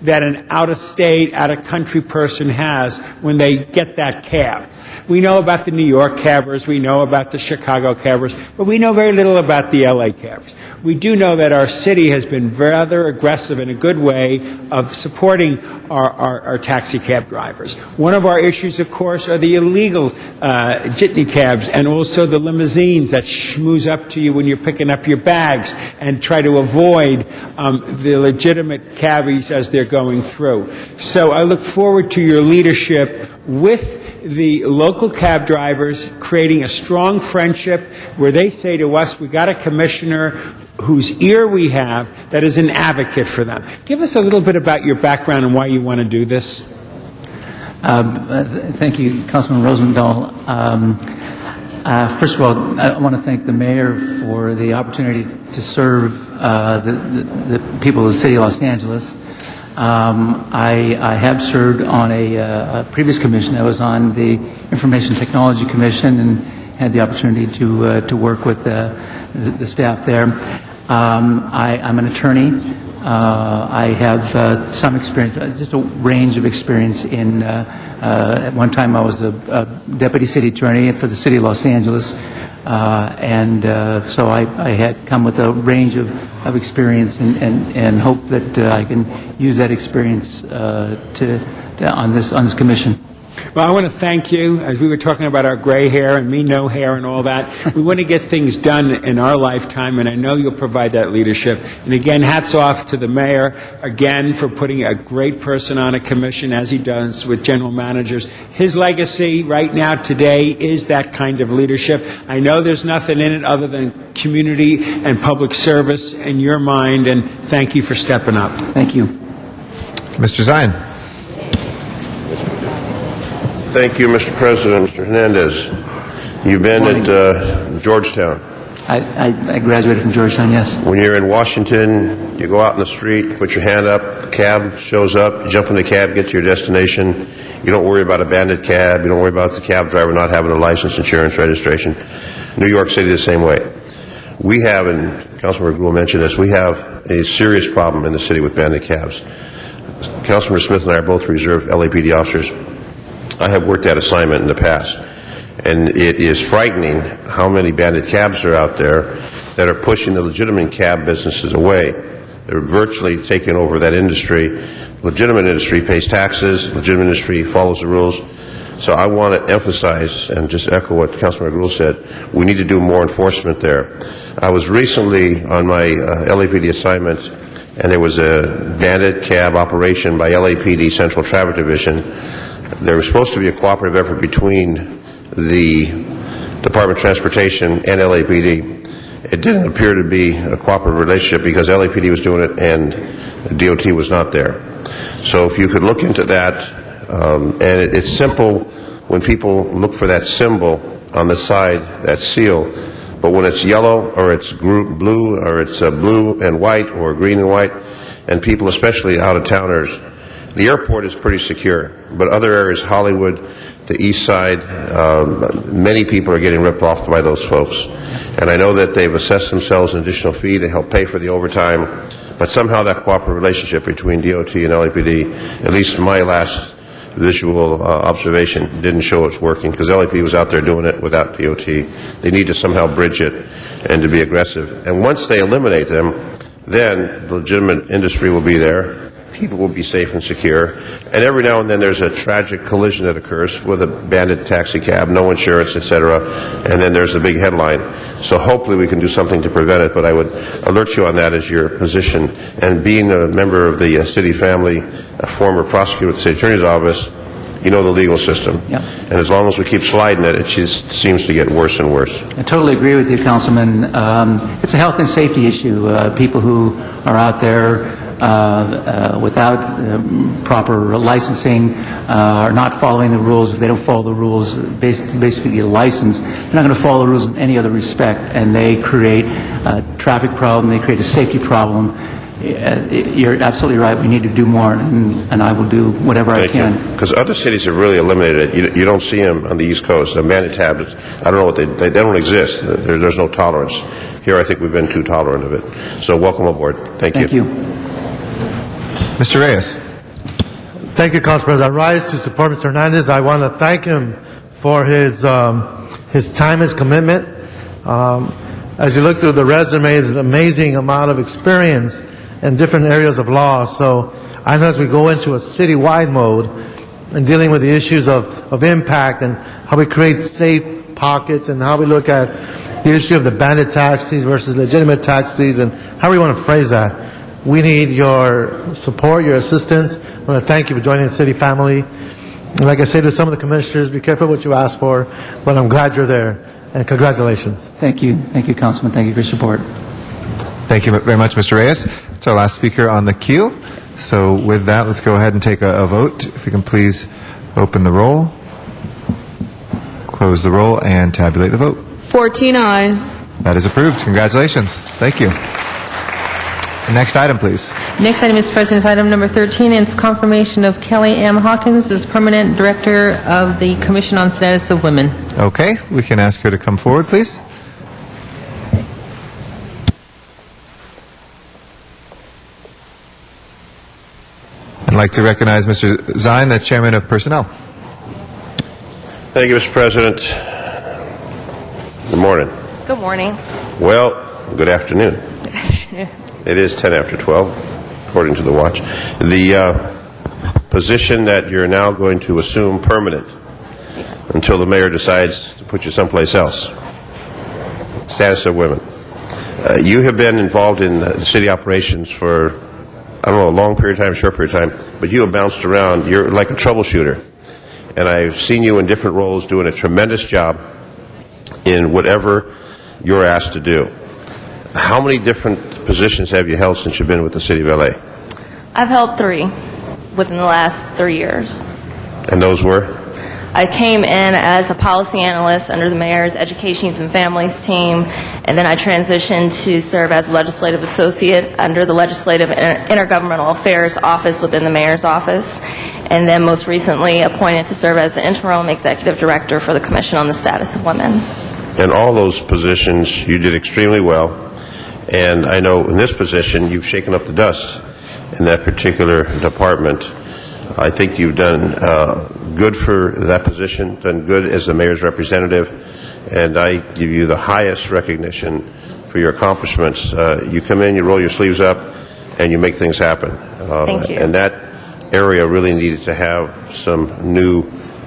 S18: that an out-of-state, out-of-country person has when they get that cab. We know about the New York cabbers, we know about the Chicago cabbers, but we know very little about the LA cabbers. We do know that our city has been rather aggressive in a good way of supporting our taxi cab drivers. One of our issues, of course, are the illegal jitney cabs, and also the limousines that schmooze up to you when you're picking up your bags and try to avoid the legitimate cabbies as they're going through. So I look forward to your leadership with the local cab drivers, creating a strong friendship where they say to us, we got a commissioner whose ear we have that is an advocate for them. Give us a little bit about your background and why you want to do this.
S11: Thank you, Councilman Rosendahl. First of all, I want to thank the mayor for the opportunity to serve the people of the city of Los Angeles. I have served on a previous commission. I was on the Information Technology Commission and had the opportunity to work with the staff there. I'm an attorney. I have some experience, just a range of experience in, at one time I was a deputy city attorney for the city of Los Angeles, so I had come with a range of experience and hope that I can use that experience on this commission.
S18: Well, I want to thank you. As we were talking about our gray hair and me no hair and all that, we want to get things done in our lifetime, and I know you'll provide that leadership. And again, hats off to the mayor, again, for putting a great person on a commission, as he does with general managers. His legacy right now today is that kind of leadership. I know there's nothing in it other than community and public service in your mind, and thank you for stepping up.
S11: Thank you.
S4: Mr. Zion.
S5: Thank you, Mr. President. Mr. Hernandez, you've been at Georgetown.
S11: I graduated from Georgetown, yes.
S5: When you're in Washington, you go out in the street, put your hand up, the cab shows up, you jump in the cab, get to your destination. You don't worry about a bandit cab. You don't worry about the cab driver not having a license, insurance, registration. New York City the same way. We have, and Councilmember Grewal mentioned this, we have a serious problem in the city with bandit cabs. Councilmember Smith and I are both reserve LAPD officers. I have worked that assignment in the past, and it is frightening how many bandit cabs are out there that are pushing the legitimate cab businesses away. They're virtually taking over that industry. Legitimate industry pays taxes, legitimate industry follows the rules. So I want to emphasize and just echo what Councilmember Grewal said. We need to do more enforcement there. I was recently on my LAPD assignment, and there was a bandit cab operation by LAPD Central Traffic Division. There was supposed to be a cooperative effort between the Department of Transportation and LAPD. It didn't appear to be a cooperative relationship because LAPD was doing it and the DOT was not there. So if you could look into that, and it's simple when people look for that symbol on the side, that seal, but when it's yellow or it's blue or it's blue and white or green and white, and people, especially out-of-towners, the airport is pretty secure, but other areas, Hollywood, the east side, many people are getting ripped off by those folks. And I know that they've assessed themselves an additional fee to help pay for the overtime, but somehow that cooperative relationship between DOT and LAPD, at least my last visual observation, didn't show it's working, because LAPD was out there doing it without DOT. They need to somehow bridge it and to be aggressive. And once they eliminate them, then the legitimate industry will be there. People will be safe and secure, and every now and then there's a tragic collision that occurs with a bandit taxi cab, no insurance, etc., and then there's a big headline. So hopefully we can do something to prevent it, but I would alert you on that as your position. And being a member of the city family, a former prosecutor with the city attorney's office, you know the legal system.
S11: Yep.
S5: And as long as we keep sliding it, it just seems to get worse and worse.
S11: I totally agree with you, Councilman. It's a health and safety issue. People who are out there without proper licensing, are not following the rules. If they don't follow the rules, basically a license, they're not going to follow the rules in any other respect, and they create a traffic problem, they create a safety problem. You're absolutely right. We need to do more, and I will do whatever I can.
S5: Because other cities have really eliminated it. You don't see them on the East Coast. The bandit tablets, I don't know what they don't exist. There's no tolerance. Here I think we've been too tolerant of it. So welcome aboard. Thank you.
S11: Thank you.
S4: Mr. Reyes.
S6: Thank you, Council President. I rise to support Mr. Hernandez. I want to thank him for his time, his commitment. As you look through the resume, there's an amazing amount of experience in different areas of law. So I know as we go into a citywide mode and dealing with the issues of impact and how we create safe pockets and how we look at the issue of the bandit taxis versus legitimate taxis and how we want to phrase that. We need your support, your assistance. I want to thank you for joining the city family. And like I said to some of the commissioners, be careful what you ask for, but I'm glad you're there. And congratulations.
S11: Thank you. Thank you, Councilman. Thank you for your support.
S4: Thank you very much, Mr. Reyes. It's our last speaker on the queue. So with that, let's go ahead and take a vote. If we can please open the roll, close the roll, and tabulate the vote.
S9: 14 ayes.
S4: That is approved. Congratulations. Thank you. Next item, please.
S20: Next item, Mr. President, is item number 13, and it's confirmation of Kelly M. Hawkins as permanent director of the Commission on Status of Women.
S4: Okay, we can ask her to come forward, please. I'd like to recognize Mr. Zine, the Chairman of Personnel.
S5: Thank you, Mr. President. Good morning.
S9: Good morning.
S5: Well, good afternoon. It is 10 after 12, according to the watch. The position that you're now going to assume permanent until the mayor decides to put you someplace else. Status of women. You have been involved in the city operations for, I don't know, a long period of time, a short period of time, but you have bounced around. You're like a troubleshooter. And I've seen you in different roles doing a tremendous job in whatever you're asked to do. How many different positions have you held since you've been with the City of L.A.?
S9: I've held 3 within the last 3 years.
S5: And those were?
S9: I came in as a policy analyst under the mayor's Education, Youth, and Families team, and then I transitioned to serve as a legislative associate under the Legislative Intergovernmental Affairs office within the mayor's office, and then most recently appointed to serve as the interim executive director for the Commission on the Status of Women.
S5: In all those positions, you did extremely well. And I know in this position, you've shaken up the dust in that particular department. I think you've done good for that position, done good as the mayor's representative, and I give you the highest recognition for your accomplishments. You come in, you roll your sleeves up, and you make things happen.
S9: Thank you.
S5: And that area really needed to have some new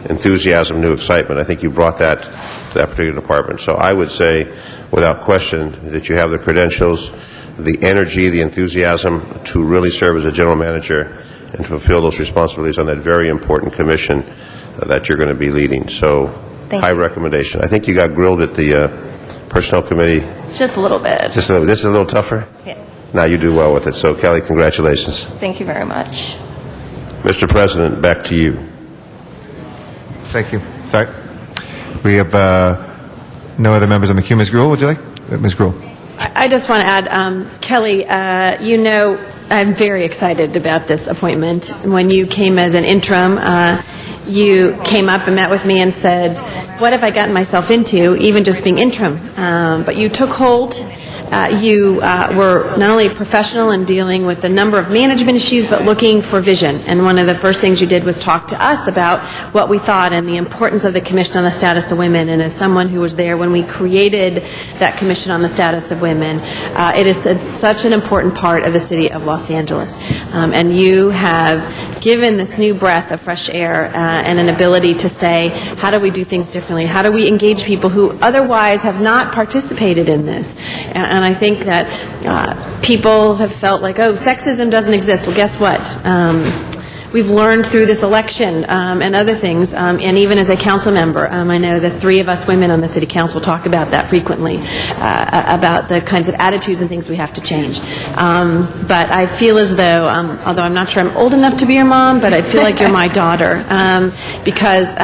S5: enthusiasm, new excitement. I think you brought that to that particular department. So I would say, without question, that you have the credentials, the energy, the enthusiasm to really serve as a general manager and to fulfill those responsibilities on that very important commission that you're going to be leading. So, high recommendation. I think you got grilled at the Personnel Committee.
S9: Just a little bit.
S5: This is a little tougher?
S9: Yeah.
S5: Now you do well with it. So, Kelly, congratulations.
S9: Thank you very much.
S5: Mr. President, back to you.
S4: Thank you. Sorry. We have no other members on the queue. Ms. Gruhl, would you like? Ms. Gruhl.
S19: I just want to add, Kelly, you know, I'm very excited about this appointment. When you came as an interim, you came up and met with me and said, what have I gotten myself into, even just being interim? But you took hold. You were not only professional in dealing with a number of management issues, but looking for vision. And one of the first things you did was talk to us about what we thought and the importance of the Commission on the Status of Women. And as someone who was there when we created that Commission on the Status of Women, it is such an important part of the city of Los Angeles. And you have given this new breath of fresh air and an ability to say, how do we do things differently? How do we engage people who otherwise have not participated in this? And I think that people have felt like, oh, sexism doesn't exist. Well, guess what? We've learned through this election and other things, and even as a council member, I know the 3 of us women on the city council talk about that frequently, about the kinds of attitudes and things we have to change. But I feel as though, although I'm not sure I'm old enough to be your mom, but I feel like you're my daughter because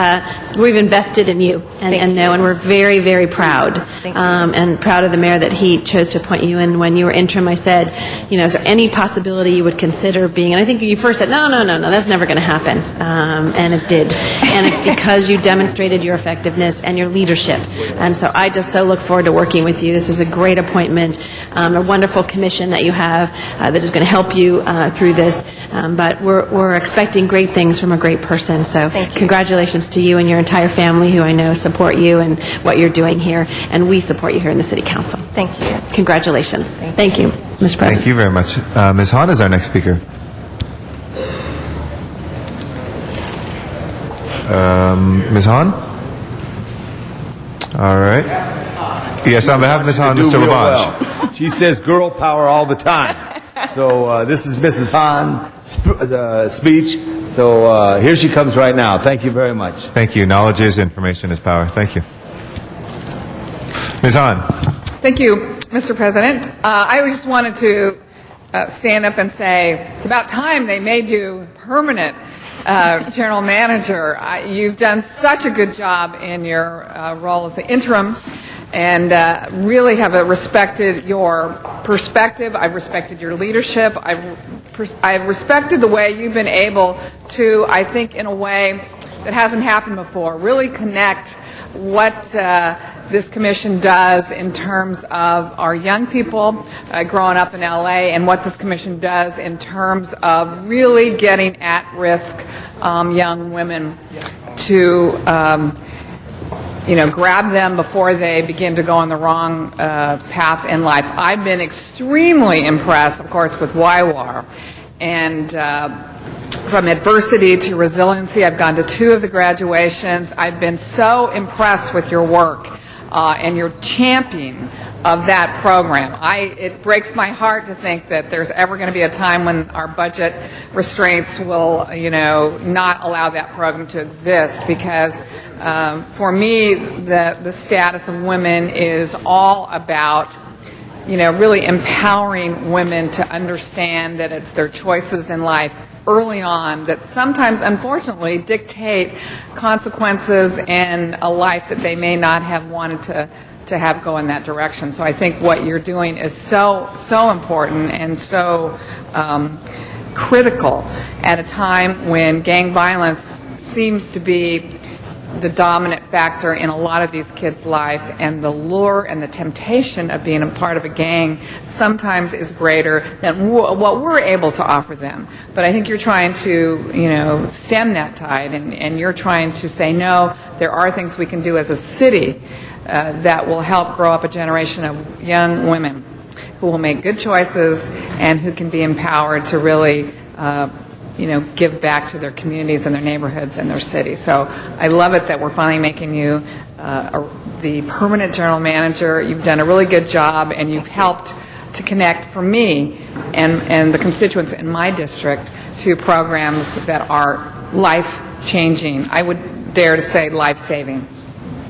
S19: we've invested in you and we're very, very proud and proud of the mayor that he chose to appoint you. And when you were interim, I said, you know, is there any possibility you would consider being, and I think you first said, no, that's never going to happen. And it did. And it's because you demonstrated your effectiveness and your leadership. And so I just so look forward to working with you. This is a great appointment, a wonderful commission that you have that is going to help you through this. But we're expecting great things from a great person. So congratulations to you and your entire family who I know support you and what you're doing here. And we support you here in the City Council.
S9: Thank you.
S19: Congratulations. Thank you, Mr. President.
S4: Thank you very much. Ms. Hahn is our next speaker. Ms. Hahn? All right. Yes, on behalf of Ms. Hahn, Mr. Labange.
S1: Well. She says girl power all the time. So this is Mrs. Hahn's speech. So here she comes right now. Thank you very much.
S4: Thank you. Knowledge is information is power. Thank you. Ms. Hahn.
S16: Thank you, Mr. President. I just wanted to stand up and say it's about time they made you permanent general manager. You've done such a good job in your role as the interim, and really have respected your perspective. I've respected your leadership. I've respected the way you've been able to, I think, in a way that hasn't happened before, really connect what this commission does in terms of our young people growing up in LA and what this commission does in terms of really getting at-risk young women to grab them before they begin to go on the wrong path in life. I've been extremely impressed, of course, with YWAR. And from adversity to resiliency, I've gone to 2 of the graduations. I've been so impressed with your work and your championing of that program. It breaks my heart to think that there's ever going to be a time when our budget restraints will, not allow that program to exist, because for me, the status of women is all about really empowering women to understand that it's their choices in life early on that sometimes, unfortunately, dictate consequences and a life that they may not have wanted to have go in that direction. So I think what you're doing is so important and so critical at a time when gang violence seems to be the dominant factor in a lot of these kids' life, and the lure and the temptation of being a part of a gang sometimes is greater than what we're able to offer them. But I think you're trying to, stem that tide, and you're trying to say, no, there are things we can do as a city that will help grow up a generation of young women who will make good choices and who can be empowered to really give back to their communities and their neighborhoods and their cities. So I love it that we're finally making you the permanent general manager. You've done a really good job, and you've helped to connect, for me and the constituents in my district, to programs that are life-changing. I would dare to say life-saving.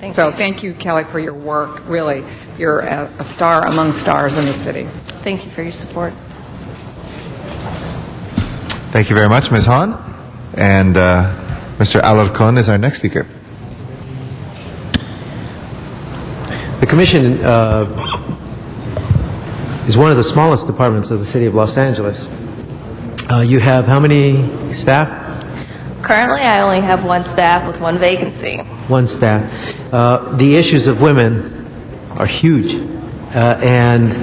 S16: Thank you, Kelly, for your work. Really, you're a star among stars in the city.
S9: Thank you for your support.
S4: Thank you very much, Ms. Hahn. And Mr. Alarcon is our next speaker.
S2: The Commission is one of the smallest departments of the City of Los Angeles. You have how many staff?
S9: Currently, I only have 1 staff with 1 vacancy.
S2: 1 staff. The issues of women are huge, and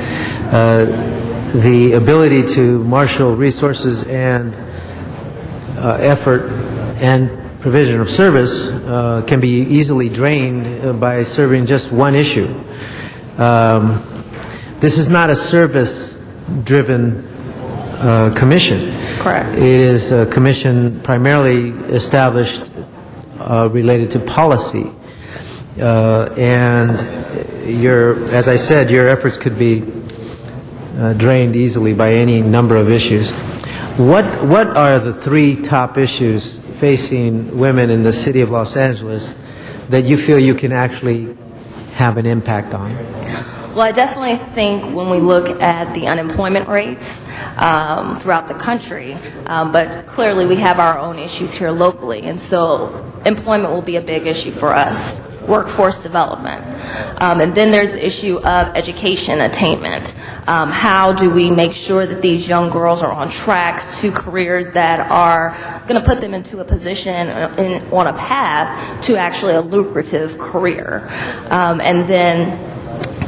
S2: the ability to marshal resources and effort and provision of service can be easily drained by serving just one issue. This is not a service-driven commission.
S9: Correct.
S2: It is a commission primarily established related to policy. And as I said, your efforts could be drained easily by any number of issues. What are the 3 top issues facing women in the City of Los Angeles that you feel you can actually have an impact on?
S9: Well, I definitely think when we look at the unemployment rates throughout the country, but clearly we have our own issues here locally, and so employment will be a big issue for us. Workforce development. And then there's the issue of education attainment. How do we make sure that these young girls are on track to careers that are going to put them into a position on a path to actually a lucrative career? And then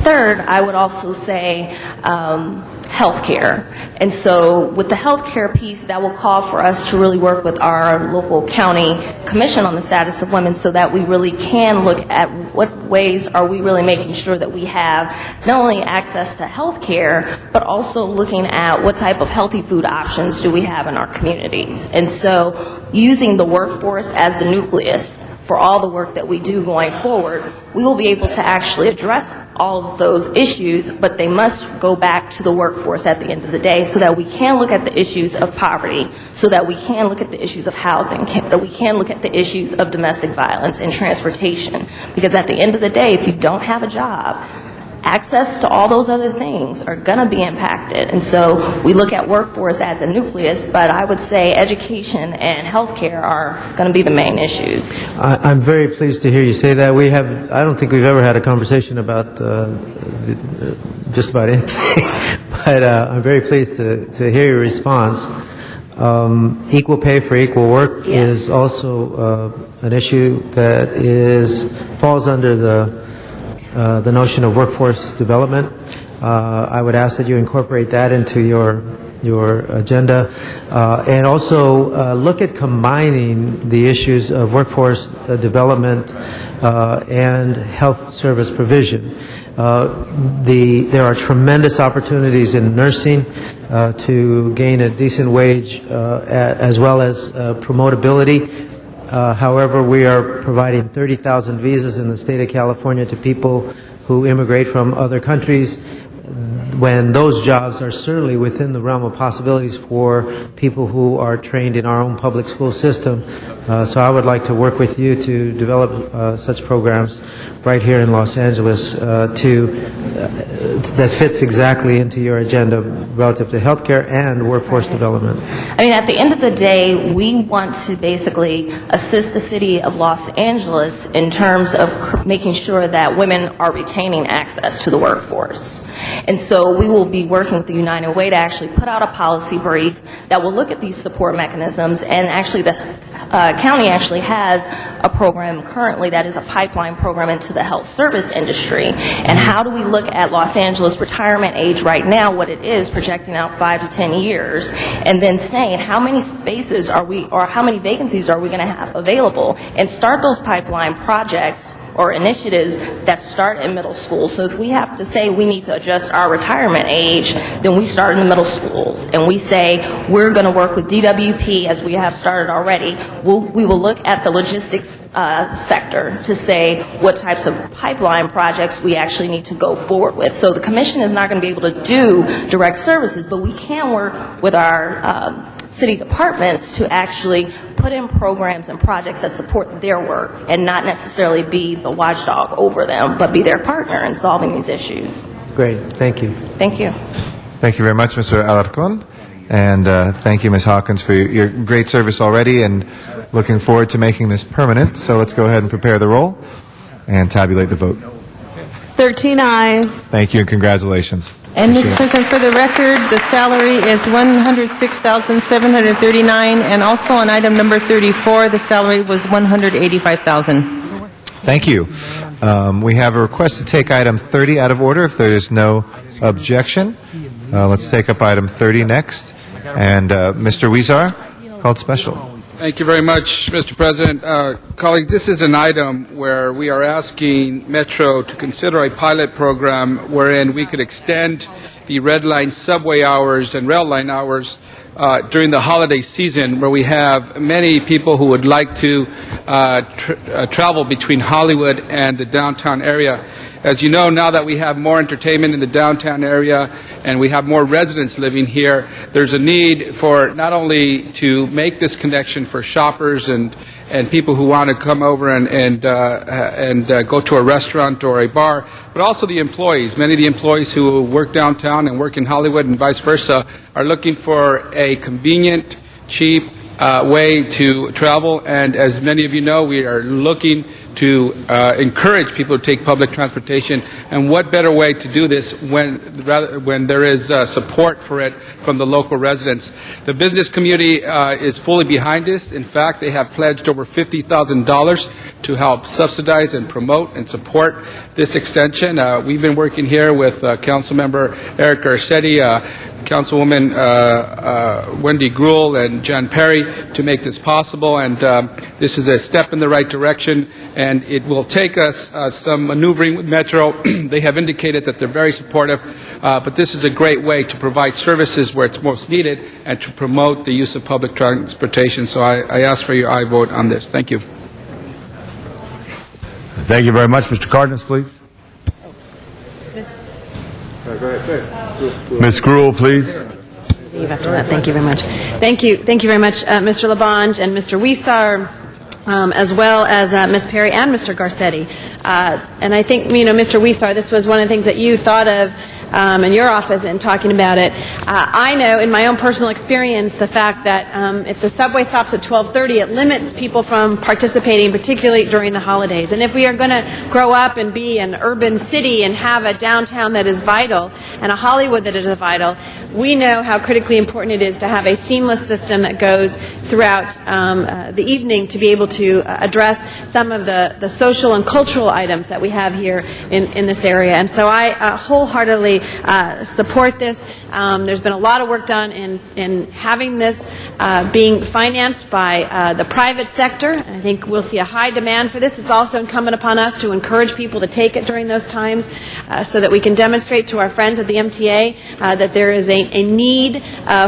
S9: third, I would also say healthcare. And so with the healthcare piece, that will call for us to really work with our local county commission on the status of women so that we really can look at what ways are we really making sure that we have not only access to healthcare, but also looking at what type of healthy food options do we have in our communities. And so using the workforce as the nucleus for all the work that we do going forward, we will be able to actually address all of those issues, but they must go back to the workforce at the end of the day so that we can look at the issues of poverty, so that we can look at the issues of housing, that we can look at the issues of domestic violence and transportation. Because at the end of the day, if you don't have a job, access to all those other things are going to be impacted. And so we look at workforce as a nucleus, but I would say education and healthcare are going to be the main issues.
S2: I'm very pleased to hear you say that. I don't think we've ever had a conversation about just about anything, but I'm very pleased to hear your response. Equal pay for equal work is also an issue that falls under the notion of workforce development. I would ask that you incorporate that into your agenda, and also look at combining the issues of workforce development and health service provision. There are tremendous opportunities in nursing to gain a decent wage as well as promotability. However, we are providing 30,000 visas in the state of California to people who immigrate from other countries, when those jobs are certainly within the realm of possibilities for people who are trained in our own public school system. So I would like to work with you to develop such programs right here in Los Angeles that fits exactly into your agenda relative to healthcare and workforce development.
S9: I mean, at the end of the day, we want to basically assist the city of Los Angeles in terms of making sure that women are retaining access to the workforce. And so we will be working with the United Way to actually put out a policy brief that will look at these support mechanisms, and actually the county actually has a program currently that is a pipeline program into the health service industry. And how do we look at Los Angeles retirement age right now, what it is, projecting out 5 to 10 years, and then saying how many spaces are we, or how many vacancies are we going to have available, and start those pipeline projects or initiatives that start in middle school. So if we have to say we need to adjust our retirement age, then we start in the middle schools, and we say we're going to work with DWP, as we have started already. We will look at the logistics sector to say what types of pipeline projects we actually need to go forward with. So the commission is not going to be able to do direct services, but we can work with our city departments to actually put in programs and projects that support their work and not necessarily be the watchdog over them, but be their partner in solving these issues.
S2: Great. Thank you.
S9: Thank you.
S4: Thank you very much, Mr. Alarcon. And thank you, Ms. Hawkins, for your great service already, and looking forward to making this permanent. So let's go ahead and prepare the roll and tabulate the vote.
S20: 13 ayes.
S4: Thank you and congratulations.
S20: And, Mr. President, for the record, the salary is $106,739, and also on item number 34, the salary was $185,000.
S4: Thank you. We have a request to take item 30 out of order if there is no objection. Let's take up item 30 next. And Mr. Huizar, called special.
S3: Thank you very much, Mr. President. Colleagues, this is an item where we are asking Metro to consider a pilot program wherein we could extend the red line subway hours and rail line hours during the holiday season, where we have many people who would like to travel between Hollywood and the downtown area. As you know, now that we have more entertainment in the downtown area and we have more residents living here, there's a need for not only to make this connection for shoppers and people who want to come over and go to a restaurant or a bar, but also the employees. Many of the employees who work downtown and work in Hollywood and vice versa are looking for a convenient, cheap way to travel. And as many of you know, we are looking to encourage people to take public transportation. And what better way to do this when there is support for it from the local residents? The business community is fully behind this. In fact, they have pledged over $50,000 to help subsidize and promote and support this extension. We've been working here with Councilmember Eric Garcetti, Councilwoman Wendy Gruhl, and John Perry to make this possible, and this is a step in the right direction, and it will take us some maneuvering with Metro. They have indicated that they're very supportive, but this is a great way to provide services where it's most needed and to promote the use of public transportation. So I ask for your aye vote on this. Thank you.
S1: Thank you very much. Mr. Cardenas, please. Ms. Gruhl, please.
S17: After that. Thank you very much. Thank you very much, Mr. Labange and Mr. Huizar.
S8: as well as Ms. Perry and Mr. Garcetti. And I think, Mr. Wiesar, this was one of the things that you thought of in your office in talking about it. I know in my own personal experience the fact that if the subway stops at 12:30, it limits people from participating, particularly during the holidays. And if we are going to grow up and be an urban city and have a downtown that is vital and a Hollywood that is vital, we know how critically important it is to have a seamless system that goes throughout the evening to be able to address some of the social and cultural items that we have here in this area. And so I wholeheartedly support this. There's been a lot of work done in having this being financed by the private sector. I think we'll see a high demand for this. It's also incumbent upon us to encourage people to take it during those times so that we can demonstrate to our friends at the MTA that there is a need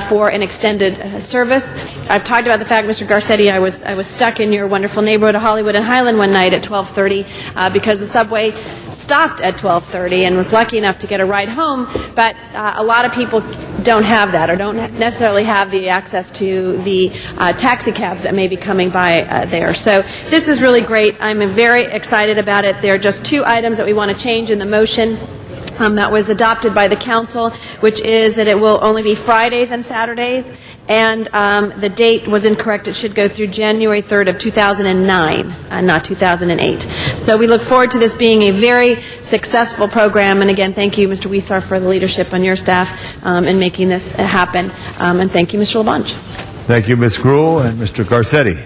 S8: for an extended service. I've talked about the fact, Mr. Garcetti, I was stuck in your wonderful neighborhood of Hollywood and Highland one night at 12:30 because the subway stopped at 12:30 and was lucky enough to get a ride home, but a lot of people don't have that or don't necessarily have the access to the taxi cabs that may be coming by there. So this is really great. I'm very excited about it. There are just two items that we want to change in the motion that was adopted by the council, which is that it will only be Fridays and Saturdays, and the date was incorrect. It should go through January 3rd of 2009, not 2008. So we look forward to this being a very successful program, and again, thank you, Mr. Wiesar, for the leadership on your staff in making this happen, and thank you, Mr. LaBonge.
S1: Thank you, Ms. Gruhl and Mr. Garcetti.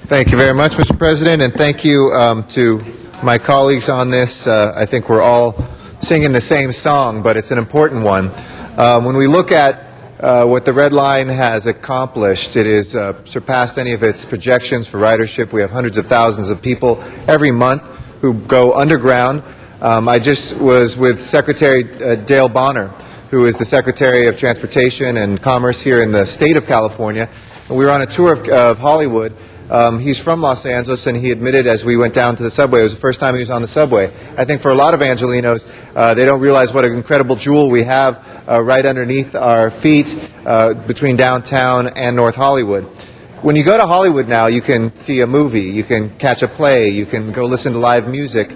S4: Thank you very much, Mr. President, and thank you to my colleagues on this. I think we're all singing the same song, but it's an important one. When we look at what the Red Line has accomplished, it has surpassed any of its projections for ridership. We have hundreds of thousands of people every month who go underground. I just was with Secretary Dale Bonner, who is the Secretary of Transportation and Commerce here in the state of California. And we were on a tour of Hollywood. He's from Los Angeles, and he admitted as we went down to the subway, it was the first time he was on the subway. I think for a lot of Angelinos, they don't realize what an incredible jewel we have right underneath our feet between downtown and North Hollywood. When you go to Hollywood now, you can see a movie, you can catch a play, you can go listen to live music,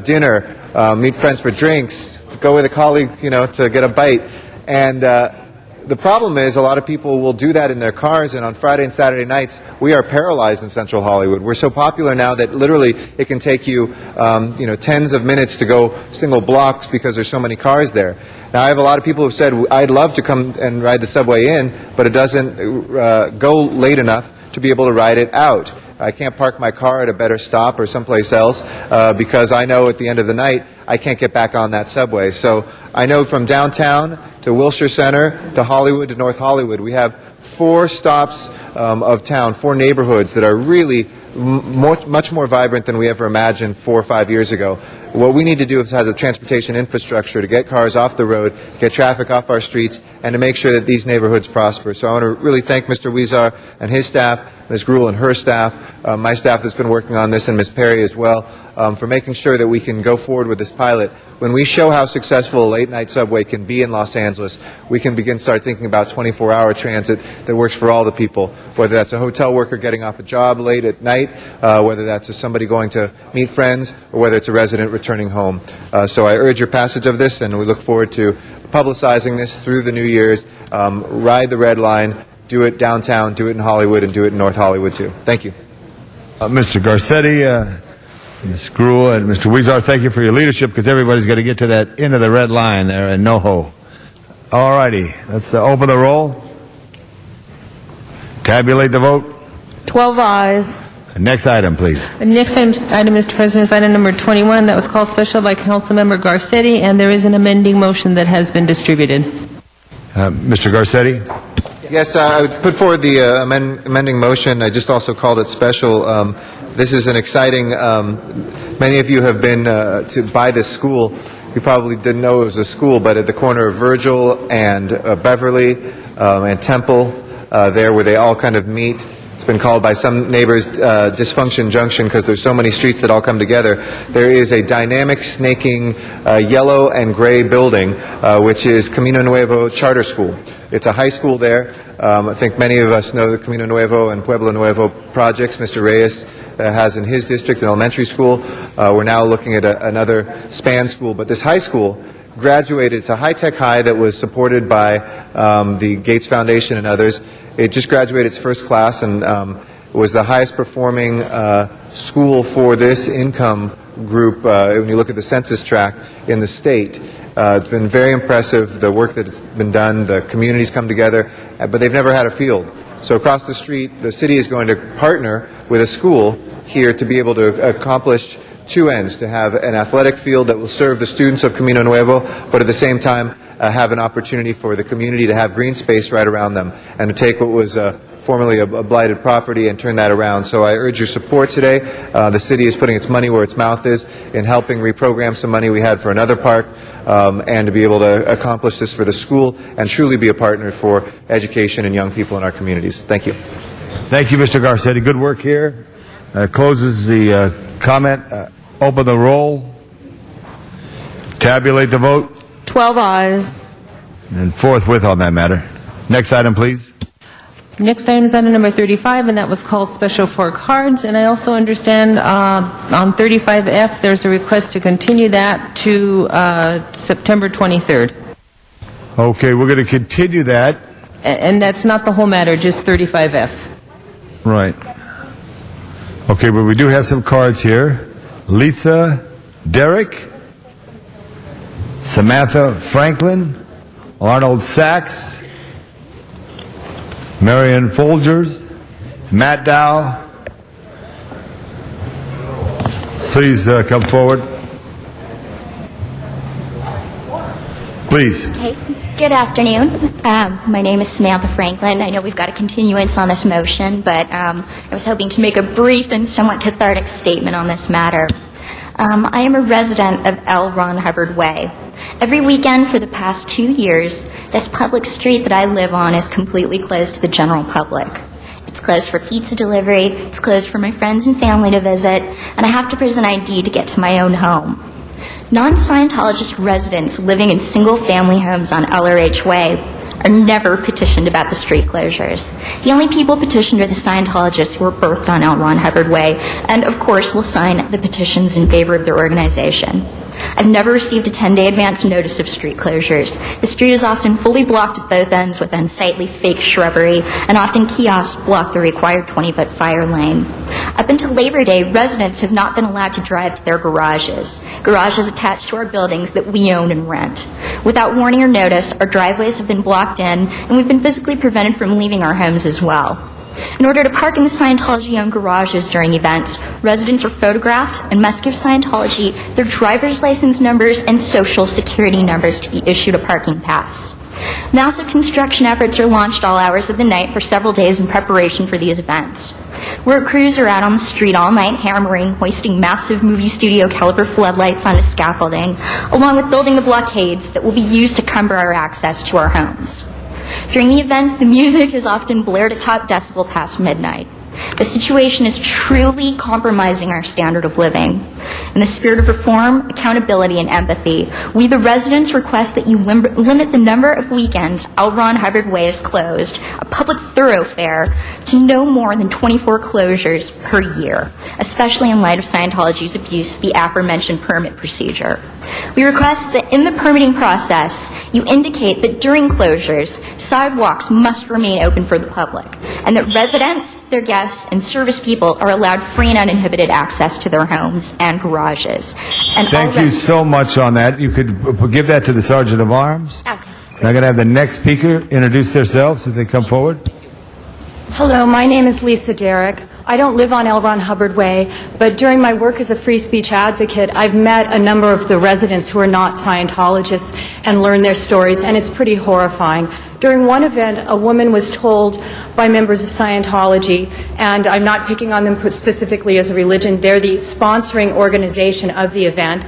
S4: dinner, meet friends for drinks, go with a colleague, to get a bite. And the problem is a lot of people will do that in their cars, and on Friday and Saturday nights, we are paralyzed in Central Hollywood. We're so popular now that literally it can take you, tens of minutes to go single blocks because there's so many cars there. Now, I have a lot of people who've said, I'd love to come and ride the subway in, but it doesn't go late enough to be able to ride it out. I can't park my car at a better stop or someplace else because I know at the end of the night I can't get back on that subway. So I know from downtown to Wilshire Center to Hollywood to North Hollywood, we have 4 stops of town, 4 neighborhoods that are really much more vibrant than we ever imagined 4 or 5 years ago. What we need to do is have a transportation infrastructure to get cars off the road, get traffic off our streets, and to make sure that these neighborhoods prosper. So I want to really thank Mr. Wiesar and his staff, Ms. Gruhl and her staff, my staff that's been working on this, and Ms. Perry as well, for making sure that we can go forward with this pilot. When we show how successful a late-night subway can be in Los Angeles, we can start thinking about 24-hour transit that works for all the people, whether that's a hotel worker getting off a job late at night, whether that's somebody going to meet friends, or whether it's a resident returning home. So I urge your passage of this, and we look forward to publicizing this through the New Year's. Ride the Red Line, do it downtown, do it in Hollywood, and do it in North Hollywood, too. Thank you.
S1: Mr. Garcetti, Ms. Gruhl, and Mr. Wiesar, thank you for your leadership, because everybody's got to get to that end of the red line there in NoHo. All righty, let's open the roll. Tabulate the vote.
S20: 12 ayes.
S1: Next item, please.
S20: The next item, Mr. President, is item number 21. That was called special by Councilmember Garcetti, and there is an amending motion that has been distributed.
S1: Mr. Garcetti?
S4: Yes, I would put forward the amending motion. I just also called it special. This is an exciting, many of you have been to buy this school. You probably didn't know it was a school, but at the corner of Virgil and Beverly and Temple, there where they all kind of meet. It's been called by some neighbors Dysfunction Junction because there's so many streets that all come together. There is a dynamic, snaking yellow and gray building, which is Camino Nuevo Charter School. It's a high school there. I think many of us know the Camino Nuevo and Pueblo Nuevo projects Mr. Reyes has in his district, an elementary school. We're now looking at another span school, but this high school graduated. It's a high-tech high that was supported by the Gates Foundation and others. It just graduated its first class and was the highest performing school for this income group when you look at the census tract in the state. It's been very impressive, the work that's been done. The communities come together, but they've never had a field. So across the street, the city is going to partner with a school here to be able to accomplish two ends, to have an athletic field that will serve the students of Camino Nuevo, but at the same time have an opportunity for the community to have green space right around them and to take what was formerly a blighted property and turn that around. So I urge your support today. The city is putting its money where its mouth is in helping reprogram some money we had for another park and to be able to accomplish this for the school and truly be a partner for education and young people in our communities. Thank you.
S1: Thank you, Mr. Garcetti. Good work here. Closes the comment. Open the roll. Tabulate the vote.
S20: 12 ayes.
S1: And forthwith on that matter. Next item, please.
S20: Next item is item number 35, and that was called Special for Cards. And I also understand on 35F, there's a request to continue that to September 23rd.
S1: Okay, we're going to continue that.
S20: And that's not the whole matter, just 35F.
S1: Right. Okay, but we do have some cards here. Lisa Derrick, Samantha Franklin, Arnold Sachs, Marion Folgers, Matt Dow. Please come forward. Please.
S7: Okay. Good afternoon. My name is Samantha Franklin. I know we've got a continuance on this motion, but I was hoping to make a brief and somewhat cathartic statement on this matter. I am a resident of L. Ron Hubbard Way. Every weekend for the past 2 years, this public street that I live on is completely closed to the general public. It's closed for pizza delivery, it's closed for my friends and family to visit, and I have to present ID to get to my own home. Non-Scientologist residents living in single-family homes on LRH Way are never petitioned about the street closures. The only people petitioned are the Scientologists who were birthed on L. Ron Hubbard Way, and of course will sign the petitions in favor of their organization. I've never received a 10-day advance notice of street closures. The street is often fully blocked at both ends with unsightly fake shrubbery, and often kiosks block the required 20-foot fire lane. Up until Labor Day, residents have not been allowed to drive to their garages attached to our buildings that we own and rent. Without warning or notice, our driveways have been blocked in, and we've been physically prevented from leaving our homes as well. In order to park in the Scientology-owned garages during events, residents are photographed and must give Scientology their driver's license numbers and social security numbers to be issued a parking pass. Massive construction efforts are launched all hours of the night for several days in preparation for these events. Work crews are out on the street all night hammering, hoisting massive movie studio caliber floodlights onto scaffolding, along with building the blockades that will be used to cumber our access to our homes. During the events, the music is often blared at top decibel past midnight. The situation is truly compromising our standard of living. In the spirit of reform, accountability, and empathy, we, the residents, request that you limit the number of weekends L. Ron Hubbard Way is closed, a public thoroughfare, to no more than 24 closures per year, especially in light of Scientology's abuse of the aforementioned permit procedure. We request that in the permitting process, you indicate that during closures, sidewalks must remain open for the public, and that residents, their guests, and service people are allowed free and uninhibited access to their homes and garages. And
S1: Thank you so much on that. You could give that to the Sergeant of Arms.
S7: Okay.
S1: And I'm going to have the next speaker introduce themselves as they come forward.
S17: Hello, my name is Lisa Derrick. I don't live on L. Ron Hubbard Way, but during my work as a free speech advocate, I've met a number of the residents who are not Scientologists and learned their stories, and it's pretty horrifying. During one event, a woman was told by members of Scientology, and I'm not picking on them specifically as a religion, they're the sponsoring organization of the event,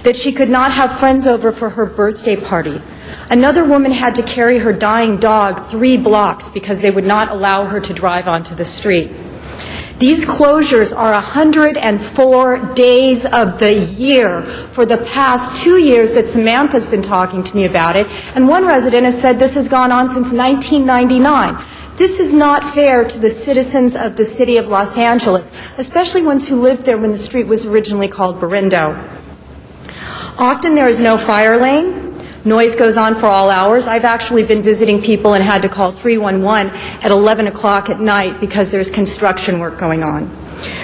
S17: that she could not have friends over for her birthday party. Another woman had to carry her dying dog 3 blocks because they would not allow her to drive onto the street. These closures are 104 days of the year for the past 2 years that Samantha's been talking to me about it. And one resident has said this has gone on since 1999. This is not fair to the citizens of the city of Los Angeles, especially ones who lived there when the street was originally called Berindo. Often there is no fire lane. Noise goes on for all hours. I've actually been visiting people and had to call 311 at 11 o'clock at night because there's construction work going on.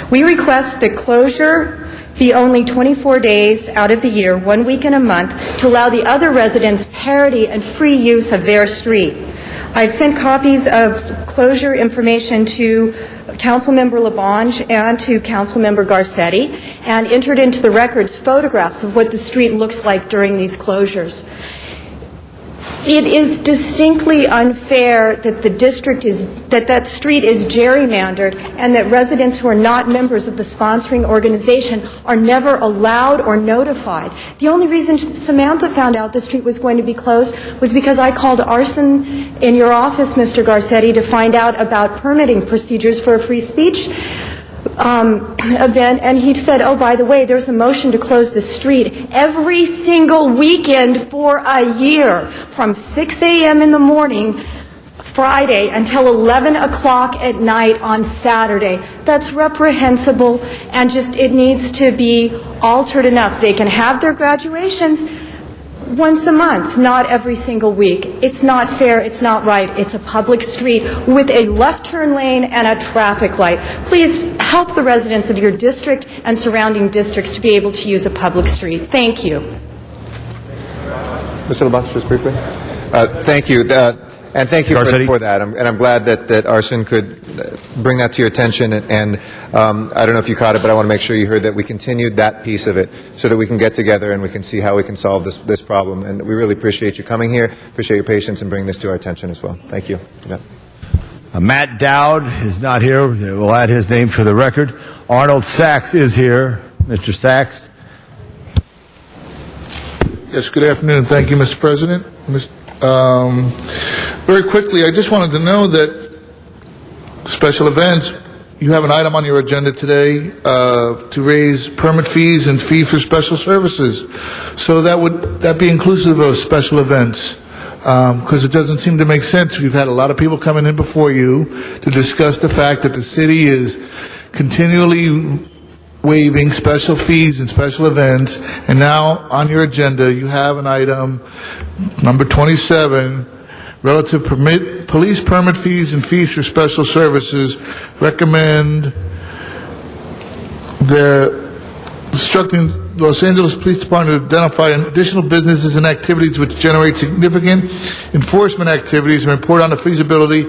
S17: We request that closure be only 24 days out of the year, 1 week and a month, to allow the other residents parity and free use of their street. I've sent copies of closure information to Councilmember LaBonge and to Councilmember Garcetti, and entered into the records photographs of what the street looks like during these closures. It is distinctly unfair that that street is gerrymandered and that residents who are not members of the sponsoring organization are never allowed or notified. The only reason Samantha found out the street was going to be closed was because I called arson in your office, Mr. Garcetti, to find out about permitting procedures for a free speech event, and he said, oh, by the way, there's a motion to close the street every single weekend for a year from 6 a.m. in the morning Friday until 11 o'clock at night on Saturday. That's reprehensible, and just it needs to be altered enough. They can have their graduations once a month, not every single week. It's not fair, it's not right. It's a public street with a left turn lane and a traffic light. Please help the residents of your district and surrounding districts to be able to use a public street. Thank you.
S4: Mr. LaBonge, just briefly. Thank you. And thank you for that. I'm glad that Arson could bring that to your attention. And I don't know if you caught it, but I want to make sure you heard that we continued that piece of it so that we can get together and we can see how we can solve this problem. And we really appreciate you coming here, appreciate your patience and bringing this to our attention as well. Thank you. Yeah.
S1: Matt Dowd is not here. We'll add his name for the record. Arnold Sachs is here. Mr. Sachs.
S10: Yes, good afternoon. Thank you, Mr. President. Very quickly, I just wanted to know that special events, you have an item on your agenda today to raise permit fees and fee for special services. So would that be inclusive of special events? Because it doesn't seem to make sense. We've had a lot of people coming in before you to discuss the fact that the city is continually waiving special fees and special events, and now on your agenda you have an item, number 27, relative police permit fees and fees for special services. Recommend instructing Los Angeles Police Department to identify additional businesses and activities which generate significant enforcement activities and report on the feasibility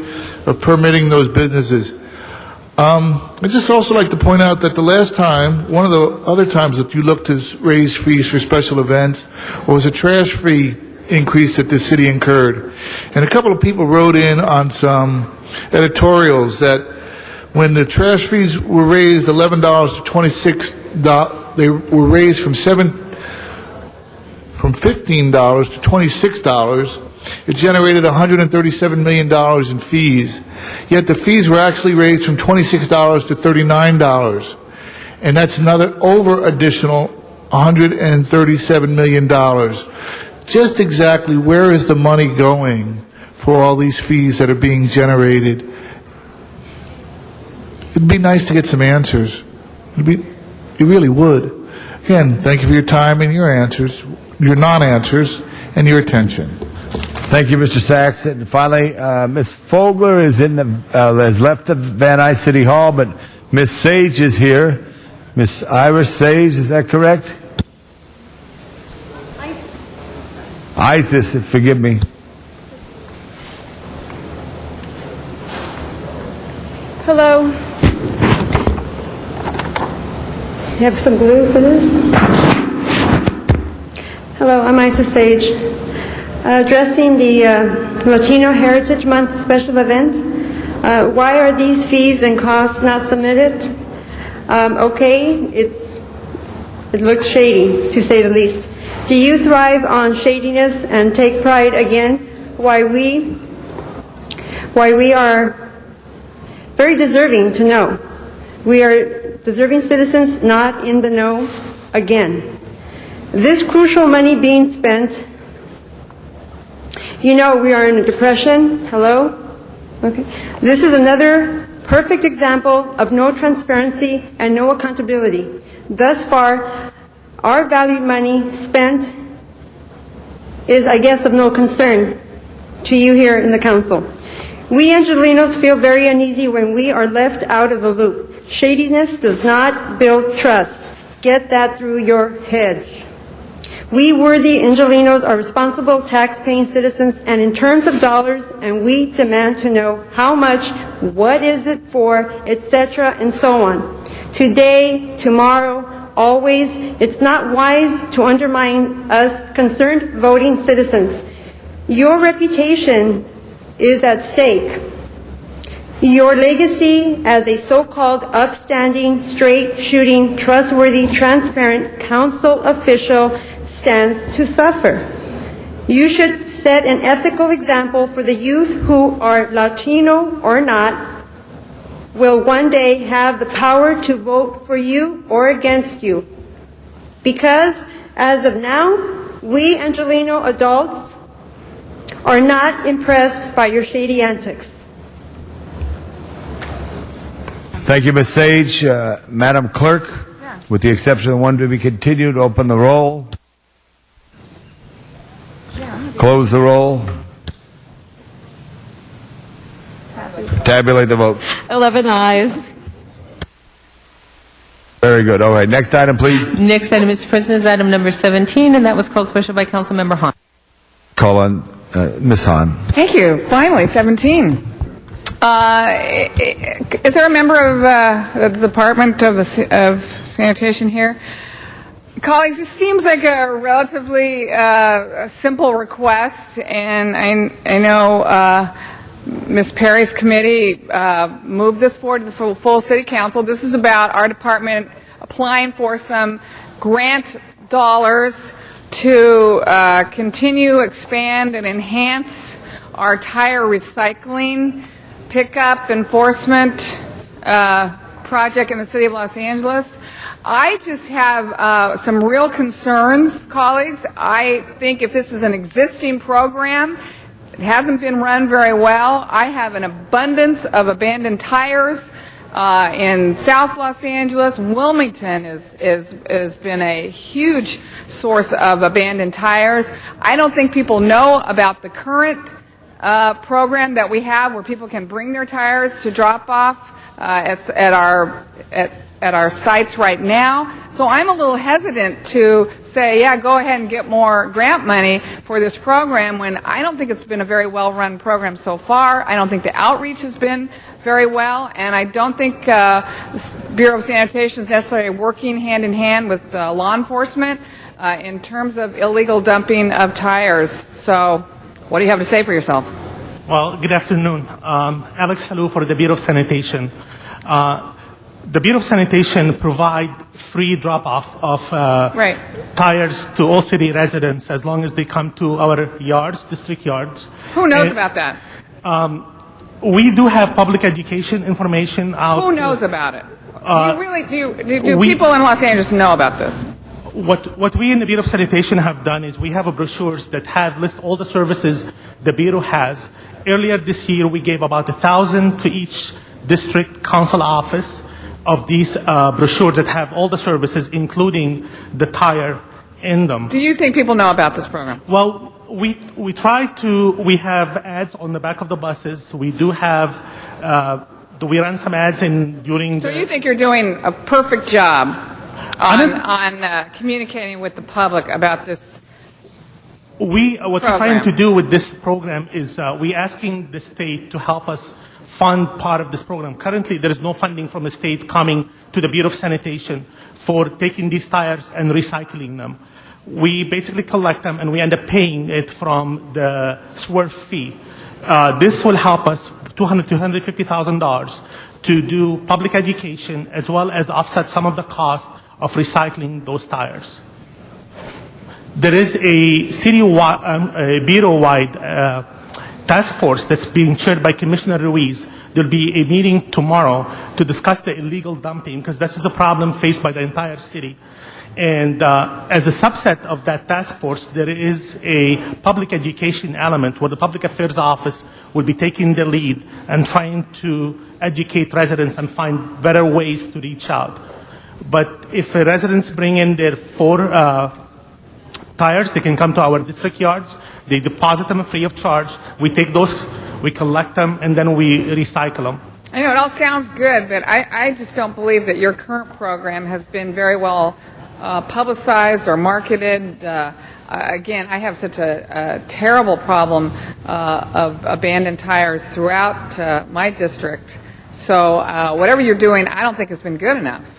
S10: of permitting those businesses. I'd just also like to point out that the last time, one of the other times that you looked to raise fees for special events was a trash fee increase that the city incurred. And a couple of people wrote in on some editorials that when the trash fees were raised $11 to $26, they were raised from $15 to $26. It generated $137 million in fees. Yet the fees were actually raised from $26 to $39. And that's another additional $137 million. Just exactly where is the money going for all these fees that are being generated? It'd be nice to get some answers. It really would. Again, thank you for your time and your answers, your non-answers, and your attention.
S1: Thank you, Mr. Sachs. And finally, Ms. Fogler has left the Van Nuys City Hall, but Ms. Sage is here. Ms. Iris Sage, is that correct? Isis, forgive me.
S21: Hello. You have some glue for this? Hello, I'm Isis Sage. Addressing the Latino Heritage Month special event. Why are these fees and costs not submitted? Okay, it looks shady, to say the least. Do you thrive on shadiness and take pride again? Why we are very deserving to know. We are deserving citizens not in the know again. This crucial money being spent, you know we are in a depression. Hello? Okay. This is another perfect example of no transparency and no accountability. Thus far, our valued money spent is, I guess, of no concern to you here in the council. We Angelenos feel very uneasy when we are left out of the loop. Shadiness does not build trust. Get that through your heads. We worthy Angelenos are responsible tax-paying citizens, and in terms of dollars, and we demand to know how much, what is it for, etc., and so on. Today, tomorrow, always, it's not wise to undermine us concerned voting citizens. Your reputation is at stake. Your legacy as a so-called upstanding, straight-shooting, trustworthy, transparent council official stands to suffer. You should set an ethical example for the youth who are Latino or not, will one day have the power to vote for you or against you. Because, as of now, we Angeleno adults are not impressed by your shady antics.
S1: Thank you, Ms. Sage. Madam Clerk, with the exception of the one to be continued, open the roll. Close the roll. Tabulate the vote.
S20: 11 ayes.
S1: Very good. All right. Next item, please.
S20: Next item, Mr. President, is item number 17, and that was called special by Councilmember Hahn.
S1: Call on Ms. Hahn.
S16: Thank you. Finally, 17. Is there a member of the Department of Sanitation here? Colleagues, this seems like a relatively simple request, and I know Ms. Perry's committee moved this forward to the full City Council. This is about our department applying for some grant dollars to continue, expand, and enhance our tire recycling pickup enforcement project in the City of Los Angeles. I just have some real concerns, colleagues. I think if this is an existing program, it hasn't been run very well. I have an abundance of abandoned tires in South Los Angeles. Wilmington has been a huge source of abandoned tires. I don't think people know about the current program that we have where people can bring their tires to drop off at our sites right now. So I'm a little hesitant to say, yeah, go ahead and get more grant money for this program when I don't think it's been a very well-run program so far. I don't think the outreach has been very well, and I don't think the Bureau of Sanitation is necessarily working hand-in-hand with law enforcement in terms of illegal dumping of tires. So what do you have to say for yourself?
S13: Well, good afternoon. Alex Halou for the Bureau of Sanitation. The Bureau of Sanitation provide free drop-off of tires to all city residents as long as they come to our yards, district yards.
S16: Who knows about that?
S13: We do have public education information out.
S16: Who knows about it? Do people in Los Angeles know about this?
S13: What we in the Bureau of Sanitation have done is we have a brochures that have list all the services the Bureau has. Earlier this year, we gave about 1,000 to each district council office of these brochures that have all the services, including the tire in them.
S16: Do you think people know about this program?
S13: Well, we try to. We have ads on the back of the buses. We do have. We run some ads during.
S16: So you think you're doing a perfect job on communicating with the public about this?
S13: What we're trying to do with this program is we're asking the state to help us fund part of this program. Currently, there is no funding from the state coming to the Bureau of Sanitation for taking these tires and recycling them. We basically collect them and we end up paying it from the SWERF fee. This will help us $200,000 to $250,000 to do public education as well as offset some of the cost of recycling those tires. There is a bureau-wide task force that's being chaired by Commissioner Ruiz. There'll be a meeting tomorrow to discuss the illegal dumping because this is a problem faced by the entire city. And as a subset of that task force, there is a public education element where the Public Affairs Office will be taking the lead and trying to educate residents and find better ways to reach out. But if residents bring in their 4 tires, they can come to our district yards. They deposit them free of charge. We take those, we collect them, and then we recycle them.
S16: I know it all sounds good, but I just don't believe that your current program has been very well publicized or marketed. Again, I have such a terrible problem of abandoned tires throughout my district. So whatever you're doing, I don't think has been good enough.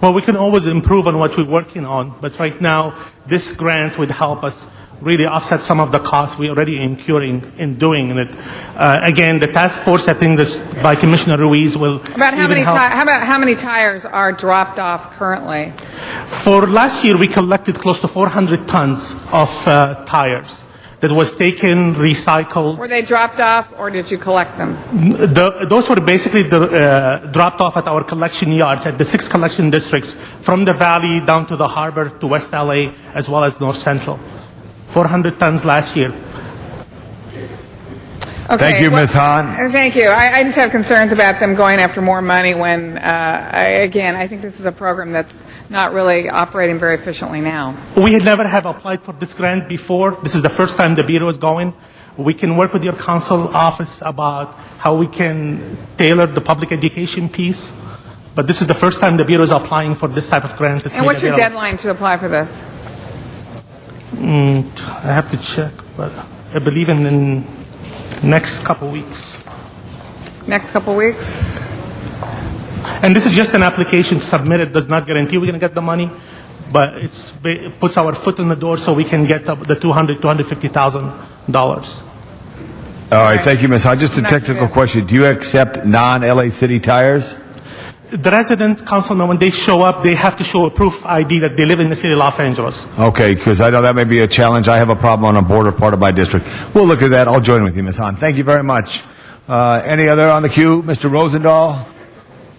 S13: Well, we can always improve on what we're working on, but right now, this grant would help us really offset some of the costs we're already incurring in doing it. Again, the task force, I think this by Commissioner Ruiz will
S16: About how
S13: even
S16: many
S13: help.
S16: how many tires are dropped off currently?
S13: For last year, we collected close to 400 tons of tires that was taken, recycled.
S16: Were they dropped off, or did you collect them?
S13: Those were basically dropped off at our collection yards at the 6 collection districts, from the Valley down to the Harbor to West LA, as well as North Central. 400 tons last year.
S16: Okay,
S1: Thank you, Ms. Hahn.
S16: Thank you. I just have concerns about them going after more money when, again, I think this is a program that's not really operating very efficiently now.
S13: We had never have applied for this grant before. This is the first time the Bureau is going. We can work with your council office about how we can tailor the public education piece. But this is the first time the Bureau is applying for this type of grant.
S16: And what's your deadline to apply for this?
S13: I have to check, but I believe in the next couple weeks.
S16: Next couple weeks?
S13: And this is just an application to submit. It does not guarantee we're going to get the money, but it puts our foot in the door so we can get the $250,000.
S1: All right, thank you, Ms. Hahn. Just a technical question. Do you accept non-LA City tires?
S13: The resident councilmen, when they show up, they have to show a proof ID that they live in the city of Los Angeles.
S1: Okay, because I know that may be a challenge. I have a problem on a border part of my district. We'll look at that. I'll join with you, Ms. Hahn. Thank you very much. Any other on the queue? Mr. Rosendahl?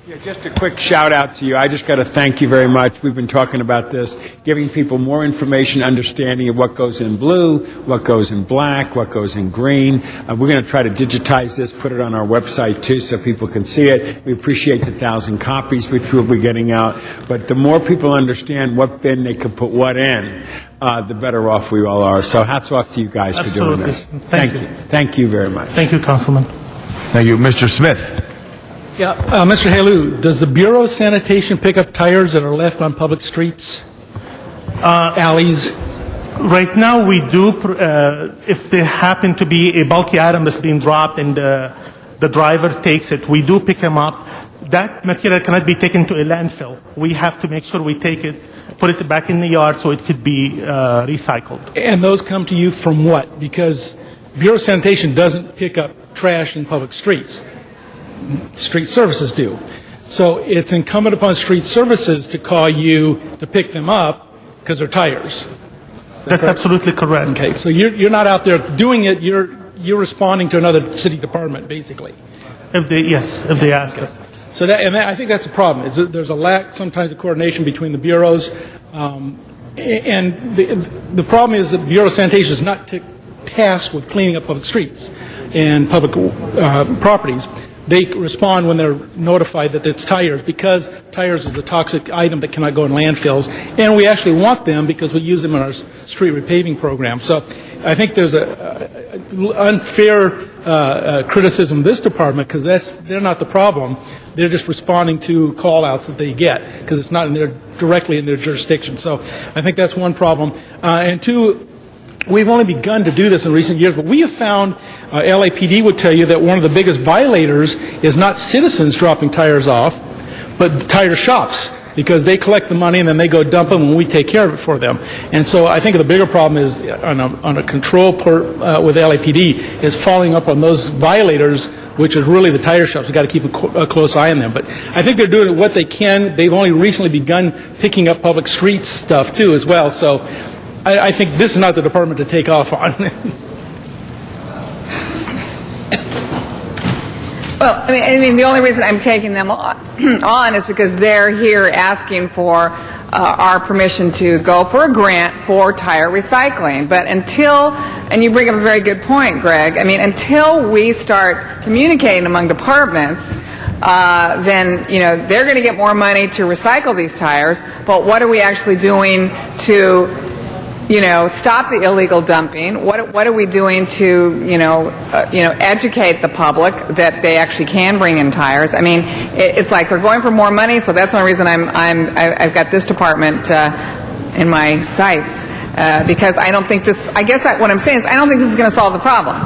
S18: Yeah, just a quick shout out to you. I just got to thank you very much. We've been talking about this, giving people more information, understanding of what goes in blue, what goes in black, what goes in green. We're going to try to digitize this, put it on our website too so people can see it. We appreciate the 1,000 copies which we'll be getting out. But the more people understand what bin they can put what in, the better off we all are. So hats off to you guys for doing this.
S13: Thank you.
S18: Thank you very much.
S13: Thank you, Councilman.
S1: Thank you. Mr. Smith?
S15: Yeah, Mr. Halou, does the Bureau of Sanitation pick up tires that are left on public streets, alleys?
S13: Right now, we do, if there happen to be a bulky item that's being dropped and the driver takes it, we do pick them up. That material cannot be taken to a landfill. We have to make sure we take it, put it back in the yard so it could be recycled.
S15: And those come to you from what? Because Bureau of Sanitation doesn't pick up trash in public streets. Street Services do. So it's incumbent upon Street Services to call you to pick them up because they're tires.
S13: That's absolutely correct.
S15: Okay, so you're not out there doing it. You're responding to another city department, basically.
S13: If they ask us.
S15: So I think that's a problem. There's a lack sometimes of coordination between the bureaus, and the problem is that Bureau of Sanitation is not tasked with cleaning up public streets and public properties. They respond when they're notified that it's tires, because tires is a toxic item that cannot go in landfills, and we actually want them because we use them in our street repaving program. So I think there's a unfair criticism of this department because they're not the problem. They're just responding to call-outs that they get because it's not directly in their jurisdiction. So I think that's one problem. And two, we've only begun to do this in recent years, but we have found, LAPD would tell you that one of the biggest violators is not citizens dropping tires off, but tire shops, because they collect the money and then they go dump them and we take care of it for them. And so I think the bigger problem is on a control with LAPD is following up on those violators, which is really the tire shops. We've got to keep a close eye on them. But I think they're doing what they can. They've only recently begun picking up public streets stuff too as well. So I think this is not the department to take off on.
S16: Well, I mean, the only reason I'm taking them on is because they're here asking for our permission to go for a grant for tire recycling. But until, and you bring up a very good point, Greg, I mean, until we start communicating among departments, then, you know, they're going to get more money to recycle these tires, but what are we actually doing to, you know, stop the illegal dumping? What are we doing to, educate the public that they actually can bring in tires? I mean, it's like they're going for more money, so that's one reason I've got this department in my sights, because I don't think this, I guess what I'm saying is I don't think this is going to solve the problem.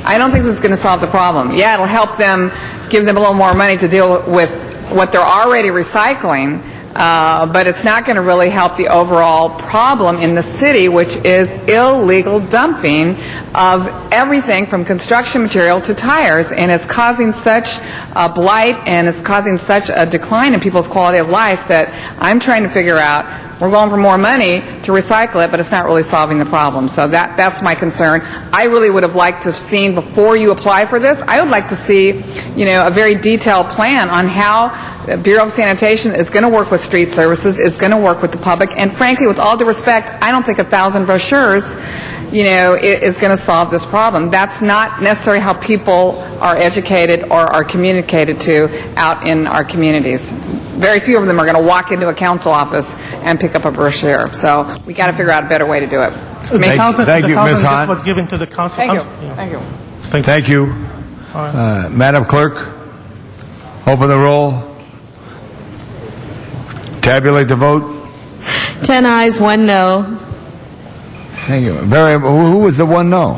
S16: I don't think this is going to solve the problem. Yeah, it'll help them, give them a little more money to deal with what they're already recycling, but it's not going to really help the overall problem in the city, which is illegal dumping of everything from construction material to tires, and it's causing such a blight and it's causing such a decline in people's quality of life that I'm trying to figure out. We're going for more money to recycle it, but it's not really solving the problem. So that's my concern. I really would have liked to have seen, before you apply for this, I would like to see, a very detailed plan on how the Bureau of Sanitation is going to work with street services, is going to work with the public, and frankly, with all due respect, I don't think 1,000 brochures, is going to solve this problem. That's not necessarily how people are educated or are communicated to out in our communities. Very few of them are going to walk into a council office and pick up a brochure. So we got to figure out a better way to do it.
S1: Thank you, Ms. Hahn.
S13: was given to the council.
S16: Thank you.
S13: Yeah.
S16: Thank you.
S1: Thank you. Madam Clerk, open the roll. Tabulate the vote.
S20: 10 ayes, 1 no.
S1: Thank you. Who was the one no?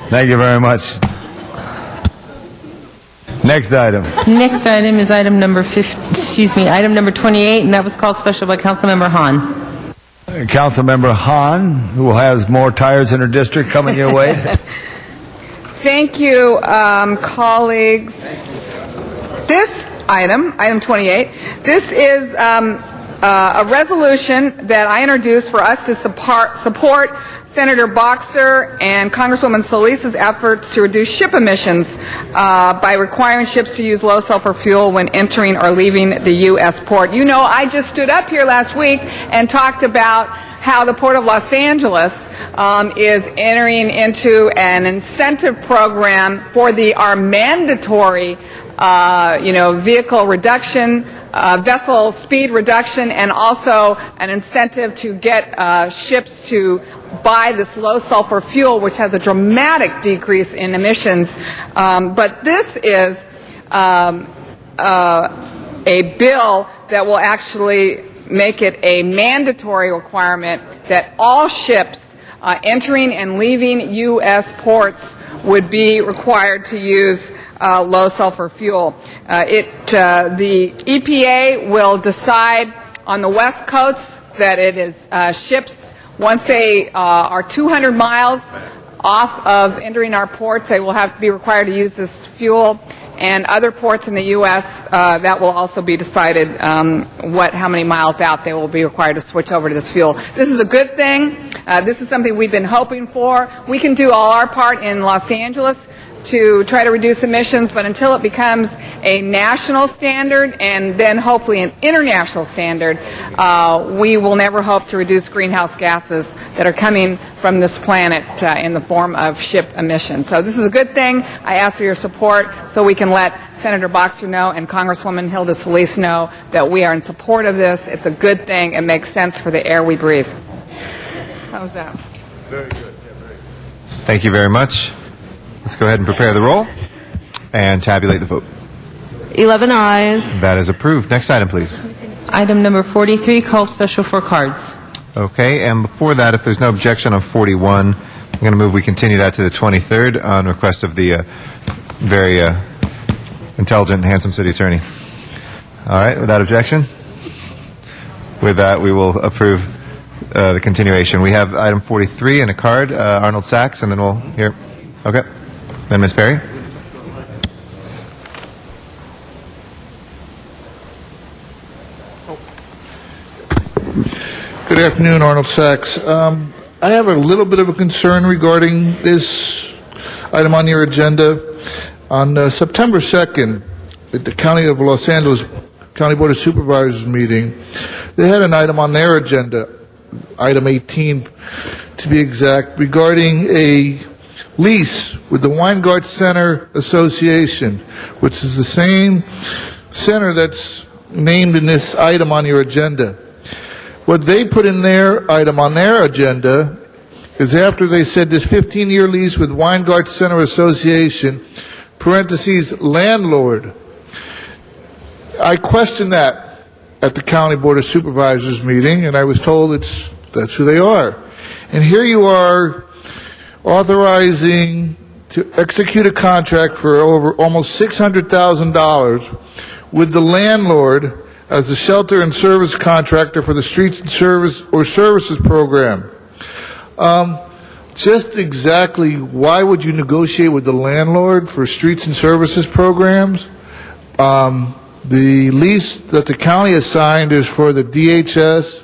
S1: Thank you very much. Next item.
S20: Next item is item number 28, and that was called special by Councilmember Hahn.
S1: Councilmember Hahn, who has more tires in her district, coming your way.
S16: Thank you, colleagues. This item 28, this is a resolution that I introduced for us to support Senator Boxer and Congresswoman Solis's efforts to reduce ship emissions by requiring ships to use low sulfur fuel when entering or leaving the U.S. port. I just stood up here last week and talked about how the Port of Los Angeles is entering into an incentive program for our mandatory vehicle reduction, vessel speed reduction, and also an incentive to get ships to buy this low sulfur fuel, which has a dramatic decrease in emissions. But this is a bill that will actually make it a mandatory requirement that all ships entering and leaving U.S. ports would be required to use low sulfur fuel. The EPA will decide on the West Coast that it is ships, once they are 200 miles off of entering our ports, they will have to be required to use this fuel. And other ports in the U.S., that will also be decided how many miles out they will be required to switch over to this fuel. This is a good thing. This is something we've been hoping for. We can do all our part in Los Angeles to try to reduce emissions, but until it becomes a national standard and then hopefully an international standard, we will never hope to reduce greenhouse gases that are coming from this planet in the form of ship emissions. So this is a good thing. I ask for your support so we can let Senator Boxer know and Congresswoman Hilda Solis know that we are in support of this. It's a good thing. It makes sense for the air we breathe. How's that?
S1: Very good.
S4: Thank you very much. Let's go ahead and prepare the roll and tabulate the vote.
S20: 11 ayes.
S4: That is approved. Next item, please.
S20: Item number 43, called special for cards.
S4: Okay, and before that, if there's no objection on 41, I'm going to move we continue that to the 23rd on request of the very intelligent and handsome city attorney. All right, without objection? With that, we will approve the continuation. We have item 43 in a card, Arnold Sachs, and then we'll hear. Okay. Then Ms. Perry.
S10: Good afternoon, Arnold Sachs. I have a little bit of a concern regarding this item on your agenda. On September 2nd, the County of Los Angeles County Board of Supervisors meeting, they had an item on their agenda, item 18 to be exact, regarding a lease with the Weingart Center Association, which is the same center that's named in this item on your agenda. What they put in their item on their agenda is after they said this 15-year lease with Weingart Center Association, parentheses, landlord. I questioned that at the County Board of Supervisors meeting, and I was told that's who they are. And here you are authorizing to execute a contract for over almost $600,000 with the landlord as the shelter and service contractor for the Streets and Service or Services program. Just exactly why would you negotiate with the landlord for streets and services programs? The lease that the county has signed is for the DHS,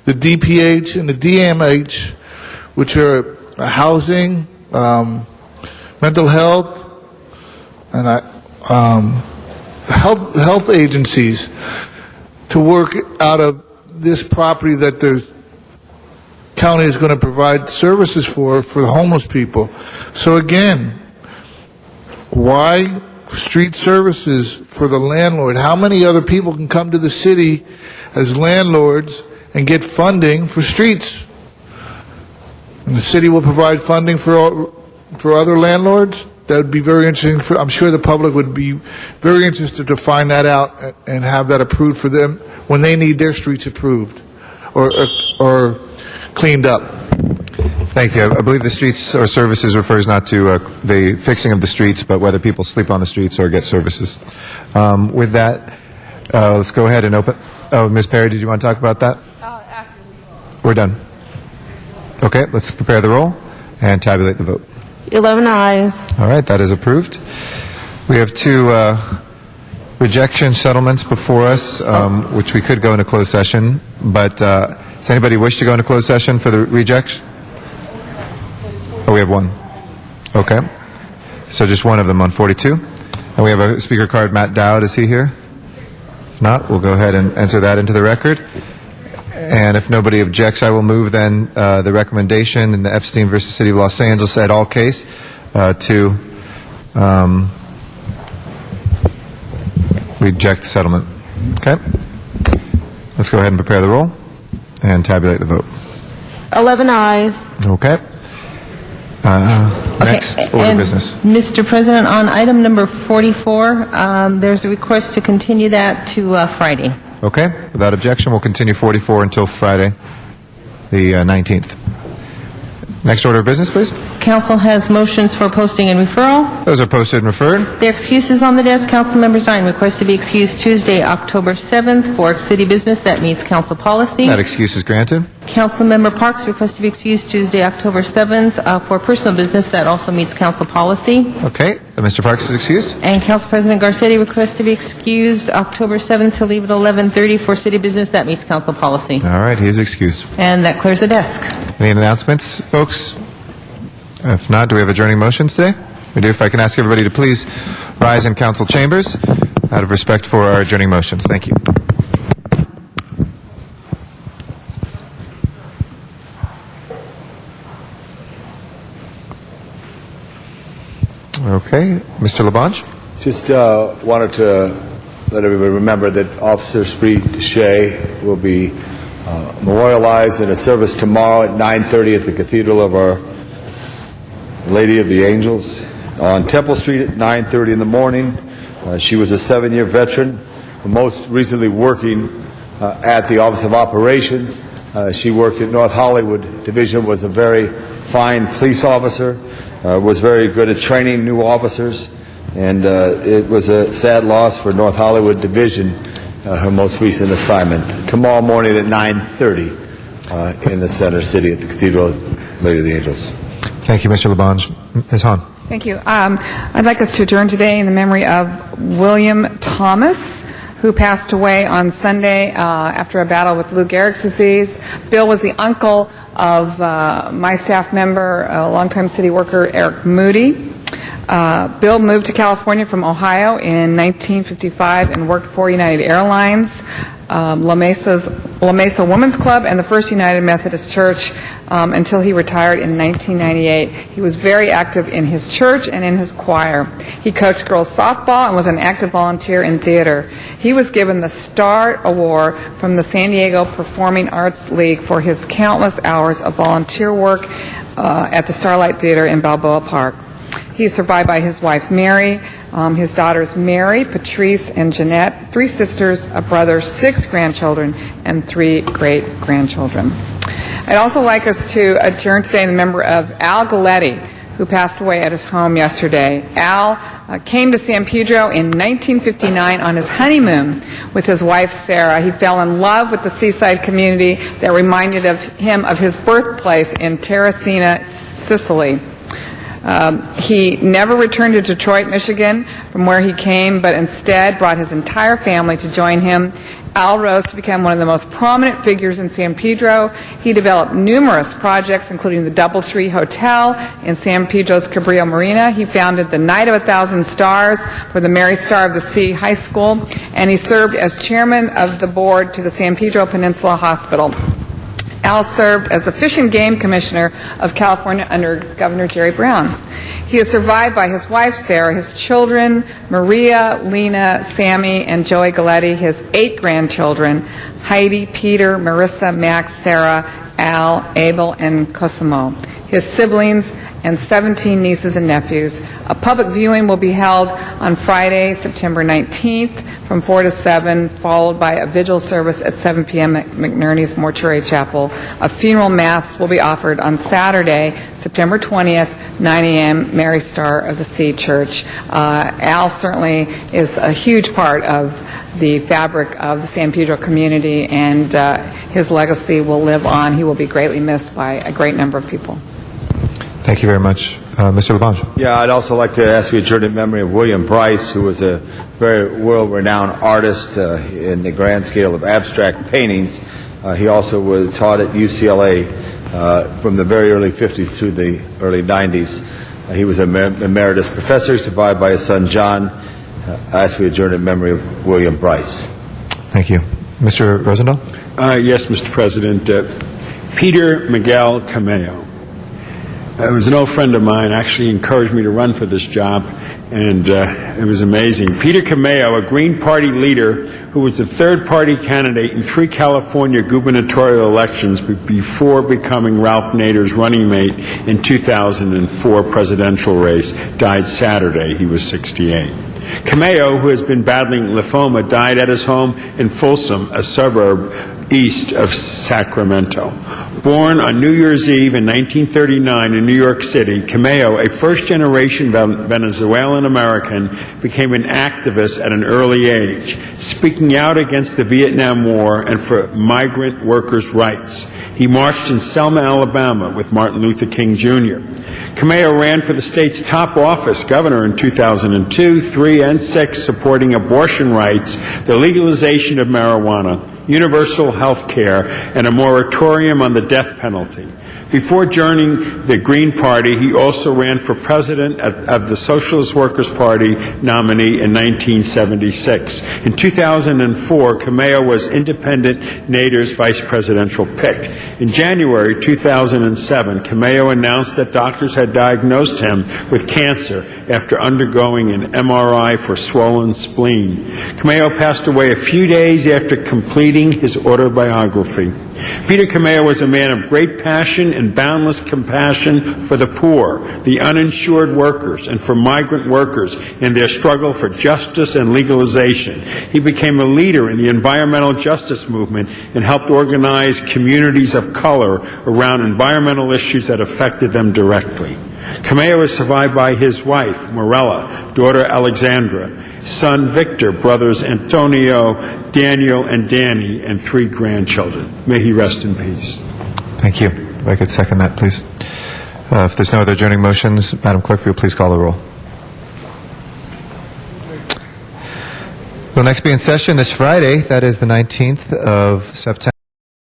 S10: the DPH, and the DMH, which are housing, mental health, and health agencies to work out of this property that the county is going to provide services for the homeless people. So again, why street services for the landlord? How many other people can come to the city as landlords and get funding for streets? And the city will provide funding for other landlords? That would be very interesting. I'm sure the public would be very interested to find that out and have that approved for them when they need their streets approved or cleaned up.
S4: Thank you. I believe the streets or services refers not to the fixing of the streets, but whether people sleep on the streets or get services. With that, let's go ahead and open. Oh, Ms. Perry, did you want to talk about that? We're done. Okay, let's prepare the roll and tabulate the vote.
S20: 11 ayes.
S4: All right, that is approved. We have two rejection settlements before us, which we could go into closed session, but does anybody wish to go into closed session for the rejection? Oh, we have one. Okay. So just one of them on 42. And we have a speaker card. Matt Dowd, is he here? If not, we'll go ahead and enter that into the record. And if nobody objects, I will move then the recommendation in the Epstein versus City of Los Angeles et al. Case to reject the settlement. Okay? Let's go ahead and prepare the roll and tabulate the vote.
S20: 11 ayes.
S4: Okay. Next order of business.
S20: Mr. President, on item number 44, there's a request to continue that to Friday.
S4: Okay. Without objection, we'll continue 44 until Friday, the 19th. Next order of business, please.
S20: Council has motions for posting and referral.
S4: Those are posted and referred.
S20: There are excuses on the desk. Councilmember Zine requests to be excused Tuesday, October 7th for city business. That meets council policy.
S4: That excuse is granted.
S20: Councilmember Parks requests to be excused Tuesday, October 7th for personal business. That also meets council policy.
S4: Okay. Mr. Parks is excused.
S20: And Council President Garcetti requests to be excused October 7th to leave at 11:30 for city business. That meets council policy.
S4: All right. He is excused.
S20: And that clears the desk.
S4: Any announcements, folks? If not, do we have adjourning motions today? We do. If I can ask everybody to please rise in council chambers out of respect for our adjourning motions. Thank you. Okay. Mr. LaBonge?
S14: Just wanted to let everybody remember that Officer Spreet Shea will be memorialized in a service tomorrow at 9:30 at the Cathedral of Our Lady of the Angels on Temple Street at 9:30 in the morning. She was a 7-year veteran, most recently working at the Office of Operations. She worked at North Hollywood Division, was a very fine police officer, was very good at training new officers, and it was a sad loss for North Hollywood Division, her most recent assignment. Tomorrow morning at 9:30 in the Center City at the Cathedral of Lady of the Angels.
S4: Thank you, Mr. LaBonge. Ms. Hahn.
S16: Thank you. I'd like us to adjourn today in the memory of William Thomas, who passed away on Sunday after a battle with Lou Gehrig's disease. Bill was the uncle of my staff member, a longtime city worker, Eric Moody. Bill moved to California from Ohio in 1955 and worked for United Airlines, La Mesa Women's Club, and the First United Methodist Church until he retired in 1998. He was very active in his church and in his choir. He coached girls softball and was an active volunteer in theater. He was given the Star Award from the San Diego Performing Arts League for his countless hours of volunteer work at the Starlight Theater in Balboa Park. He is survived by his wife, Mary, his daughters, Mary, Patrice, and Jeanette, 3 sisters, a brother, 6 grandchildren, and 3 great-grandchildren. I'd also like us to adjourn today in the memory of Al Galletti, who passed away at his home yesterday. Al came to San Pedro in 1959 on his honeymoon with his wife, Sarah. He fell in love with the seaside community that reminded him of his birthplace in Terracina, Sicily. He never returned to Detroit, Michigan, from where he came, but instead brought his entire family to join him. Al rose to become one of the most prominent figures in San Pedro. He developed numerous projects, including the Doubletree Hotel in San Pedro's Cabrillo Marina. He founded the Night of 1,000 Stars for the Mary Star of the Sea High School, and he served as chairman of the board to the San Pedro Peninsula Hospital. Al served as the Fish and Game Commissioner of California under Governor Jerry Brown. He is survived by his wife, Sarah, his children, Maria, Lena, Sammy, and Joey Galletti, his 8 grandchildren, Heidi, Peter, Marissa, Max, Sarah, Al, Abel, and Cosimo, his siblings, and 17 nieces and nephews. A public viewing will be held on Friday, September 19th from 4 to 7, followed by a vigil service at 7 p.m. at McNerney's Mortuary Chapel. A funeral mass will be offered on Saturday, September 20th, 9 a.m., Mary Star of the Sea Church. Al certainly is a huge part of the fabric of the San Pedro community, and his legacy will live on. He will be greatly missed by a great number of people.
S4: Thank you very much. Mr. Labange.
S14: Yeah, I'd also like to ask you to adjourn in memory of William Bryce, who was a very world-renowned artist in the grand scale of abstract paintings. He also was taught at UCLA from the very early 50s through the early 90s. He was an emeritus professor, survived by his son John. I ask you to adjourn in memory of William Bryce.
S4: Thank you. Mr. Rosendahl?
S18: Yes, Mr. President. Peter Miguel Cameo. It was an old friend of mine, actually encouraged me to run for this job, and it was amazing. Peter Cameo, a Green Party leader who was the third-party candidate in 3 California gubernatorial elections before becoming Ralph Nader's running mate in 2004 presidential race, died Saturday. He was 68. Cameo, who has been battling lymphoma, died at his home in Folsom, a suburb east of Sacramento. Born on New Year's Eve in 1939 in New York City, Cameo, a first-generation Venezuelan American, became an activist at an early age, speaking out against the Vietnam War and for migrant workers' rights. He marched in Selma, Alabama, with Martin Luther King Jr. Cameo ran for the state's top office, governor, in 2002, 3, and 6, supporting abortion rights, the legalization of marijuana, universal health care, and a moratorium on the death penalty. Before joining the Green Party, he also ran for president of the Socialist Workers' Party nominee in 1976. In 2004, Cameo was independent Nader's vice presidential pick. In January 2007, Cameo announced that doctors had diagnosed him with cancer after undergoing an MRI for swollen spleen. Cameo passed away a few days after completing his autobiography. Peter Cameo was a man of great passion and boundless compassion for the poor, the uninsured workers, and for migrant workers in their struggle for justice and legalization. He became a leader in the environmental justice movement and helped organize communities of color around environmental issues that affected them directly. Cameo is survived by his wife, Morella, daughter Alexandra, son Victor, brothers Antonio, Daniel, and Danny, and 3 grandchildren. May he rest in peace.
S4: Thank you. If I could second that, please. If there's no other adjourning motions, Madam Clerk, if you'll please call the roll. We'll next be in session this Friday, that is the 19th of September.